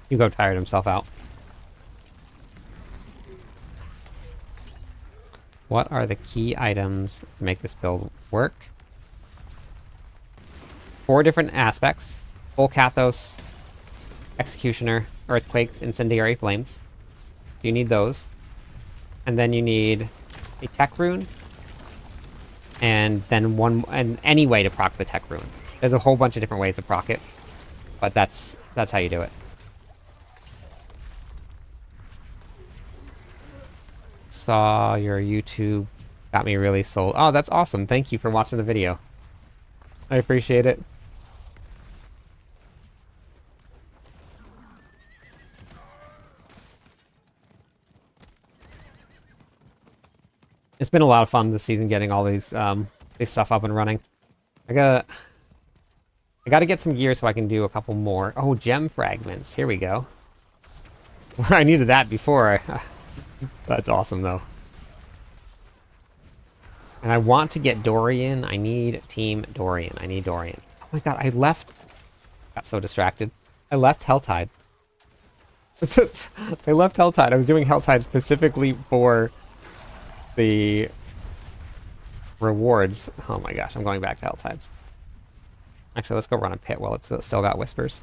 Hugo tired himself out. What are the key items to make this build work? 4 different aspects. Full Kathos, Executioner, Earthquakes, Incendiary Flames. You need those. And then you need a Tech rune. And then any way to proc the Tech rune. There's a whole bunch of different ways to proc it. But that's how you do it. Saw your YouTube, got me really sold. Oh, that's awesome. Thank you for watching the video. I appreciate it. It's been a lot of fun this season getting all these stuff up and running. I gotta get some gear so I can do a couple more. Oh, gem fragments. Here we go. I needed that before. That's awesome, though. And I want to get Dorian. I need Team Dorian. I need Dorian. Oh my god, I left... Got so distracted. I left Helltide. I left Helltide. I was doing Helltide specifically for the rewards. Oh my gosh, I'm going back to Helltides. Actually, let's go run a pit while it's still got whispers.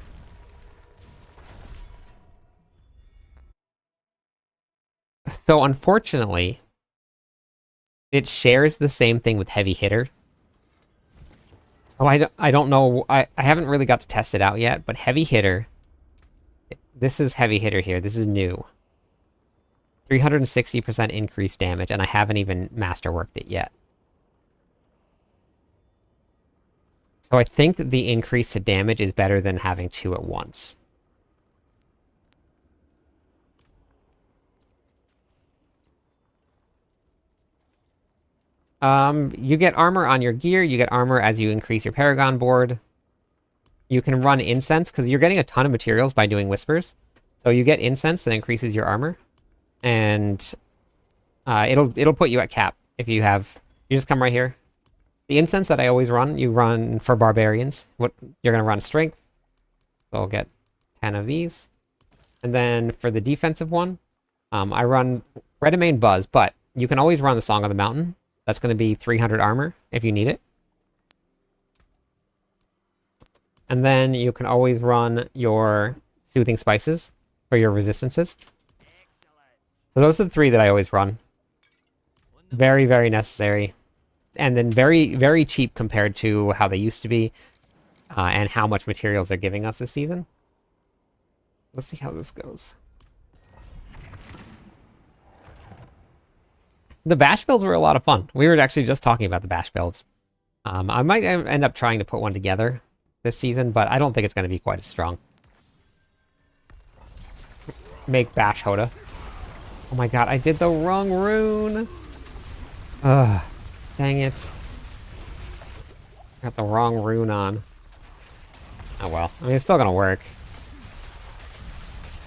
So unfortunately, it shares the same thing with Heavy Hitter. Oh, I don't know. I haven't really got to test it out yet, but heavy hitter. This is heavy hitter here. This is new. 360% increased damage, and I haven't even masterworked it yet. So I think the increase to damage is better than having two at once. You get armor on your gear, you get armor as you increase your Paragon board. You can run incense, because you're getting a ton of materials by doing whispers. So you get incense that increases your armor. And it'll put you at cap if you have... You just come right here. The incense that I always run, you run for barbarians. What you're going to run strength. So I'll get 10 of these. And then for the defensive one, I run Redemain Buzz, but you can always run the Song of the Mountain. That's going to be 300 armor if you need it. And then you can always run your Soothing Spices for your resistances. So those are the three that I always run. Very, very necessary. And then very, very cheap compared to how they used to be. And how much materials they're giving us this season. Let's see how this goes. The bash builds were a lot of fun. We were actually just talking about the bash builds. I might end up trying to put one together this season, but I don't think it's going to be quite as strong. Make bash Hoda. Oh my god, I did the wrong rune! Ugh, dang it. Got the wrong rune on. Oh well, I mean, it's still going to work.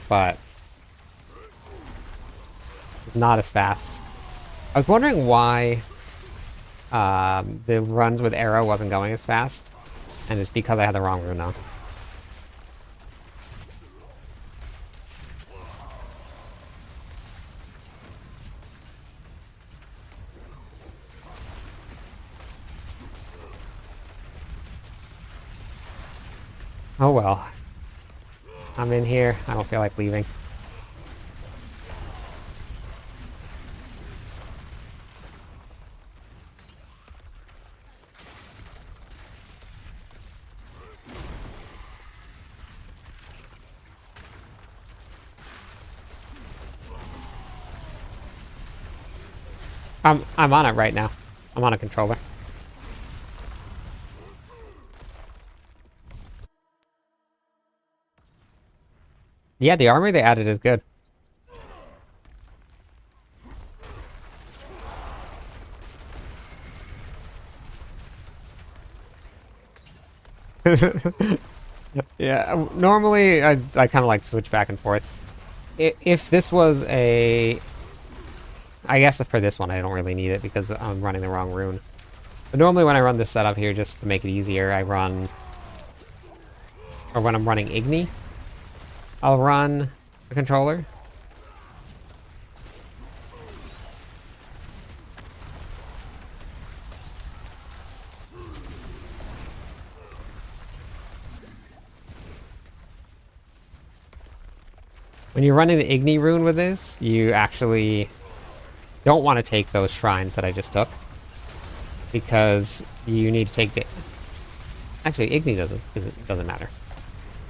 But it's not as fast. I was wondering why the runs with arrow wasn't going as fast, and it's because I had the wrong rune on. Oh well. I'm in here. I don't feel like leaving. I'm on it right now. I'm on a controller. Yeah, the armor they added is good. Yeah, normally I kind of like to switch back and forth. If this was a... I guess for this one I don't really need it because I'm running the wrong rune. But normally when I run this setup here, just to make it easier, I run... Or when I'm running Igni, I'll run a controller. When you're running the Igni rune with this, you actually don't want to take those shrines that I just took. Because you need to take... Actually, Igni doesn't matter.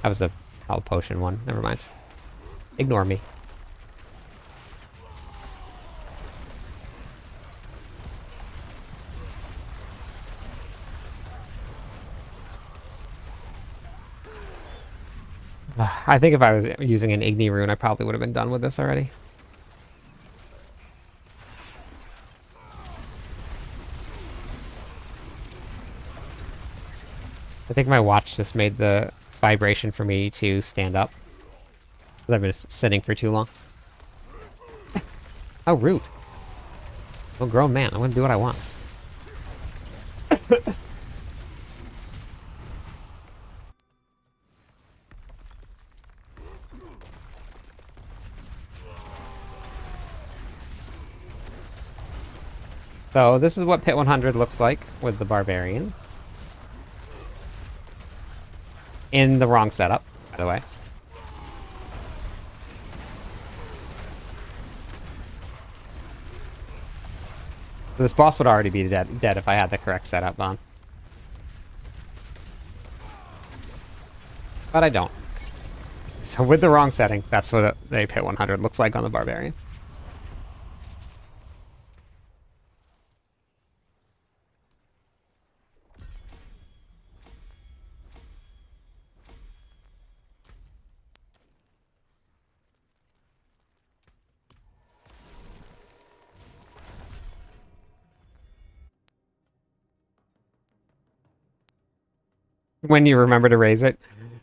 That was the health potion one. Never mind. Ignore me. I think if I was using an Igni rune, I probably would have been done with this already. I think my watch just made the vibration for me to stand up. I've been sitting for too long. How rude. I'm a grown man. I'm gonna do what I want. So this is what Pit 100 looks like with the Barbarian. In the wrong setup, by the way. This boss would already be dead if I had the correct setup on. But I don't. So with the wrong setting, that's what the AP 100 looks like on the Barbarian. When you remember to raise it.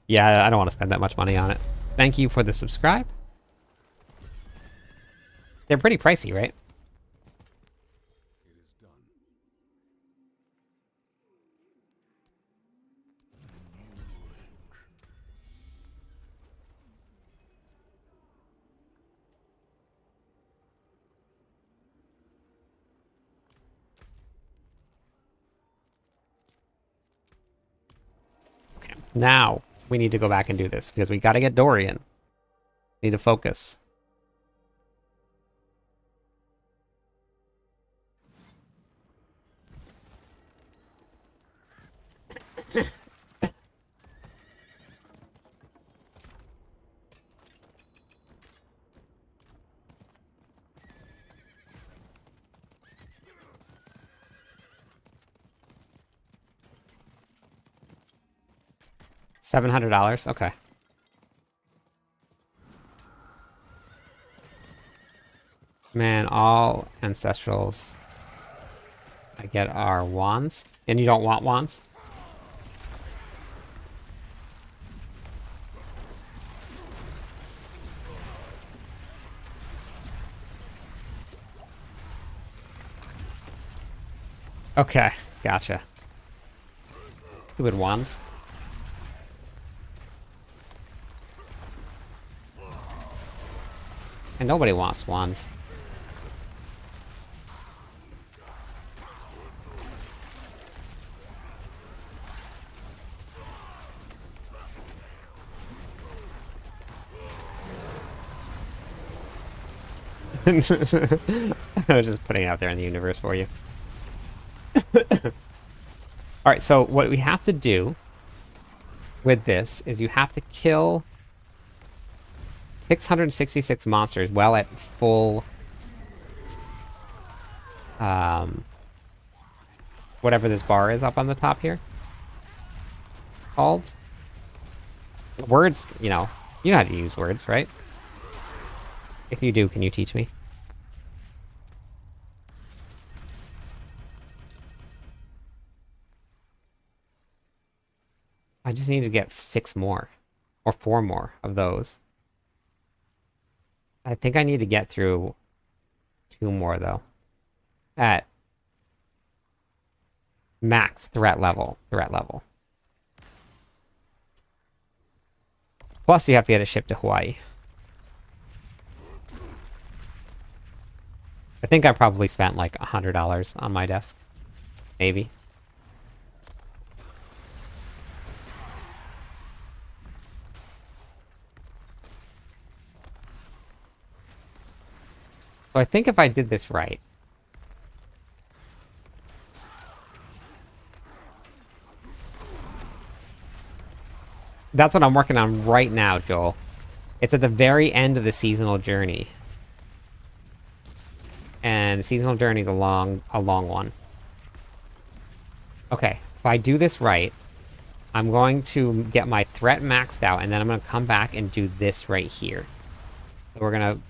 Yeah, I don't want to spend that much money on it. Thank you for the subscribe. They're pretty pricey, right? It is done. Okay. Now, we need to go back and do this, because we got to get Dorian. Need to focus. $700, okay. Man, all ancestrals I get are wands. And you don't want wands? Okay, gotcha. Stupid wands. And nobody wants wands. I was just putting it out there in the universe for you. Alright, so what we have to do with this is you have to kill 666 monsters well at full whatever this bar is up on the top here called. Words, you know how to use words, right? If you do, can you teach me? I just need to get 6 more or 4 more of those. I think I need to get through 2 more though. At max threat level. Plus you have to get a ship to Hawaii. I think I probably spent like $100 on my desk. Maybe. So I think if I did this right... That's what I'm working on right now, Joel. It's at the very end of the seasonal journey. And the seasonal journey is a long one. Okay, if I do this right, I'm going to get my threat maxed out, and then I'm going to come back and do this right here. So we're going to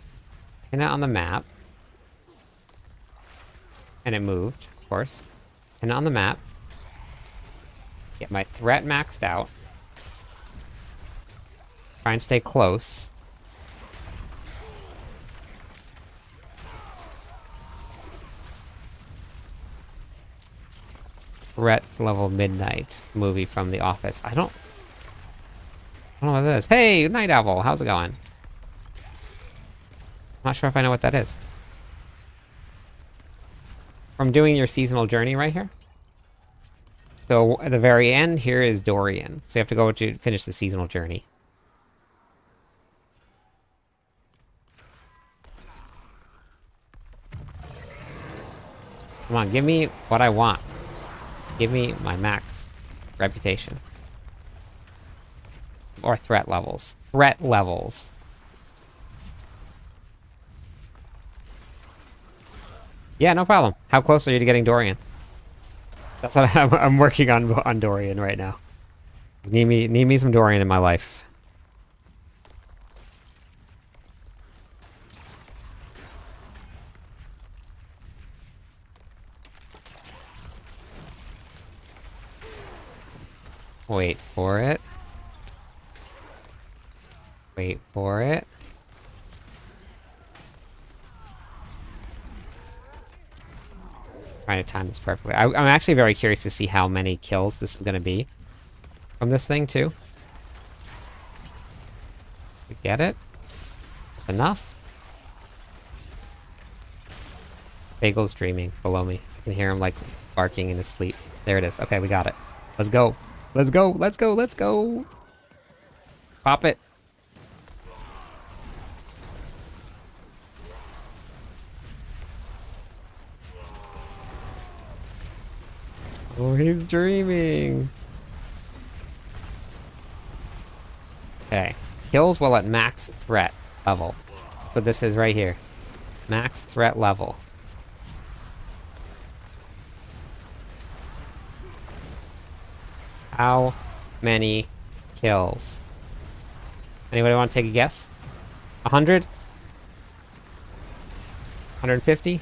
pin it on the map. And it moved, of course. Pin it on the map. Get my threat maxed out. Try and stay close. Threat level midnight movie from The Office. I don't know what that is. Hey, Night Owl, how's it going? I'm not sure if I know what that is. From doing your seasonal journey right here. So at the very end, here is Dorian. So you have to go to finish the seasonal journey. Come on, give me what I want. Give me my max reputation. Or threat levels. Threat levels. Yeah, no problem. How close are you to getting Dorian? That's what I'm working on Dorian right now. Need me some Dorian in my life. Wait for it. Wait for it. Trying to time this perfectly. I'm actually very curious to see how many kills this is going to be from this thing, too. We get it? Just enough? Bagel's dreaming below me. I can hear him, like, barking in his sleep. There it is. Okay, we got it. Let's go. Let's go. Let's go. Let's go. Pop it. Oh, he's dreaming. Okay. Kills while at max threat level. But this is right here. Max threat level. How many kills? Anybody want to take a guess? 100? 150?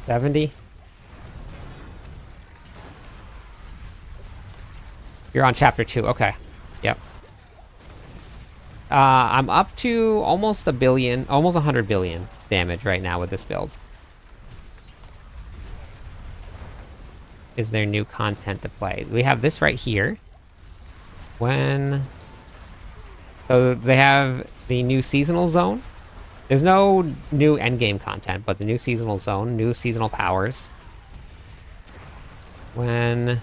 70? You're on chapter 2. Okay. Yep. I'm up to almost a billion, almost 100 billion damage right now with this build. Is there new content to play? We have this right here. So they have the new seasonal zone. There's no new endgame content, but the new seasonal zone, new seasonal powers. When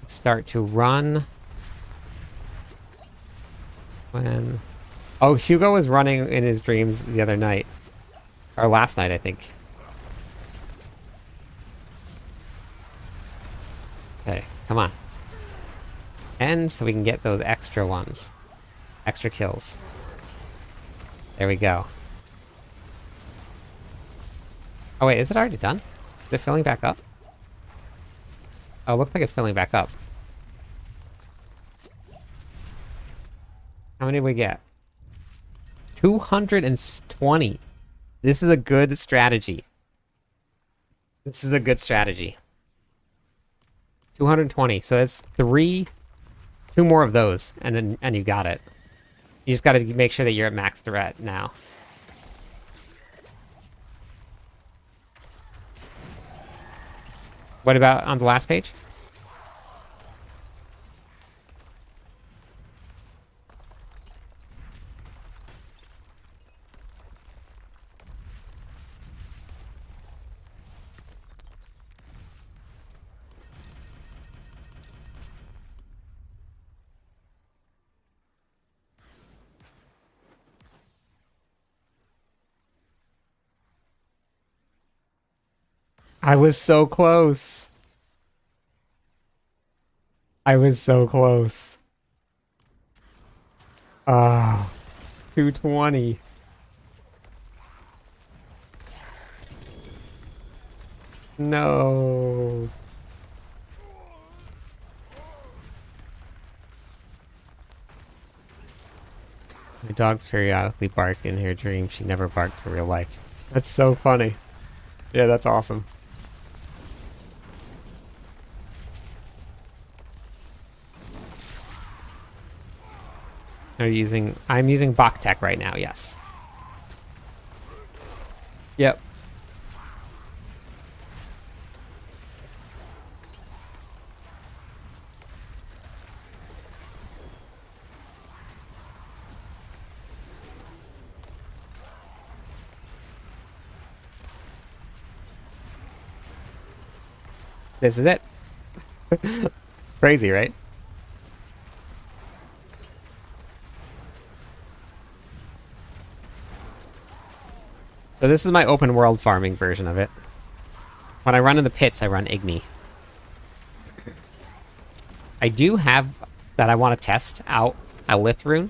start to run. When... Oh, Hugo was running in his dreams the other night. Or last night, I think. Okay, come on. And so we can get those extra ones. Extra kills. There we go. Oh wait, is it already done? Is it filling back up? Oh, it looks like it's filling back up. How many did we get? 220. This is a good strategy. This is a good strategy. 220. So that's two more of those, and you got it. You just got to make sure that you're at max threat now. What about on the last page? I was so close. I was so close. Ah, 220. No. My dogs periodically bark in her dreams. She never barks in real life. That's so funny. Yeah, that's awesome. I'm using Bach Tech right now, yes. Yep. This is it. Crazy, right? So this is my open world farming version of it. When I run in the pits, I run Igni. I do have that I want to test out a Lith rune.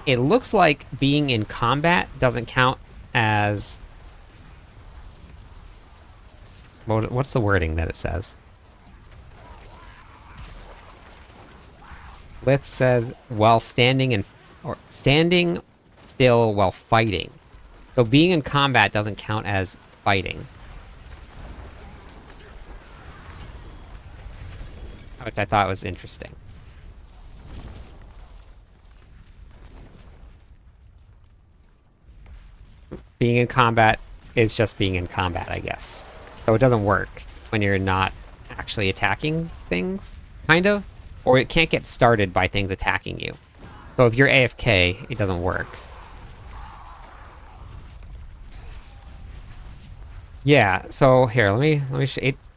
It looks like being in combat doesn't count as... What's the wording that it says? Lith says while standing still while fighting. So being in combat doesn't count as fighting. Which I thought was interesting. Being in combat is just being in combat, I guess. So it doesn't work when you're not actually attacking things, kind of. Or it can't get started by things attacking you. So if you're AFK, it doesn't work. Yeah, so here, let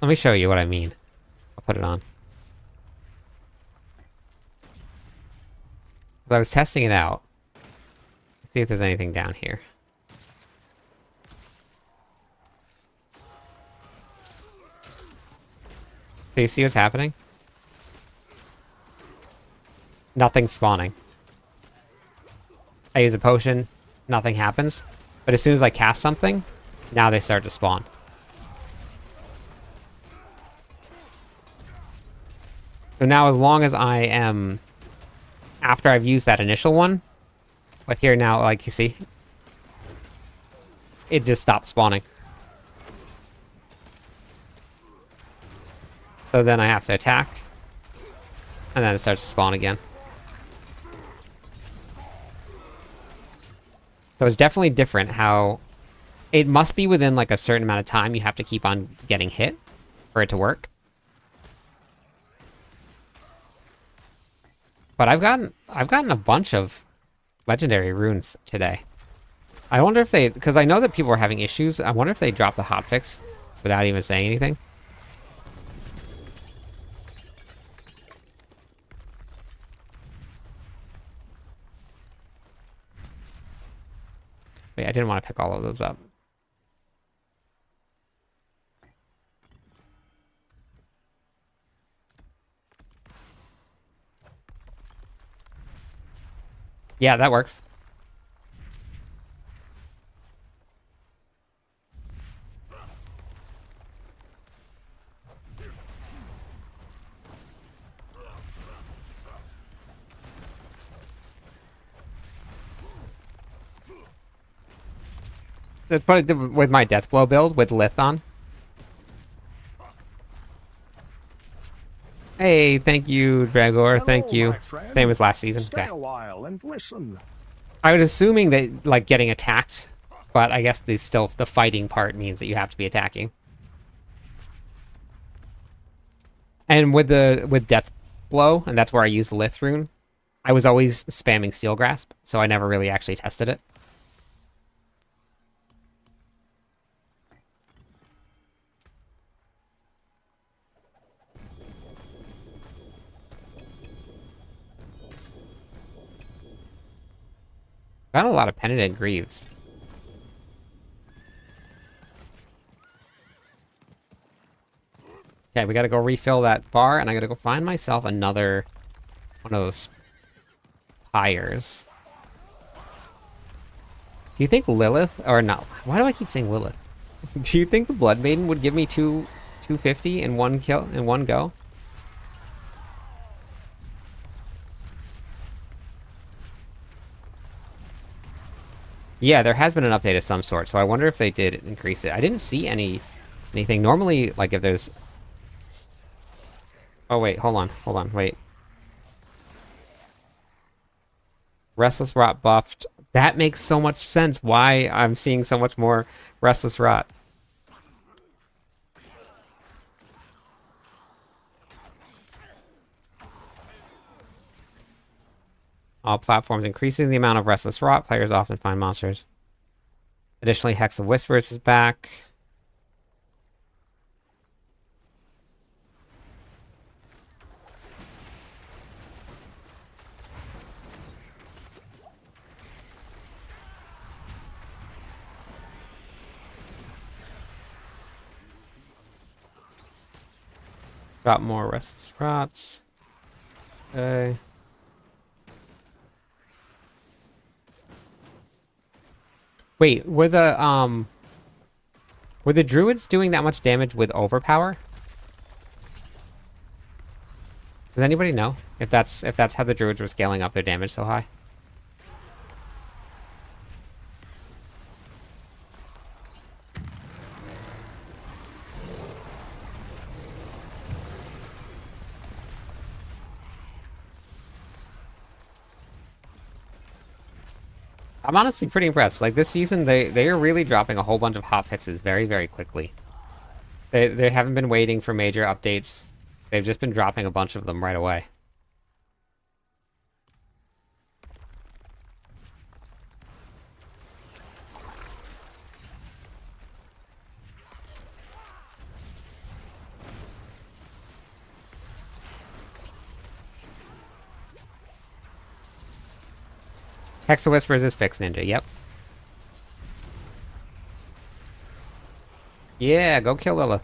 me show you what I mean. I'll put it on. So I was testing it out. Let's see if there's anything down here. So you see what's happening? Nothing's spawning. I use a potion, nothing happens. But as soon as I cast something, now they start to spawn. So now as long as I am... After I've used that initial one... But here now, like you see... It just stops spawning. So then I have to attack. And then it starts to spawn again. So it's definitely different how... It must be within like a certain amount of time you have to keep on getting hit for it to work. But I've gotten a bunch of legendary runes today. I wonder if they... Because I know that people are having issues. I wonder if they dropped the hotfix without even saying anything. Wait, I didn't want to pick all of those up. Yeah, that works. That's what I did with my Deathblow build with Lith on. Hey, thank you, Dragor. Hello, Thank you. my friend. Same as last season. Stay Okay. a while and listen. I was assuming that like getting attacked, but I guess the fighting part means that you have to be attacking. And with Deathblow, and that's where I used the Lith rune, I was always spamming Steel Grasp, so I never really actually tested it. Got a lot of Penitent Greaves. Okay, we gotta go refill that bar, and I gotta go find myself another one of those pyres. Do you think Lilith, or no? Why do I keep saying Lilith? Do you think the Blood Maiden would give me 250 in one kill, in one go? Yeah, there has been an update of some sort, so I wonder if they did increase it. I didn't see anything. Normally, like, if there's... Oh, wait, hold on, wait. Restless Rot buffed. That makes so much sense why I'm seeing so much more Restless Rot. All platforms increasing the amount of Restless Rot. Players often find monsters. Additionally, Hex of Whispers is back. Got more Restless Rots. Okay. Wait, were the druids doing that much damage with overpower? Does anybody know if that's how the druids were scaling up their damage so high? I'm honestly pretty impressed. Like this season, they are really dropping a whole bunch of hot fixes very, very quickly. They haven't been waiting for major updates. They've just been dropping a bunch of them right away. Hexa Whispers is fixed, Ninja. Yep. Yeah, go kill Lilith.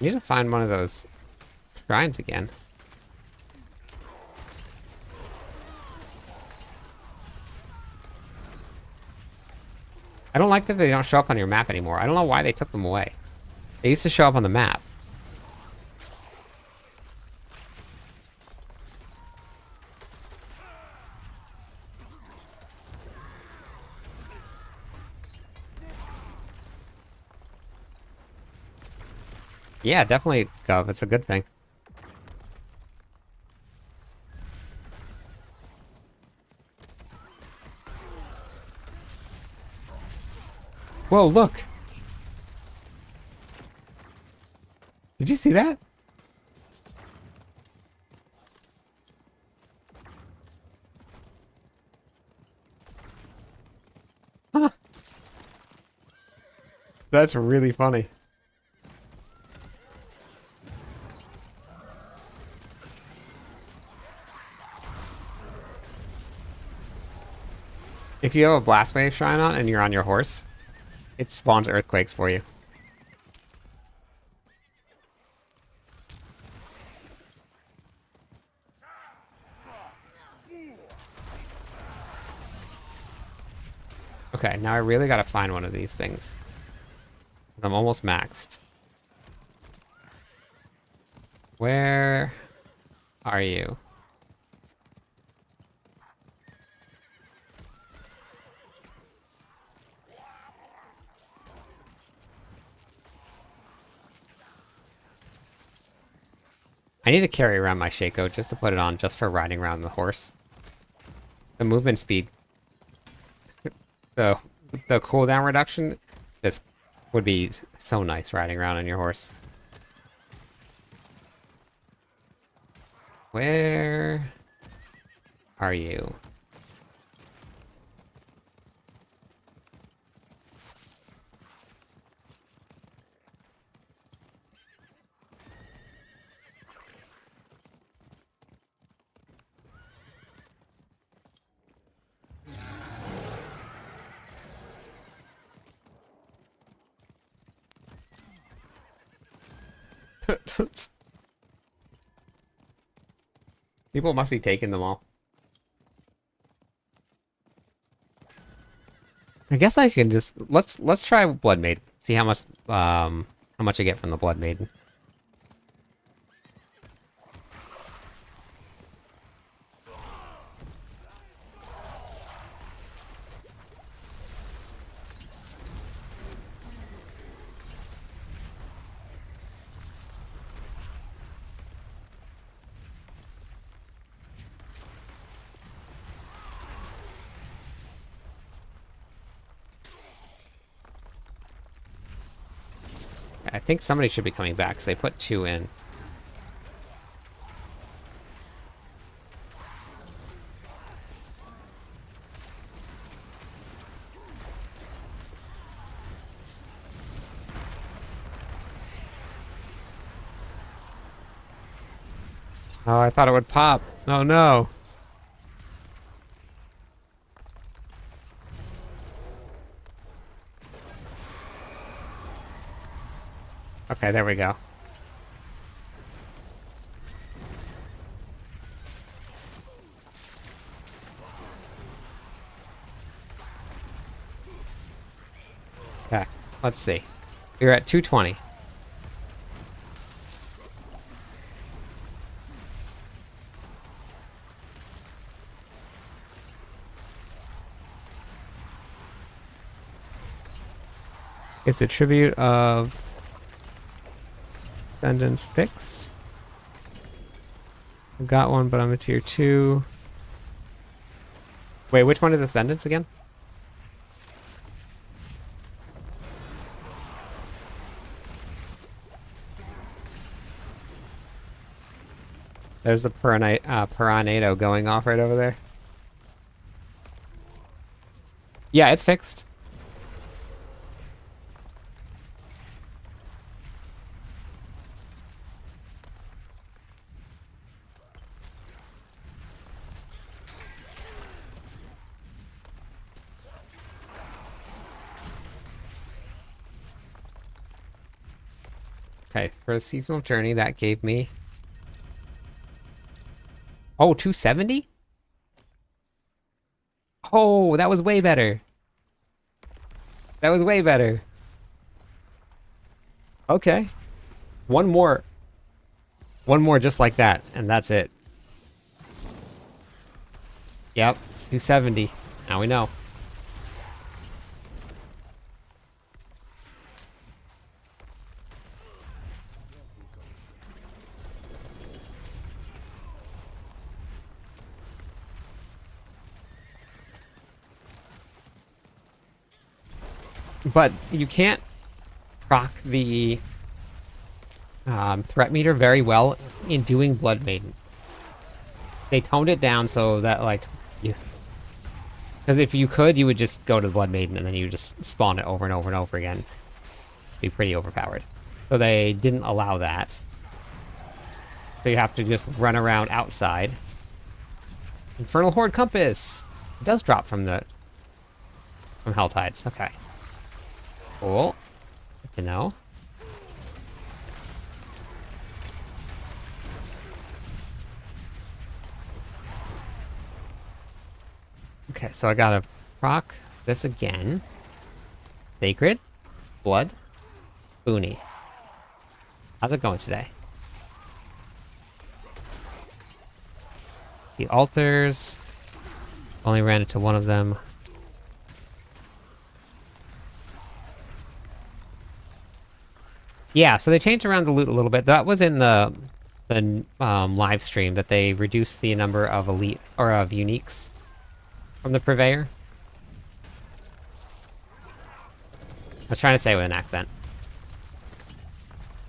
I need to find one of those shrines again. I don't like that they don't show up on your map anymore. I don't know why they took them away. They used to show up on the map. Yeah, definitely, Gov. It's a good thing. Whoa, look! Did you see that? Huh. That's really funny. If you have a Blast Wave Shrine on and you're on your horse, it spawns earthquakes for you. Okay, now I really gotta find one of these things. I'm almost maxed. Where are you? I need to carry around my Shaco just to put it on, just for riding around the horse. The movement speed. The cooldown reduction, this would be so nice riding around on your horse. Where are you? People must be taking them all. I guess I can just let's try Blood Maiden. See how much I get from the Blood Maiden. I think somebody should be coming back because they put 2 in. Oh, I thought it would pop. Oh no. Okay, there we go. Okay, let's see. We're at 220. It's a tribute of Ascendance Fix. I've got one, but I'm a tier 2. Wait, which one is Ascendance again? There's a Piranado going off right over there. Yeah, it's fixed. Okay, for a seasonal journey, that gave me... Oh, 270? Oh, that was way better. That was way better. Okay. One more. One more just like that, and that's it. Yep, 270. Now we know. But you can't proc the threat meter very well in doing Blood Maiden. They toned it down so that, like, you... Because if you could, you would just go to the Blood Maiden and then you just spawn it over and over and over again. Be pretty overpowered. So they didn't allow that. So you have to just run around outside. Infernal Horde Compass! It does drop from the... from Helltides, okay. Cool. Good to know. Okay, so I gotta proc this again. Sacred, Blood, Boony. How's it going today? The altars. Only ran into one of them. Yeah, so they changed around the loot a little bit. That was in the live stream, that they reduced the number of elite or of uniques from the purveyor. I was trying to say it with an accent.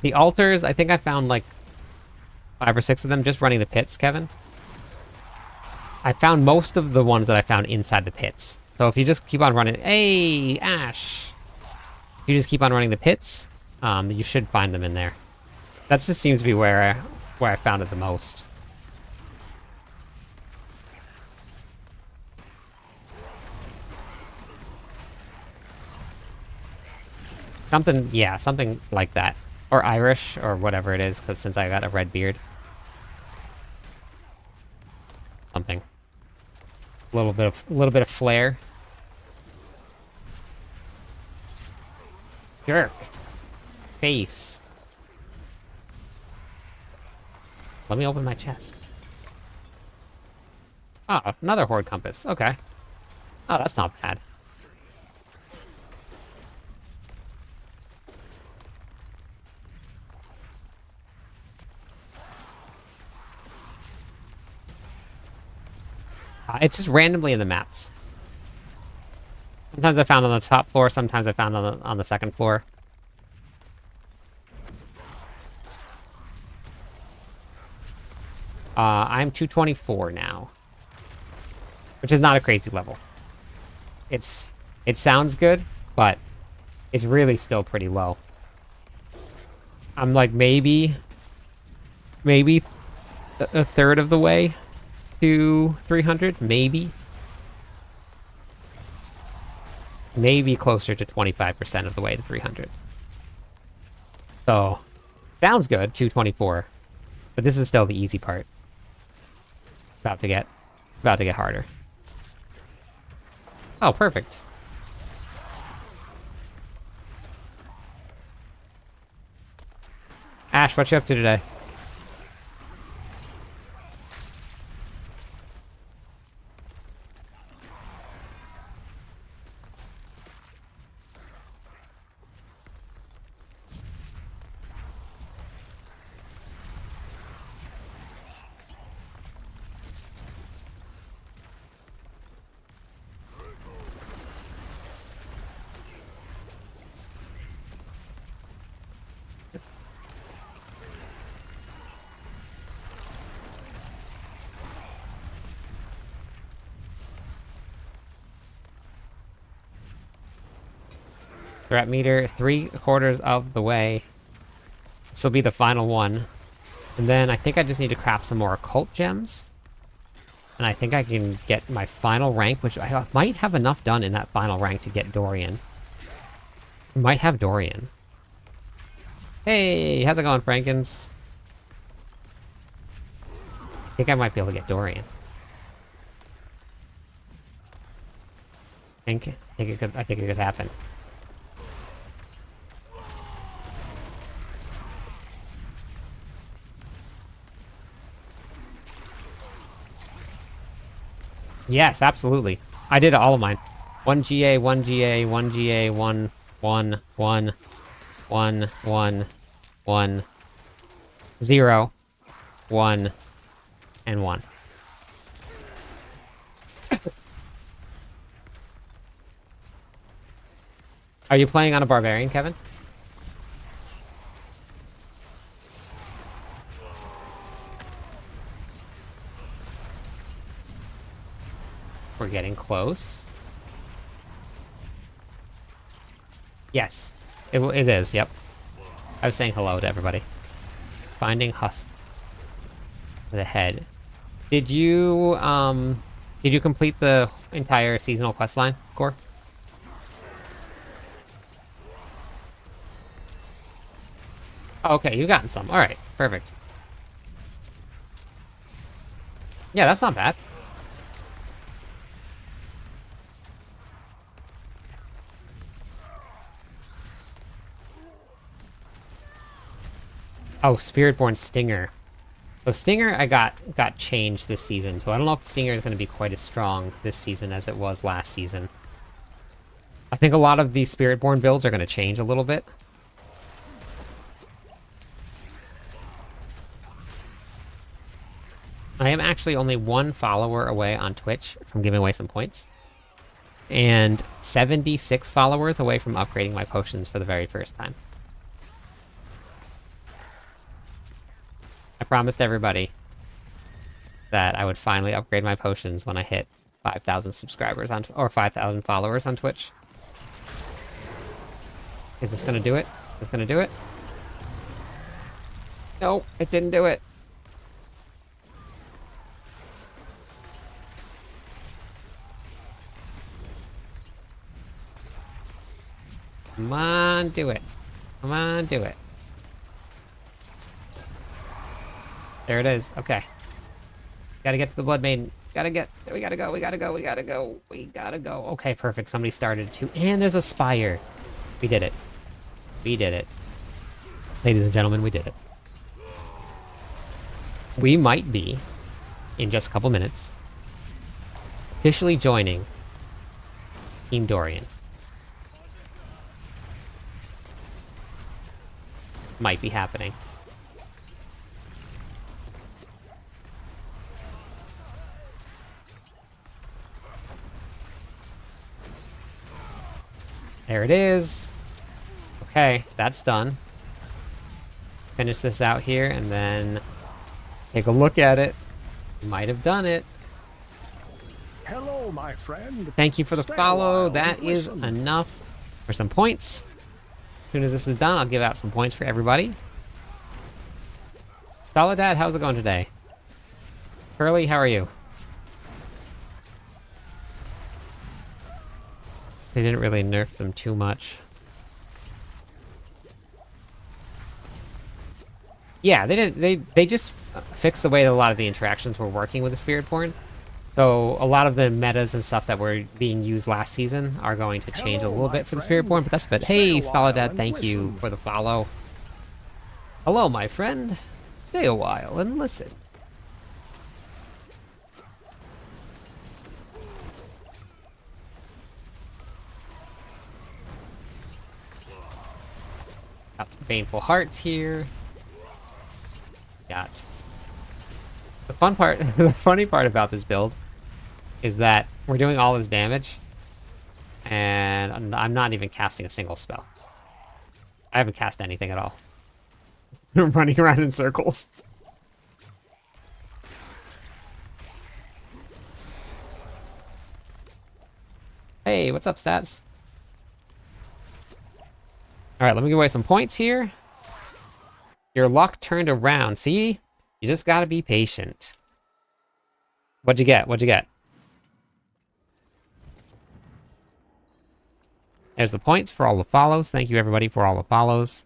The altars, I think I found like 5 or 6 of them just running the pits, Kevin. I found most of the ones that I found inside the pits. So if you just keep on running, hey, Ash! If you just keep on running the pits, you should find them in there. That just seems to be where I found it the most. Something, yeah, something like that. Or Irish, or whatever it is, because since I got a red beard. Something. A little bit of flair. Jerk. Face. Let me open my chest. Oh, another Horde Compass. Okay. Oh, that's not bad. It's just randomly in the maps. Sometimes I found on the top floor, sometimes I found on the second floor. I'm 224 now, which is not a crazy level. It sounds good, but it's really still pretty low. I'm like maybe a third of the way to 300, maybe. Maybe closer to 25% of the way to 300. So, sounds good, 224. But this is still the easy part. About to get harder. Oh, perfect. Ash, what you up to today? Threat meter, 3/4 of the way. This will be the final one. And then I think I just need to craft some more occult gems. And I think I can get my final rank, which I might have enough done in that final rank to get Dorian. Might have Dorian. Hey, how's it going, Frankins? I think I might be able to get Dorian. I think it could happen. Yes, absolutely. I did all of mine. 1 GA, 1 GA, 1 GA, 1, 1, 1, 1, 1, 1, 0, 1, and 1. Are you playing on a barbarian, Kevin? We're getting close. Yes, it is, yep. I was saying hello to everybody. Finding Husk. The head. Did you complete the entire seasonal quest line, Gore? Oh, okay, you've gotten some. Alright, perfect. Yeah, that's not bad. Oh, Spiritborn Stinger. So Stinger I got changed this season, so I don't know if Stinger is going to be quite as strong this season as it was last season. I think a lot of these Spiritborn builds are going to change a little bit. I am actually only 1 follower away on Twitch from giving away some points. And 76 followers away from upgrading my potions for the very first time. I promised everybody that I would finally upgrade my potions when I hit 5,000 subscribers on, or 5,000 followers on Twitch. Is this gonna do it? Is this gonna do it? No, it didn't do it. Come on, do it. Come on, do it. There it is. Okay. Gotta get to the Blood Maiden. We gotta go. Okay, perfect. Somebody started too. And there's a spire. We did it. We did it. Ladies and gentlemen, we did it. We might be, in just a couple minutes, officially joining Team Dorian. Might be happening. There it is. Okay, that's done. Finish this out here and then take a look at it. Might have done it. Hello, my friend. Thank you for the Stay a follow. while That and is listen. enough for some points. As soon as this is done, I'll give out some points for everybody. Soledad, how's it going today? Curly, how are you? They didn't really nerf them too much. Yeah, they didn't. They just fixed the way that a lot of the interactions were working with the Spirit Born. So a lot of the metas and stuff that were being used last season are going to change a Hello, little my bit for the Spirit friend. Born, but that's a bit. Stay Hey, a while Staladad, and thank you listen. for the follow. Hello, my friend. Stay a while and listen. Got some Baneful Hearts here. Got the fun part. The funny part about this build is that we're doing all this damage, and I'm not even casting a single spell. I haven't cast anything at all. I'm running around in circles. Hey, what's up, stats? All right, let me give away some points here. Your luck turned around. See? You just gotta be patient. What'd you get? What'd you get? There's the points for all the follows. Thank you, everybody, for all the follows.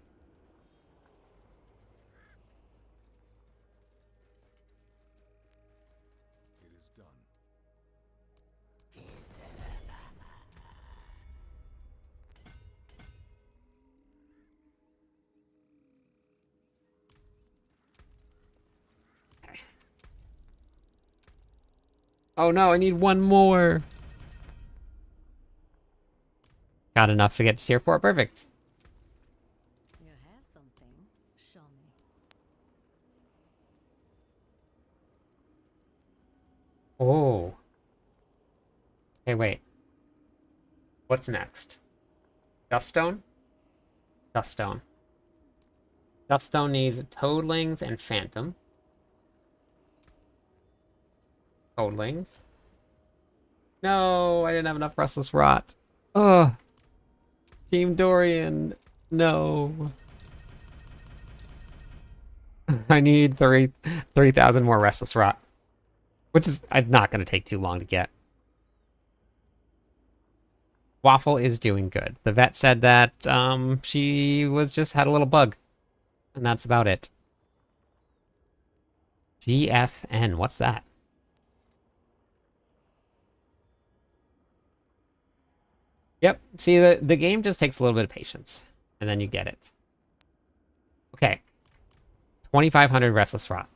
It is done. Oh no, I need one more. Got enough to get to tier 4. Perfect. You have something. Show me. Oh. Hey, wait. What's next? Duststone? Duststone. Duststone needs Toadlings and Phantom. Toadlings. No, I didn't have enough Restless Rot. Ugh. Team Dorian. No. I need 3,000 more Restless Rot. Which is not going to take too long to get. Waffle is doing good. The vet said that she had a little bug. And that's about it. GFN, what's that? Yep, see, the game just takes a little bit of patience. And then you get it. Okay. 2,500 Restless Rot.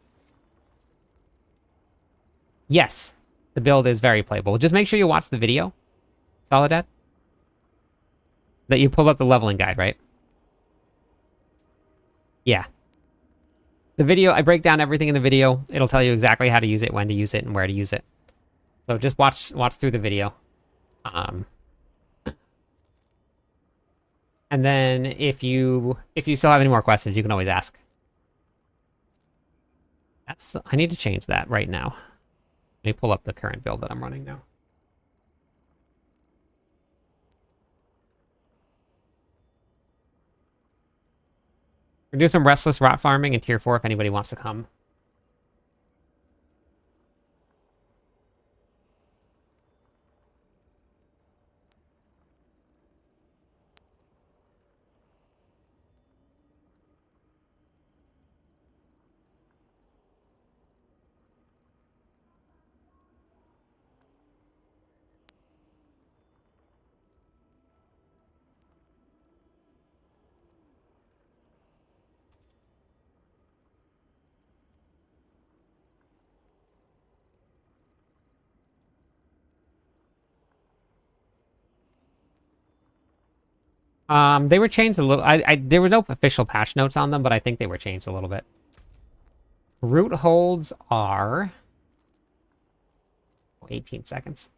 Yes, the build is very playable. Just make sure you watch the video, Soledad. That you pulled up the leveling guide, right? Yeah. The video, I break down everything in the video. It'll tell you exactly how to use it, when to use it, and where to use it. So just watch through the video. And then if you still have any more questions, you can always ask. I need to change that right now. Let me pull up the current build that I'm running now. We're doing some Restless Rot farming in tier 4 if anybody wants to come. They were changed a little. There were no official patch notes on them, but I think they were changed a little bit. Root holds are 18 seconds.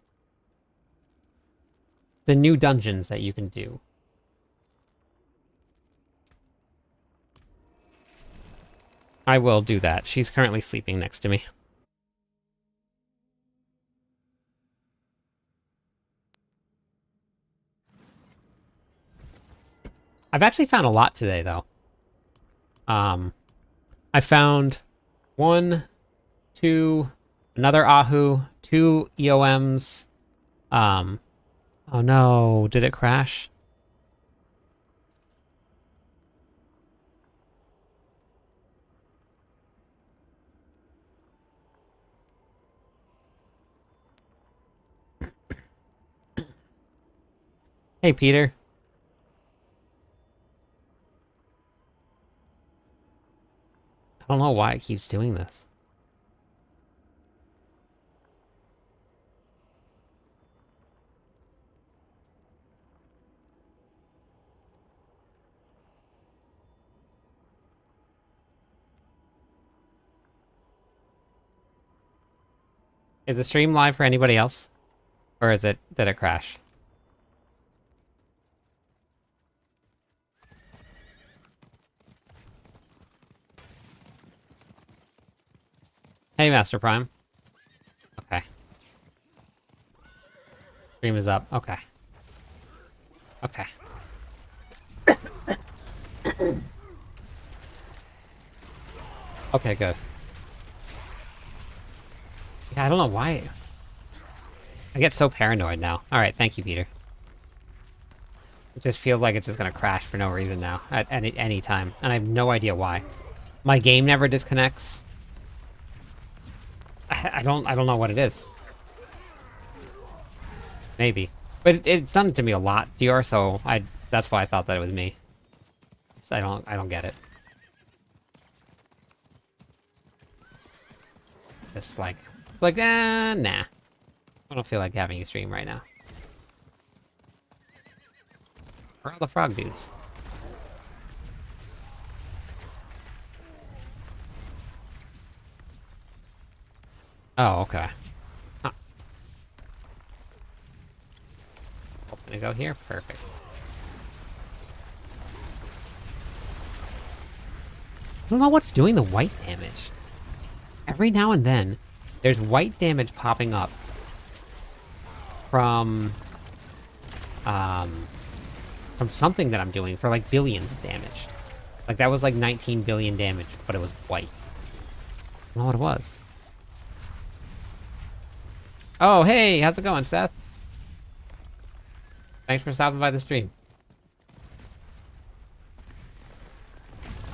The new dungeons that you can do. I will do that. She's currently sleeping next to me. I've actually found a lot today, though. I found 1, 2, Another Ahu, 2 EOMs. Oh no, did it crash? Hey, Peter. I don't know why it keeps doing this. Is the stream live for anybody else? Or did it crash? Hey, Master Prime. Okay. Stream is up. Okay. Okay. Okay, good. Yeah, I don't know why. I get so paranoid now. Alright, thank you, Peter. It just feels like it's just gonna crash for no reason now, at any time. And I have no idea why. My game never disconnects. I don't know what it is. Maybe. But it's done it to me a lot, Dior, so that's why I thought that it was me. Just, I don't get it. Just like, nah. I don't feel like having you stream right now. Where are all the frog dudes? Oh, okay. Huh. Gonna go here? Perfect. I don't know what's doing the white damage. Every now and then, there's white damage popping up from something that I'm doing for like billions of damage. Like that was like 19 billion damage, but it was white. I don't know what it was. Oh, hey, how's it going, Seth? Thanks for stopping by the stream.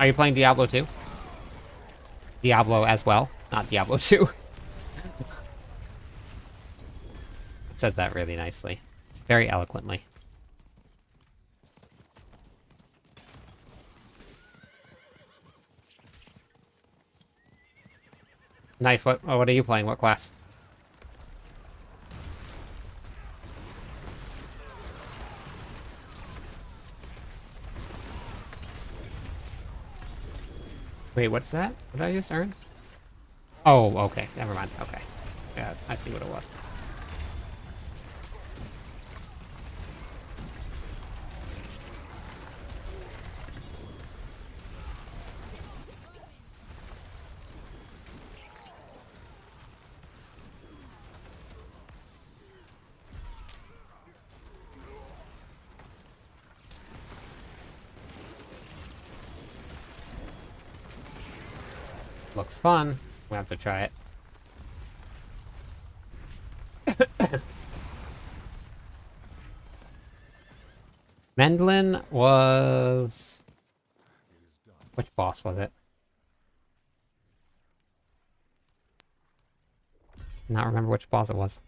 Are you playing Diablo 2? Diablo as well, not Diablo 2. It said that really nicely. Very eloquently. Nice, what are you playing? What class? Wait, what's that? What did I just earn? Oh, okay. Never mind. Okay. Yeah, I see what it was. Looks fun. We'll have to try it. Mendlin was... Which boss was it? Not remember which boss it was.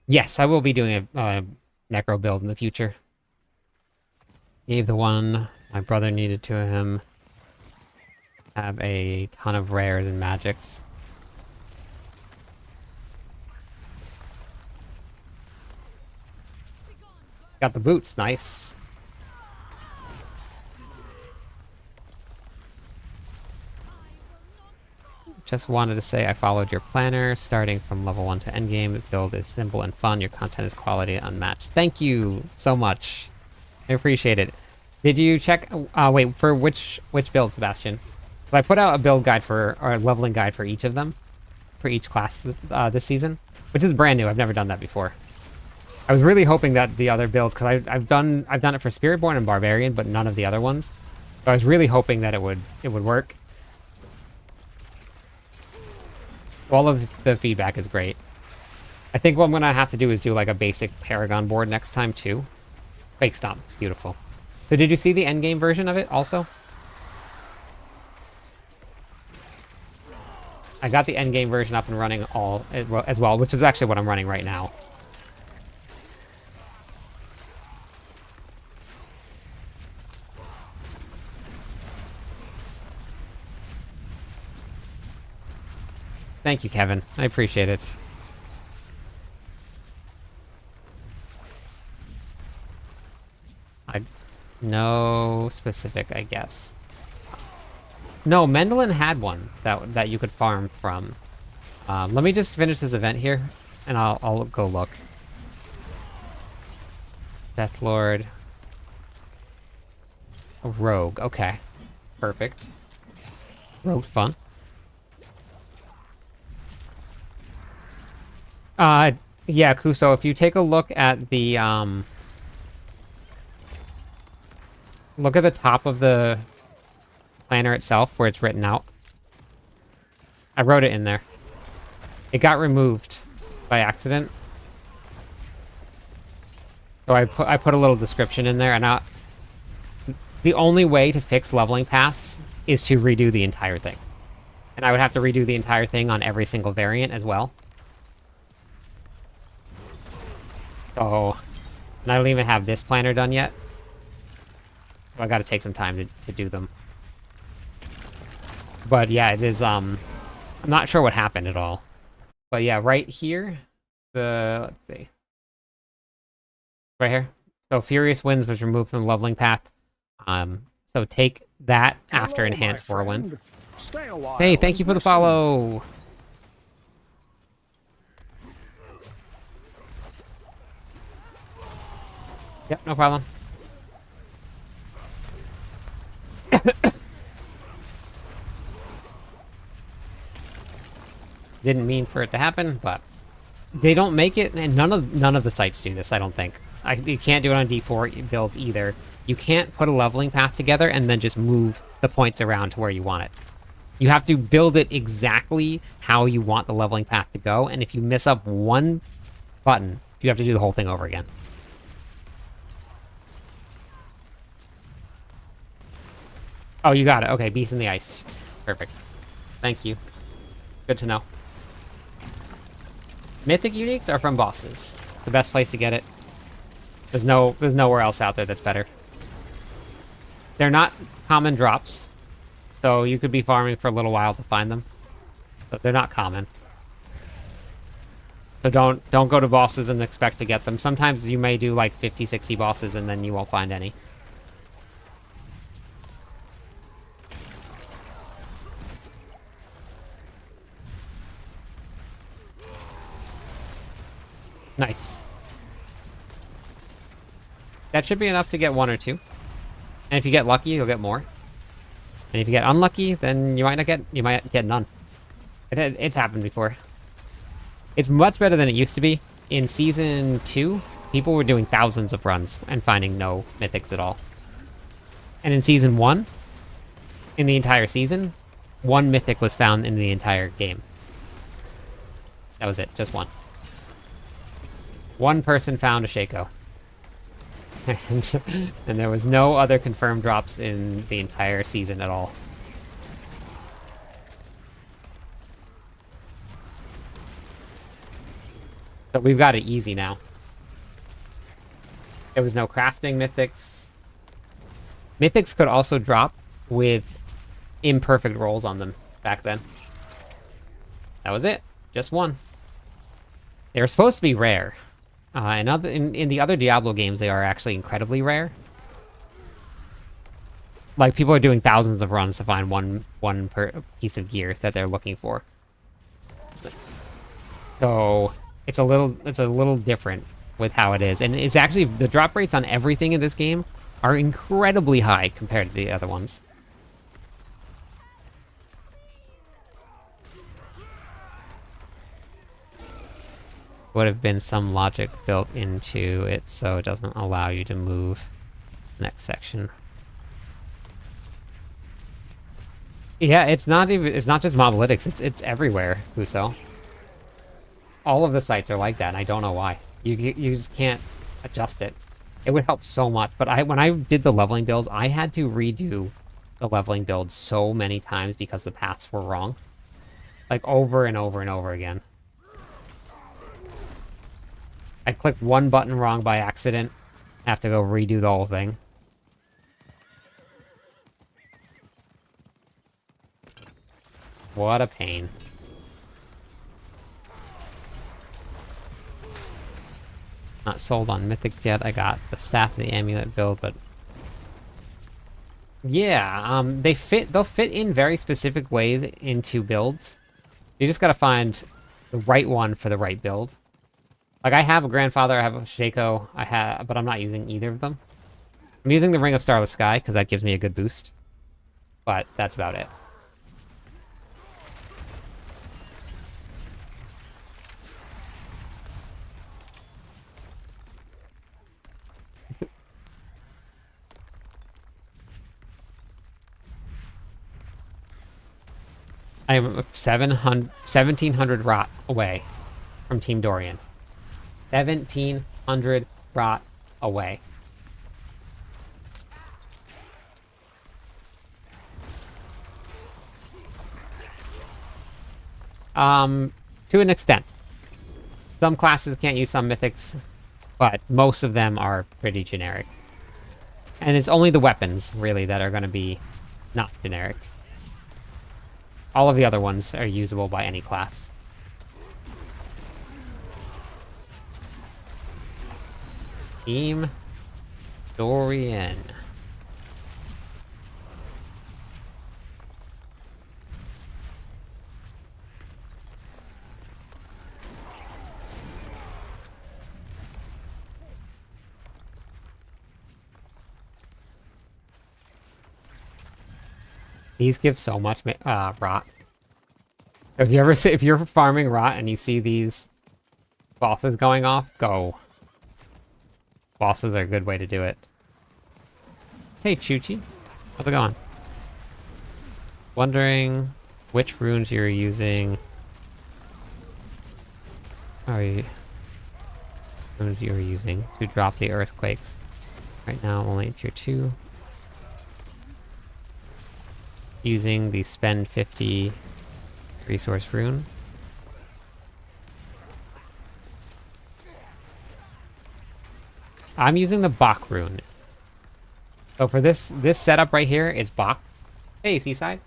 Yes, I will be doing a necro build in the future. Gave the one my brother needed to him. Have a ton of rares and magics. Got the boots, nice. Just wanted to say I followed your planner, starting from level 1 to endgame. The build is simple and fun. Your content is quality unmatched. Thank you so much. I appreciate it. Did you check? Wait, for which build, Sebastian? I put out a build guide or a leveling guide for each of them, for each class this season, which is brand new. I've never done that before. I was really hoping that the other builds, because I've done it for Spiritborn and Barbarian, but none of the other ones. So I was really hoping that it would work. All of the feedback is great. I think what I'm gonna have to do is do like a basic Paragon board next time too. Fake Stomp, beautiful. So did you see the endgame version of it also? I got the endgame version up and running all as well, which is actually what I'm running right now. Thank you, Kevin. I appreciate it. No specific, I guess. No, Mendelin had one that you could farm from. Let me just finish this event here, and I'll go look. Deathlord. A rogue, okay. Perfect. Rogue's fun. Yeah, Kuso, if you take a look at the, look at the top of the planner itself where it's written out. I wrote it in there. It got removed by accident. So I put a little description in there, and the only way to fix leveling paths is to redo the entire thing. And I would have to redo the entire thing on every single variant as well. So, and I don't even have this planner done yet. So I gotta take some time to do them. But yeah, it is, I'm not sure what happened at all. But yeah, right here, let's see. Right here. So Furious Winds was removed from the leveling path. So take that after Enhanced Whirlwind. Hey, thank you for the follow! Yep, no problem. Didn't mean for it to happen, but they don't make it, and none of the sites do this, I don't think. You can't do it on D4 builds either. You can't put a leveling path together and then just move the points around to where you want it. You have to build it exactly how you want the leveling path to go, and if you miss up one button, you have to do the whole thing over again. Oh, you got it. Okay, Beast in the Ice. Perfect. Thank you. Good to know. Mythic uniques are from bosses. It's the best place to get it. There's nowhere else out there that's better. They're not common drops, so you could be farming for a little while to find them. But they're not common. So don't go to bosses and expect to get them. Sometimes you may do like 50, 60 bosses and then you won't find any. Nice. That should be enough to get one or two. And if you get lucky, you'll get more. And if you get unlucky, then you might get none. It's happened before. It's much better than it used to be. In Season 2, people were doing thousands of runs and finding no mythics at all. And in Season 1, in the entire season, one mythic was found in the entire game. That was it, just one. One person found a Shaco. And there was no other confirmed drops in the entire season at all. So we've got it easy now. There was no crafting mythics. Mythics could also drop with imperfect rolls on them back then. That was it. Just one. They were supposed to be rare. In the other Diablo games, they are actually incredibly rare. Like, people are doing thousands of runs to find one per piece of gear that they're looking for. So it's a little different with how it is, and it's actually the drop rates on everything in this game are incredibly high compared to the other ones. Would have been some logic built into it so it doesn't allow you to move the next section. Yeah, it's not even, it's not just Mobalytics, it's everywhere, Huso. All of the sites are like that, and I don't know why. You just can't adjust it. It would help so much, but when I did the leveling builds, I had to redo the leveling build so many times because the paths were wrong. Like, over and over and over again. I clicked one button wrong by accident. I have to go redo the whole thing. What a pain. Not sold on mythics yet. I got the staff and the amulet build, but yeah, they'll fit in very specific ways into builds. You just gotta find the right one for the right build. Like, I have a Grandfather, I have a Shaco, but I'm not using either of them. I'm using the Ring of Starless Sky, because that gives me a good boost. But that's about it. I am 1,700 rot away from Team Dorian. 1,700 rot away. To an extent. Some classes can't use some mythics, but most of them are pretty generic. And it's only the weapons, really, that are going to be not generic. All of the other ones are usable by any class. Team Dorian. These give so much rot. If you ever see, if you're farming rot and you see these bosses going off, go. Bosses are a good way to do it. Hey, Chuchi. How's it going? Wondering which runes you're using. Runes you're using to drop the earthquakes. Right now, I'm only at tier 2. Using the spend 50 resource rune. I'm using the Bach rune. So for this setup right here, it's Bach. Hey, Seaside.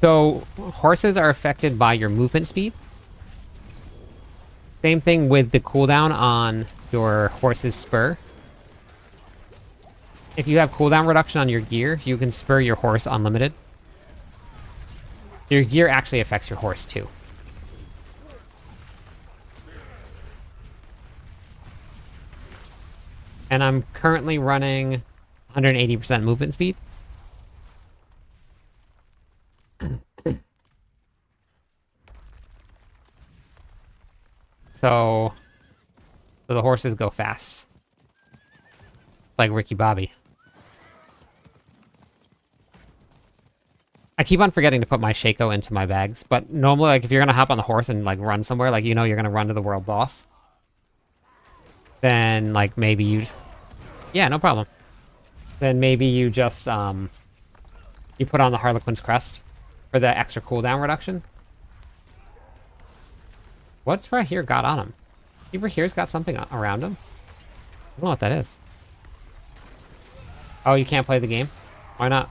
So horses are affected by your movement speed. Same thing with the cooldown on your horse's spur. If you have cooldown reduction on your gear, you can spur your horse unlimited. Your gear actually affects your horse too. And I'm currently running 180% movement speed. So the horses go fast. It's like Ricky Bobby. I keep on forgetting to put my Shaco into my bags, but normally, like, if you're gonna hop on the horse and, like, run somewhere, like, you know you're gonna run to the world boss, then, like, maybe you... Yeah, no problem. Then maybe you just, you put on the Harlequin's Crest for the extra cooldown reduction. What's right here got on him? Over here's got something around him? I don't know what that is. Oh, you can't play the game? Why not?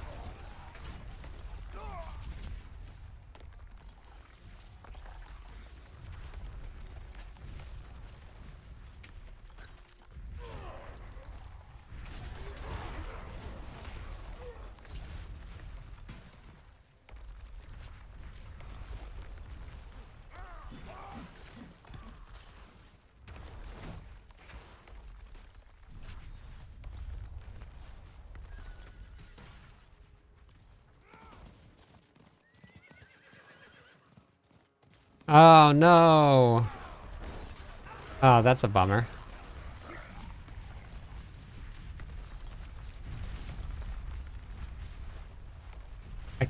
Oh, no. Oh, that's a bummer.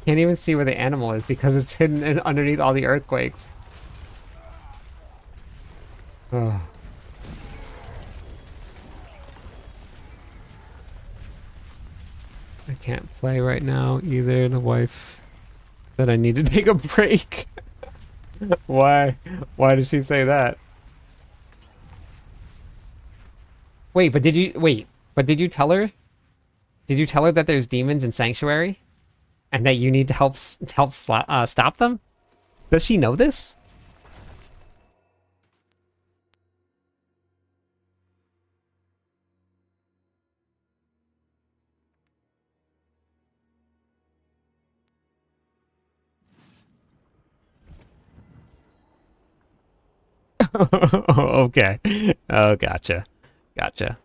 can't even see where the animal is because it's hidden underneath all the earthquakes. Oh. I can't play right now either. The wife said I need to take a break. Why? Why did she say that? Wait, but did you wait? But did you tell her? Did you tell her that there's demons in Sanctuary, and that you need to help stop them? Does she know this? Okay. Oh, gotcha. Gotcha.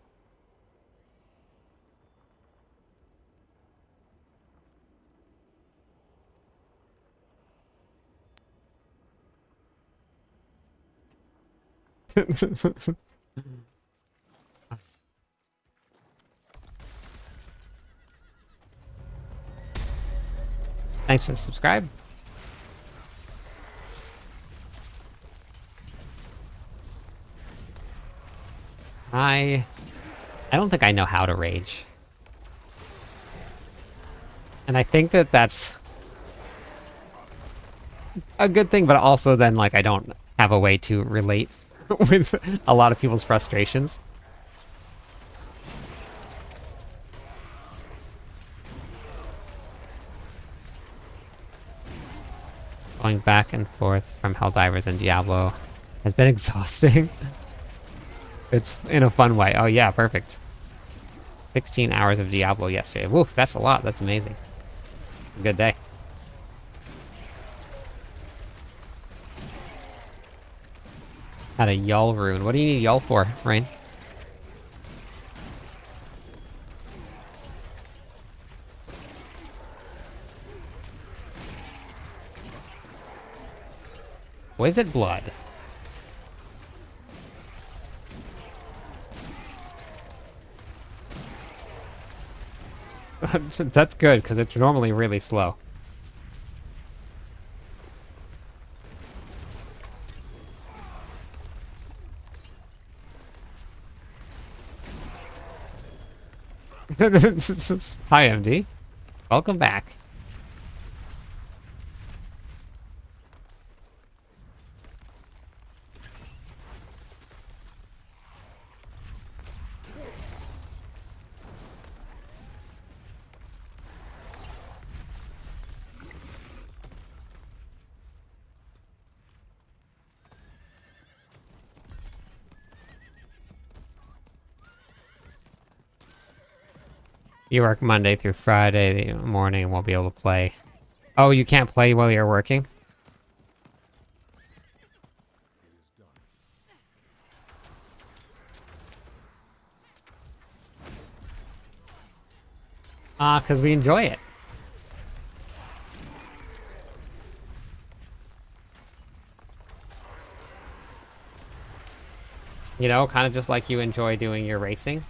Thanks for the subscribe. I don't think I know how to rage. And I think that that's a good thing, but also then, like, I don't have a way to relate with a lot of people's frustrations. Going back and forth from Helldivers and Diablo has been exhausting. It's in a fun way. Oh yeah, perfect. 16 hours of Diablo yesterday. Woof, that's a lot. That's amazing. Good day. Had a Yull rune. What do you need Yull for, Rain? Wizard blood. That's good, because it's normally really slow. Hi, MD. Welcome back. You work Monday through Friday morning and won't be able to play. Oh, you can't play while you're working? Because we enjoy it. You know, kind of just like you enjoy doing your racing.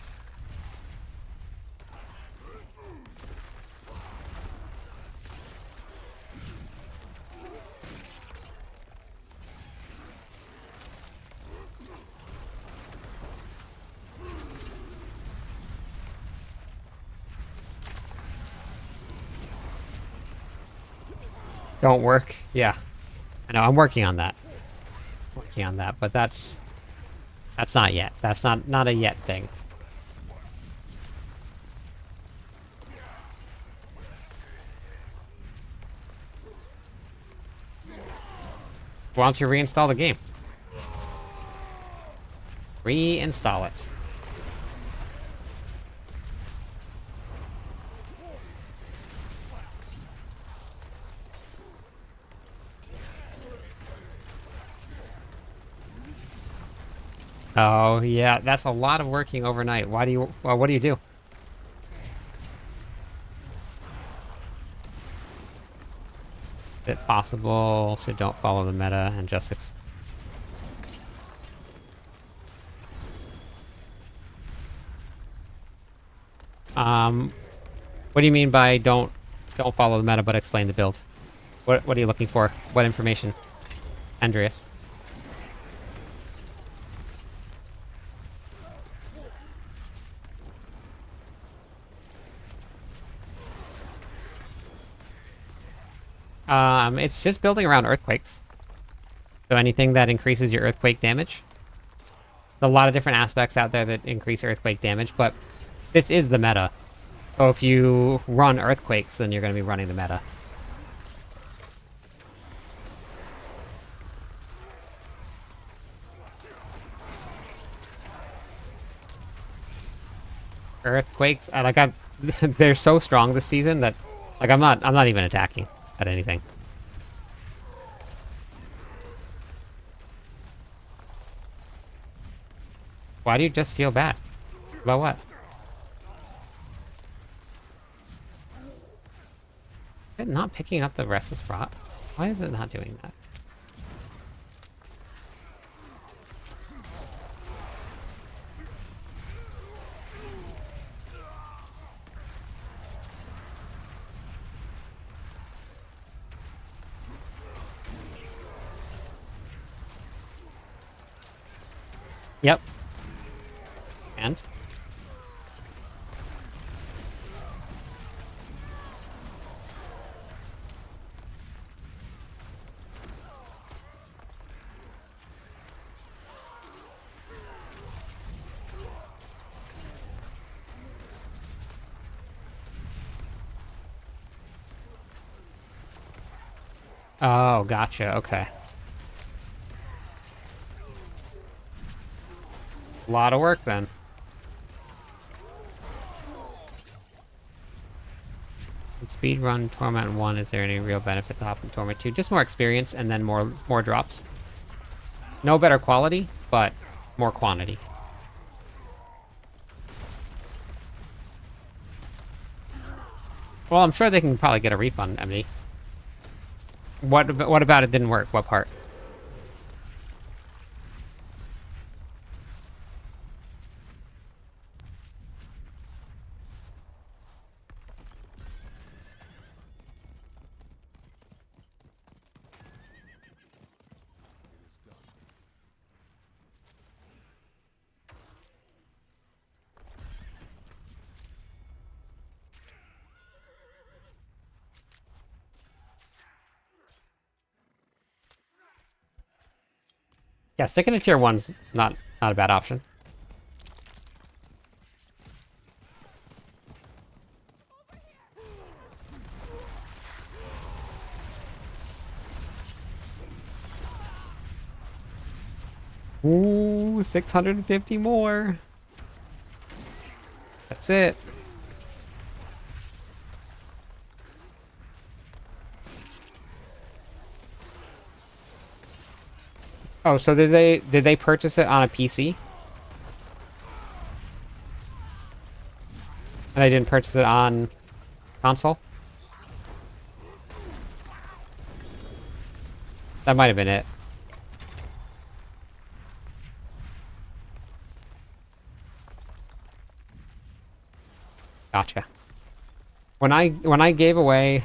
Don't work. Yeah. I know, I'm working on that. Working on that, but that's not yet. That's not a yet thing. Why don't you reinstall the game? Reinstall it. Oh, yeah, that's a lot of working overnight. Why do you, well, what do you do? Is it possible to don't follow the meta and just what do you mean by don't Don't follow the meta, but explain the build. What are you looking for? What information? Andreas. It's just building around earthquakes. So anything that increases your earthquake damage. There's a lot of different aspects out there that increase earthquake damage, but this is the meta. So if you run earthquakes, then you're going to be running the meta. Earthquakes, they're so strong this season that, like, I'm not even attacking at anything. Why do you just feel bad? About what? Is it not picking up the restless rot? Why is it not doing that? Yep. And? Oh, gotcha, okay. A lot of work then. In speedrun Torment 1, is there any real benefit to hopping Torment 2? Just more experience and then more drops. No better quality, but more quantity. Well, I'm sure they can probably get a refund, MD. What about it didn't work? What part? Yeah, sticking to tier 1's not a bad option. Ooh, 650 more. That's it. Oh, so did they purchase it on a PC? And they didn't purchase it on console? That might have been it. Gotcha. When I gave away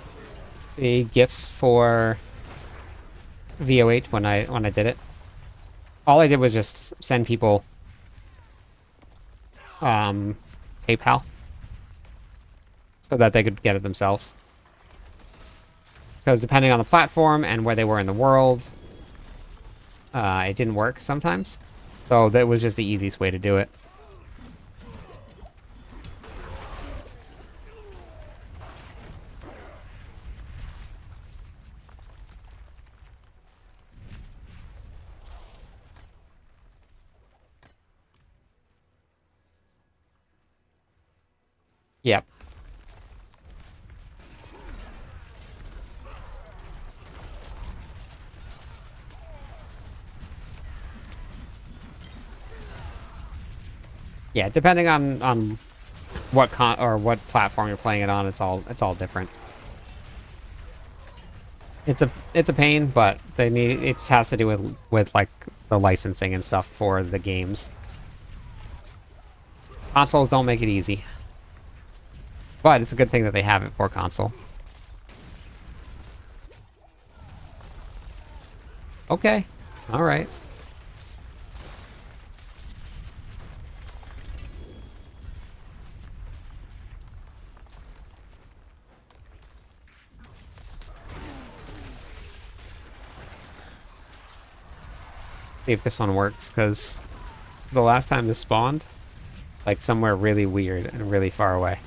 the gifts for VOH when I did it, all I did was just send people PayPal so that they could get it themselves. Because depending on the platform and where they were in the world, it didn't work sometimes. So that was just the easiest way to do it. Yep. Yeah, depending on what what platform you're playing it on, it's all different. It's a pain, but it has to do with like the licensing and stuff for the games. Consoles don't make it easy. But it's a good thing that they have it for console. Okay. Alright. See if this one works, because the last time this spawned, like somewhere really weird and really far away.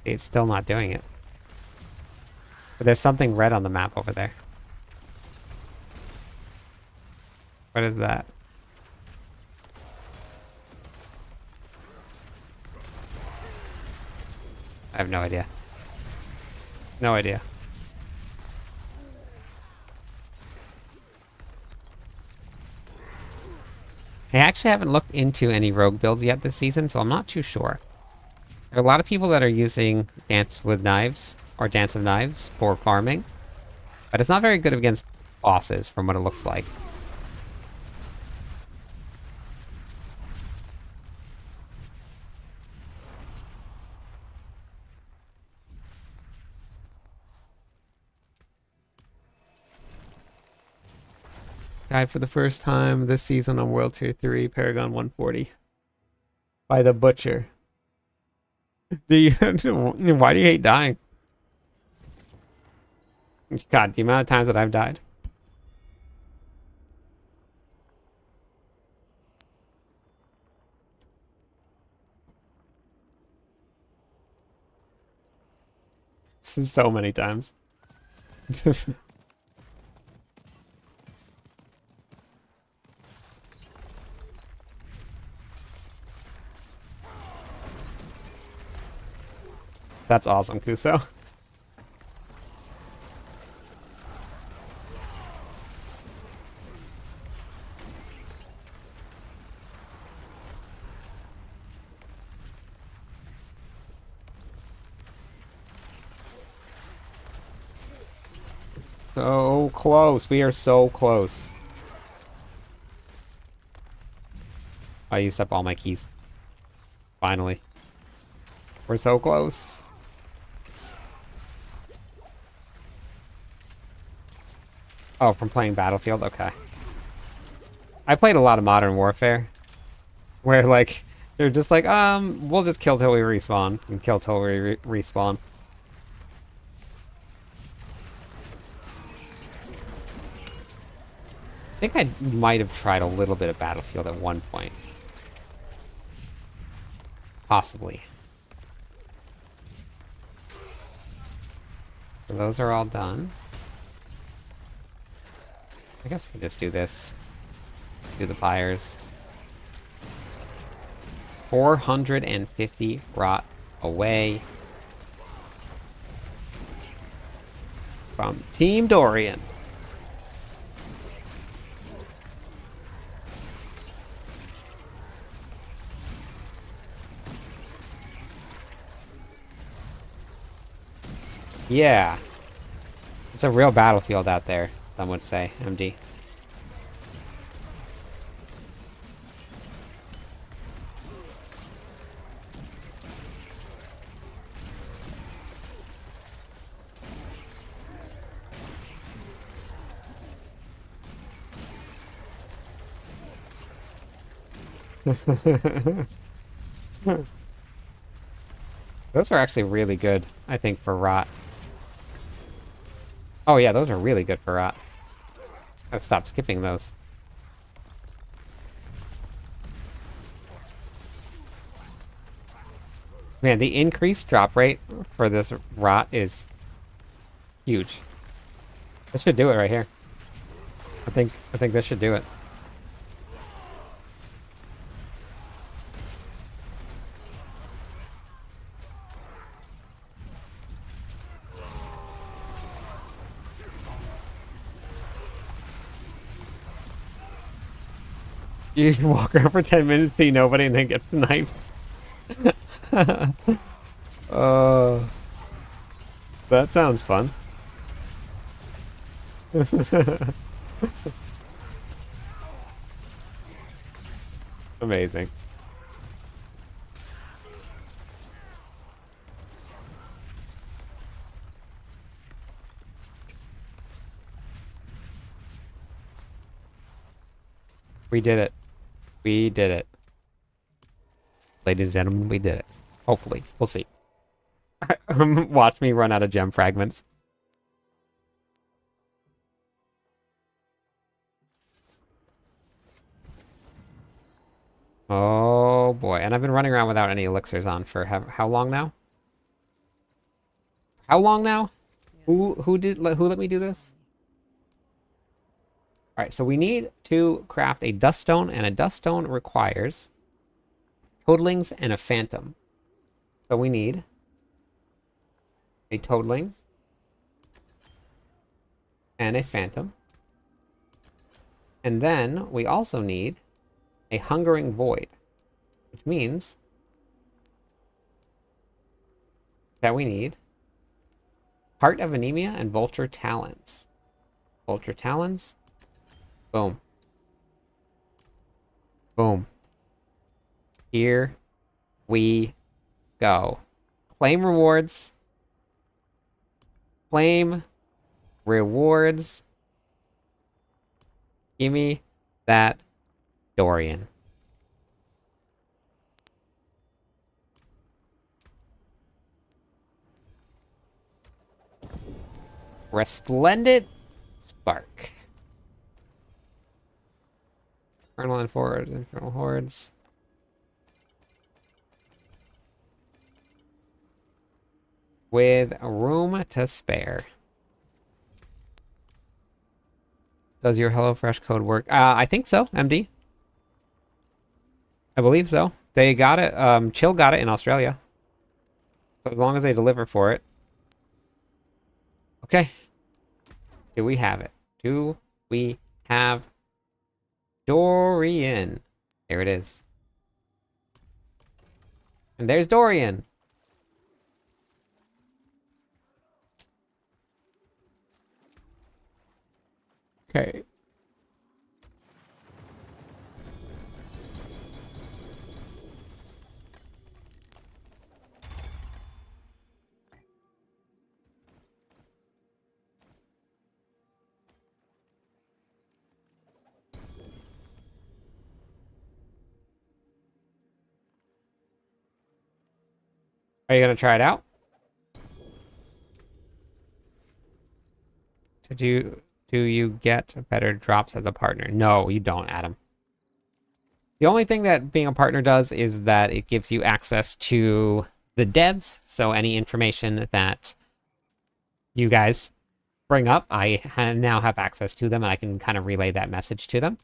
See, it's still not doing it. But there's something red on the map over there. What is that? I have no idea. No idea. I actually haven't looked into any rogue builds yet this season, so I'm not too sure. There are a lot of people that are using Dance with Knives, or Dance of Knives, for farming. But it's not very good against bosses, from what it looks like. Died for the first time this season on World Tier 3, Paragon 140. By the Butcher. Do you, why do you hate dying? God, the amount of times that I've died. This is so many times. That's awesome, Kuso. So close. We are so close. I used up all my keys. Finally. We're so close. Oh, from playing Battlefield? Okay. I played a lot of Modern Warfare. Where, like, they're just like, we'll just kill till we respawn. And kill till we respawn. I think I might have tried a little bit of Battlefield at one point. Possibly. So those are all done. I guess we can just do this. Do the pyres. 450 rot away. From Team Dorian. Yeah. It's a real battlefield out there, some would say, MD. Those are actually really good, I think, for rot. Oh yeah, those are really good for rot. Gotta stop skipping those. Man, the increased drop rate for this rot is huge. This should do it right here. I think this should do it. You just walk around for 10 minutes, see nobody, and then get sniped. That sounds fun. Amazing. We did it. We did it. Ladies and gentlemen, we did it. Hopefully. We'll see. Watch me run out of gem fragments. Oh boy, and I've been running around without any elixirs on for how long now? How long now? Who let me do this? All right, so we need to craft a dust stone, and a dust stone requires toadlings and a phantom. So we need a toadlings and a phantom. And then we also need a hungering void, which means that we need Heart of Anemia and Vulture Talons. Vulture Talons. Boom. Boom. Here we go. Claim rewards. Claim rewards. Give me that Dorian. Resplendent Spark. Infernal and forward, Infernal Hordes. With room to spare. Does your HelloFresh code work? I think so, MD. I believe so. They got it. Chill got it in Australia. So as long as they deliver for it. Okay. Do we have it? Do we have Dorian? There it is. And there's Dorian. Okay. Are you gonna try it out? Do you get better drops as a partner? No, you don't, Adam. The only thing that being a partner does is that it gives you access to the devs. So any information that you guys bring up, I now have access to them, and I can kind of relay that message to them.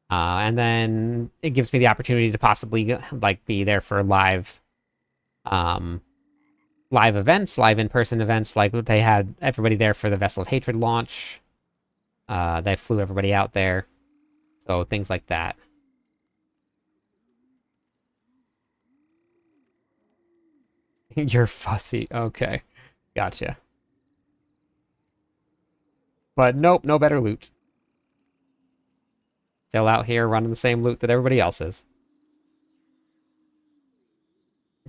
And then it gives me the opportunity to possibly like be there for live events, live in-person events. Like they had everybody there for the Vessel of Hatred launch. They flew everybody out there. So things like that. You're fussy. Okay. Gotcha. But nope, no better loot. Still out here running the same loot that everybody else is.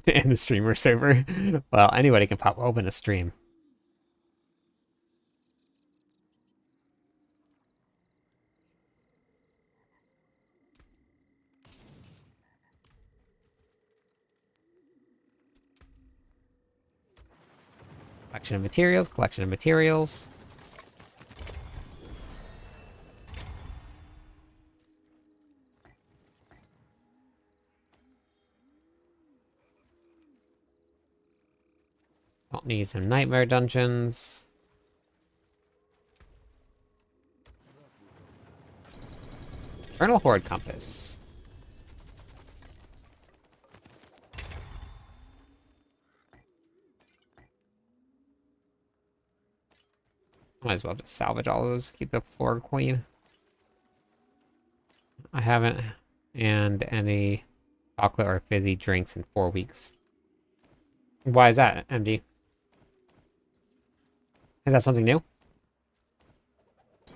In the streamer server. Well, anybody can pop open a stream. Collection of materials, collection of materials. Don't need some nightmare dungeons. Eternal Horde Compass. Might as well just salvage all of those, keep the floor clean. I haven't and any chocolate or fizzy drinks in 4 weeks. Why is that, MD? Is that something new? The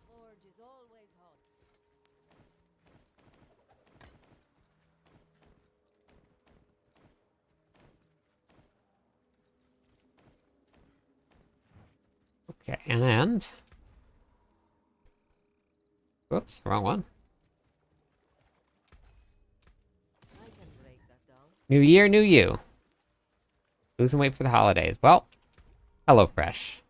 forge is always hot. Okay, and... Whoops, wrong one. I can break that down. New year, new you. Losing weight for the holidays. Well, HelloFresh.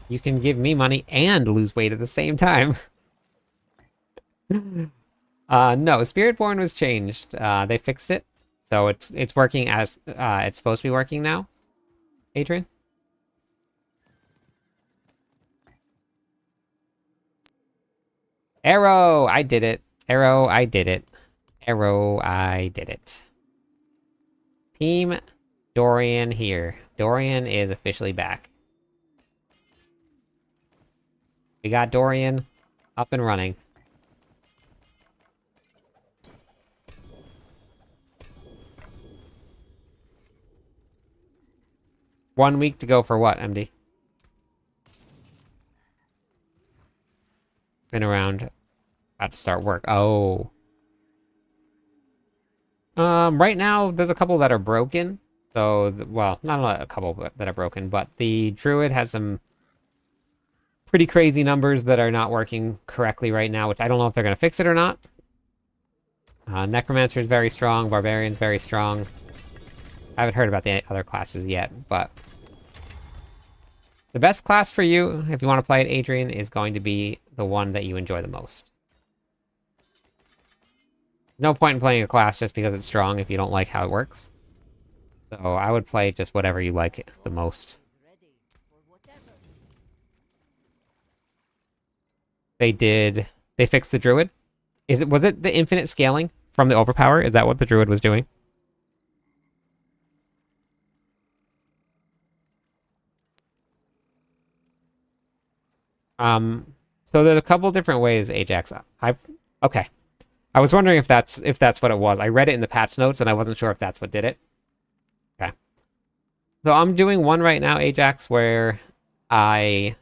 You can give me money and lose weight at the same time. No, Spiritborn was changed. They fixed it. So it's working as it's supposed to be working now. Adrian? Arrow! I did it. Arrow, I did it. Arrow, I did it. Team Dorian here. Dorian is officially back. We got Dorian up and running. One week to go for what, MD? Been around. About to start work. Oh. Right now, there's a couple that are broken. So, well, not a couple that are broken, but the Druid has some pretty crazy numbers that are not working correctly right now, which I don't know if they're going to fix it or not. Necromancer is very strong. Barbarian's very strong. I haven't heard about the other classes yet, but... The best class for you, if you want to play it, Adrian, is going to be the one that you enjoy the most. No point in playing a class just because it's strong if you don't like how it works. So I would play just whatever you like the most. Ready for whatever. They fixed the Druid? Was it the infinite scaling from the overpower? Is that what the Druid was doing? So there's a couple different ways, Ajax. Okay. I was wondering if that's what it was. I read it in the patch notes and I wasn't sure if that's what did it. Okay. So I'm doing one right now, Ajax, where I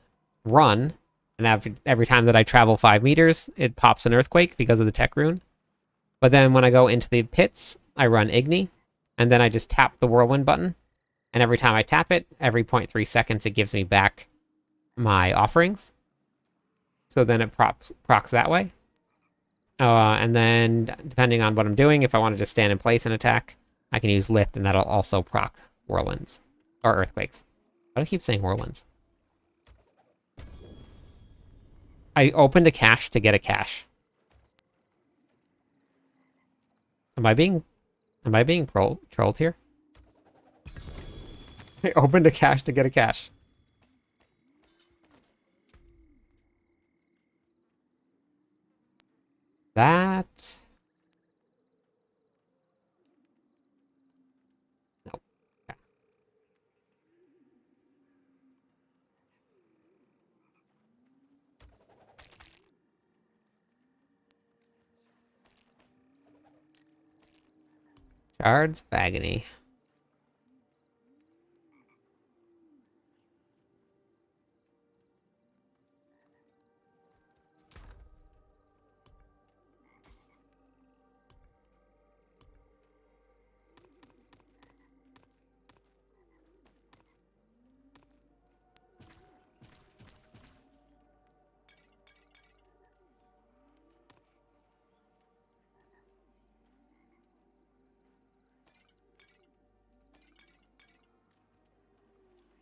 run, and every time that I travel 5 meters, it pops an earthquake because of the tech rune. But then when I go into the pits, I run Igni, and then I just tap the whirlwind button. And every time I tap it, every 0.3 seconds, it gives me back my offerings. So then it procs that way. And then, depending on what I'm doing, if I want to just stand in place and attack, I can use Lift, and that'll also proc whirlwinds. Or earthquakes. Why do I keep saying whirlwinds? I opened a cache to get a cache. Am I being trolled here? I opened a cache to get a cache. That... No. Okay. Shards of Agony.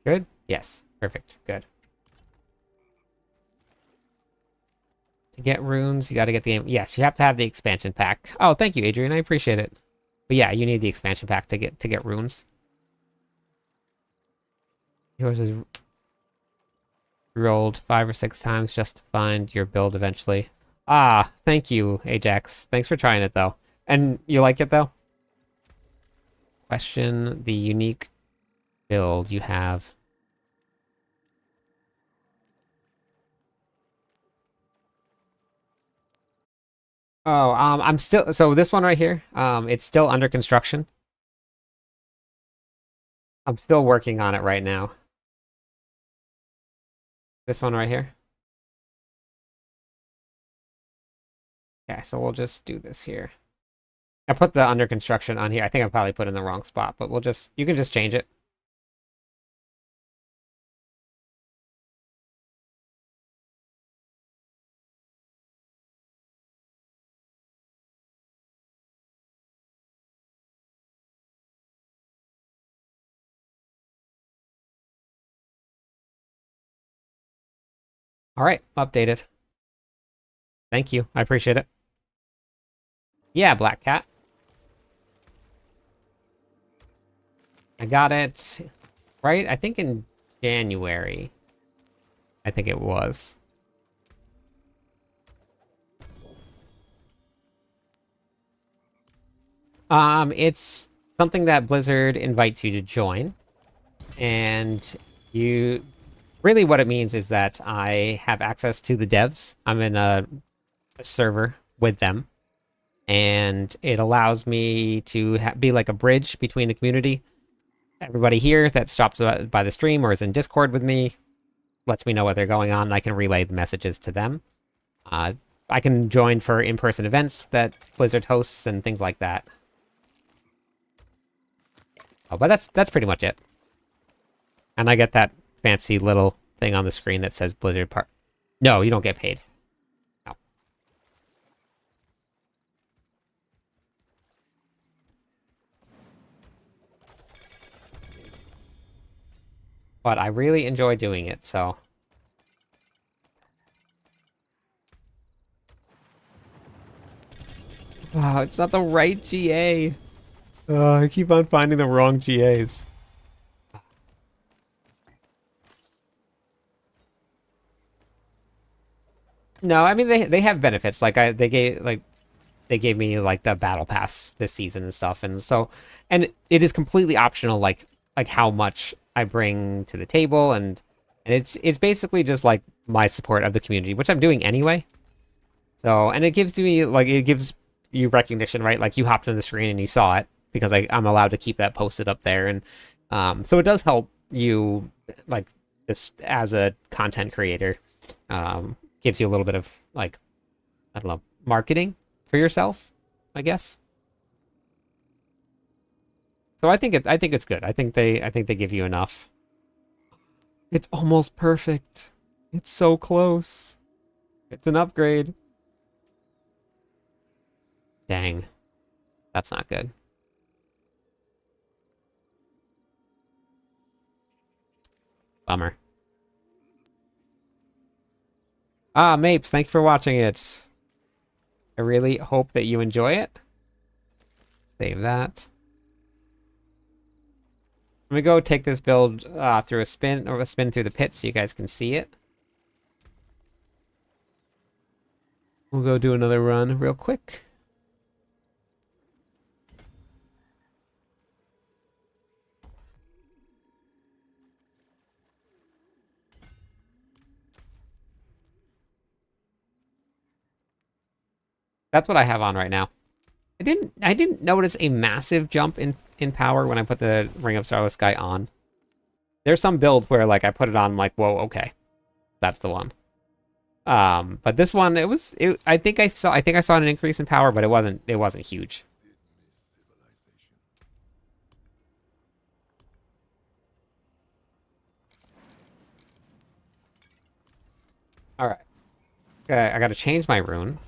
Good? Yes. Perfect. Good. To get runes, you gotta get the... Yes, you have to have the expansion pack. Oh, thank you, Adrian. I appreciate it. But yeah, you need the expansion pack to get runes. Yours is rolled 5 or 6 times just to find your build eventually. Ah, thank you, Ajax. Thanks for trying it, though. And you like it, though? Question the unique build you have. Oh, I'm still... So this one right here, it's still under construction. I'm still working on it right now. This one right here. Okay, so we'll just do this here. I put the under construction on here. I think I probably put it in the wrong spot, but you can just change it. All right, updated. Thank you. I appreciate it. Yeah, Black Cat. I got it, right? I think in January. I think it was. It's something that Blizzard invites you to join. And you... Really what it means is that I have access to the devs. I'm in a server with them. And it allows me to be like a bridge between the community. Everybody here that stops by the stream or is in Discord with me lets me know what they're going on, and I can relay the messages to them. I can join for in-person events that Blizzard hosts and things like that. Oh, but that's pretty much it. And I get that fancy little thing on the screen that says Blizzard Part. No, you don't get paid. No. But I really enjoy doing it, so... Wow, it's not the right GA. I keep on finding the wrong GAs. No, I mean they have benefits. Like they gave me like the battle pass this season and stuff, and so it is completely optional. Like how much I bring to the table, and it's basically just like my support of the community, which I'm doing anyway. So and it gives you recognition, right? Like you hopped on the screen and you saw it because I'm allowed to keep that posted up there, and so it does help you like just as a content creator. Gives you a little bit of like, I don't know, marketing for yourself, I guess. So I think it's good. I think they give you enough. It's almost perfect. It's so close. It's an upgrade. Dang. That's not good. Bummer. Ah, Mapes, thanks for watching it. I really hope that you enjoy it. Save that. Let me go take this build through a spin through the pit so you guys can see it. We'll go do another run real quick. That's what I have on right now. I didn't notice a massive jump in power when I put the Ring of Starless Sky on. There's some builds where like I put it on, I'm like, whoa, okay, that's the one. But this one, I think I saw an increase in power, but it wasn't huge. All right, okay, I got to change my rune.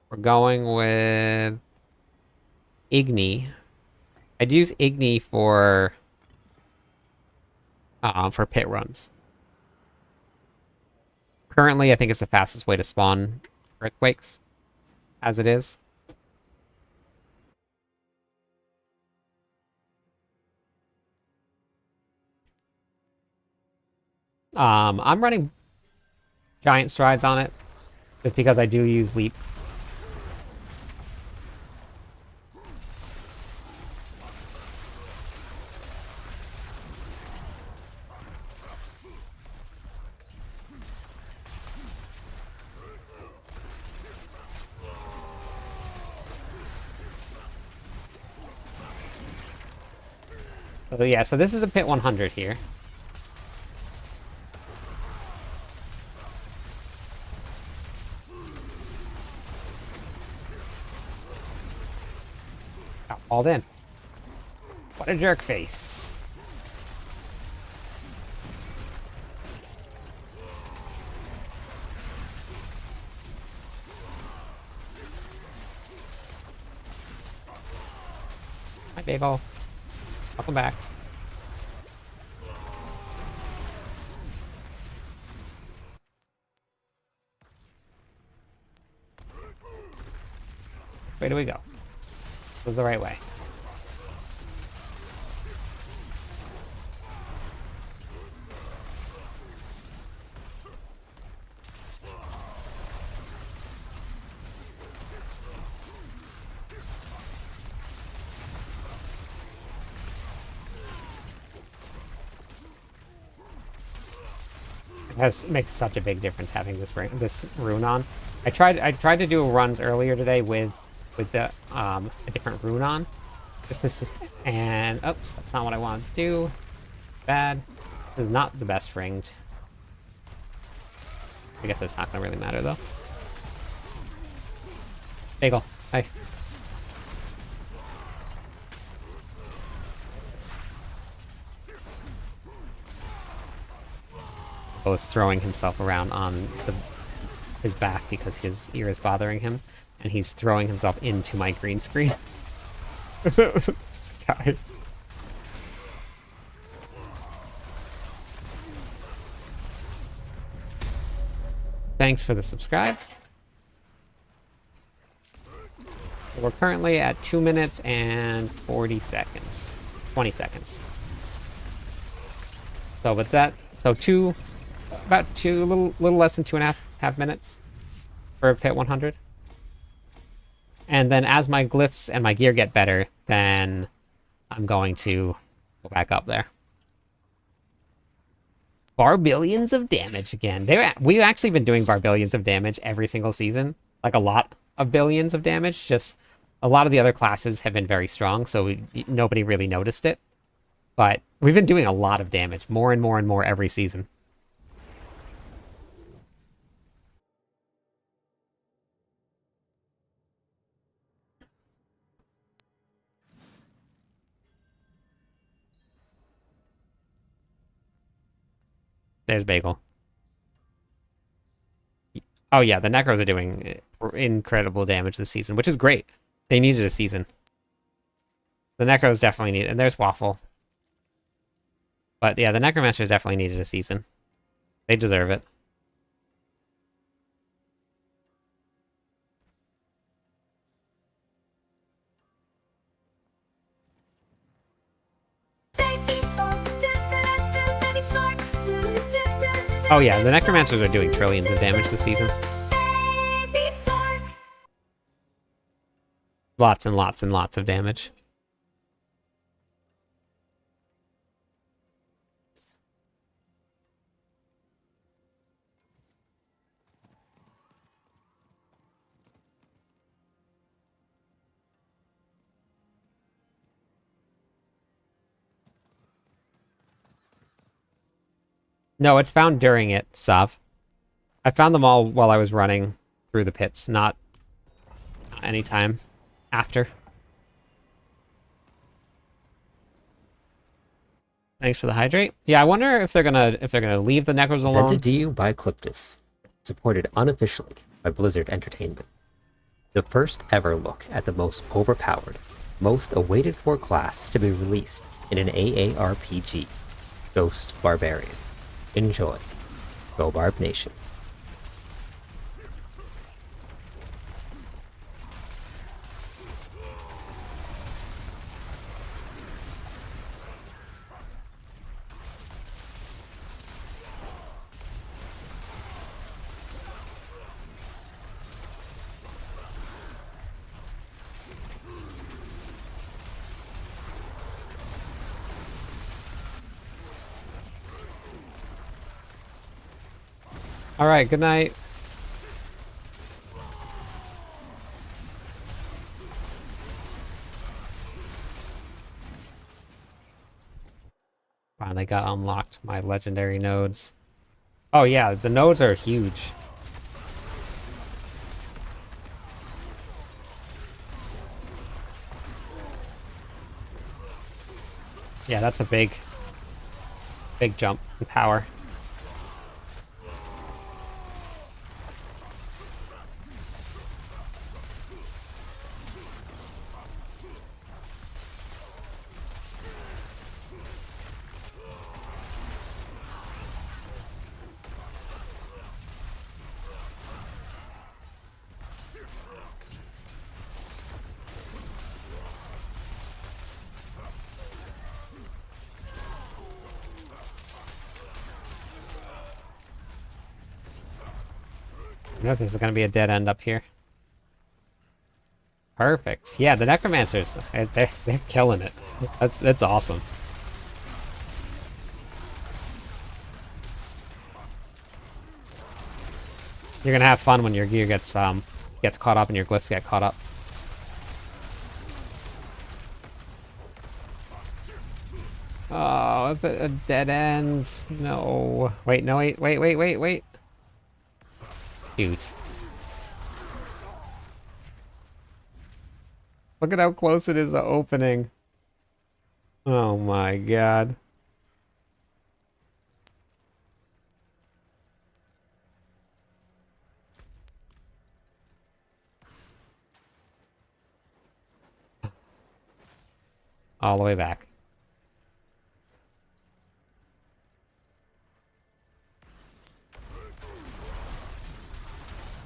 We're going with Igni. I'd use Igni for pit runs. Currently, I think it's the fastest way to spawn earthquakes, as it is. I'm running giant strides on it, just because I do use leap. So yeah, so this is a pit 100 here. walled in. What a jerk face. Hi, Bagel. Welcome back. Way do we go? It was the right way. Makes such a big difference having this rune on. I tried to do runs earlier today with the a different rune on, and oops, that's not what I wanted to do. Bad. This is not the best ringed. I guess it's not gonna really matter though. Bagel, hi. Was throwing himself around on his back because his ear is bothering him, and he's throwing himself into my green screen. This guy. Thanks for the subscribe. We're currently at 2 minutes and 40 seconds. 20 seconds. So with that, about a little less than 2.5 minutes for pit 100. And then as my glyphs and my gear get better, then I'm going to go back up there. Barbillions of damage again. We've actually been doing barbillions of damage every single season. Like a lot of billions of damage. Just a lot of the other classes have been very strong, so nobody really noticed it. But we've been doing a lot of damage. More and more and more every season. There's Bagel. Oh yeah, the Necros are doing incredible damage this season, which is great. They needed a season. The Necros definitely need, and there's Waffle. But yeah, the Necromancers definitely needed a season. They deserve it. Oh yeah, the Necromancers are doing trillions of damage this season. Lots and lots and lots of damage. No, it's found during it, Sav. I found them all while I was running through the pits, not any time after. Thanks for the hydrate. Yeah, I wonder if they're gonna leave the Necros alone. Presented to you by Cliptus, supported unofficially by Blizzard Entertainment. The first ever look at the most overpowered, most awaited for class to be released in an AARPG, Ghost Barbarian. Enjoy. Go Barb Nation. All right, good night. Finally got unlocked my legendary nodes. Oh yeah, the nodes are huge. Yeah, that's a big jump in power. I know this is gonna be a dead end up here. Perfect. Yeah, the necromancers, they're killing it. That's awesome. You're gonna have fun when your gear gets caught up and your glyphs get caught up. Oh, a dead end. No. Wait, no, wait. Shoot. Look at how close it is to opening. Oh my god. All the way back.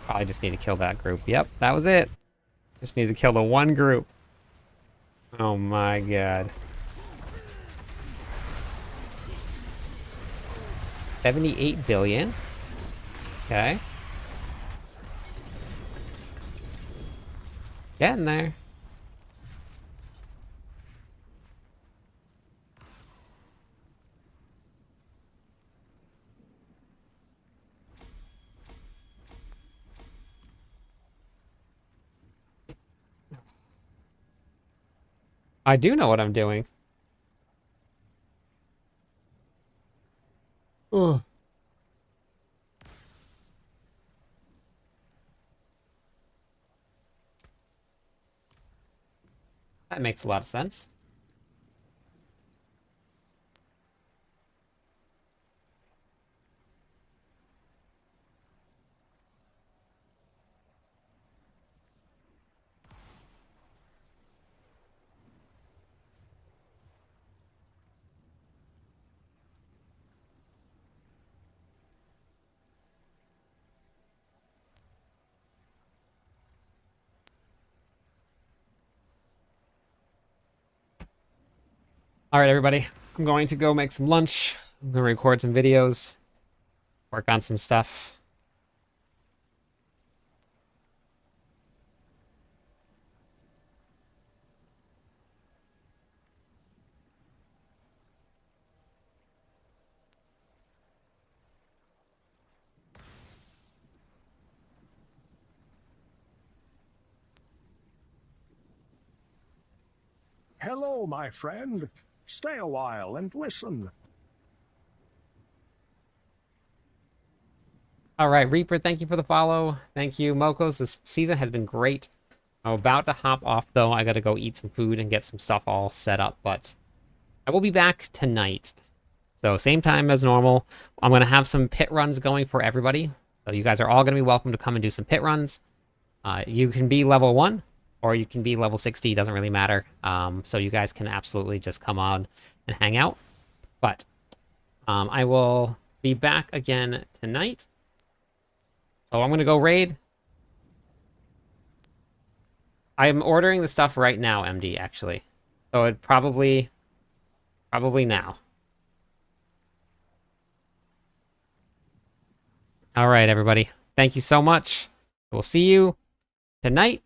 Probably just need to kill that group. Yep, that was it. Just need to kill the one group. Oh my god. 78 billion. Okay. Getting there. I do know what I'm doing. Ugh. That makes a lot of sense. All right, everybody. I'm going to go make some lunch. I'm going to record some videos, work on some stuff. Hello, my friend. Stay a while and listen. All right, Reaper, thank you for the follow. Thank you, Mokos. This season has been great. I'm about to hop off, though. I got to go eat some food and get some stuff all set up, but I will be back tonight. So same time as normal. I'm going to have some pit runs going for everybody. So you guys are all going to be welcome to come and do some pit runs. You can be level 1 or you can be level 60. It doesn't really matter. So you guys can absolutely just come on and hang out. But I will be back again tonight. So I'm going to go raid. I'm ordering the stuff right now, MD, actually. So it probably now. All right, everybody. Thank you so much. We'll see you tonight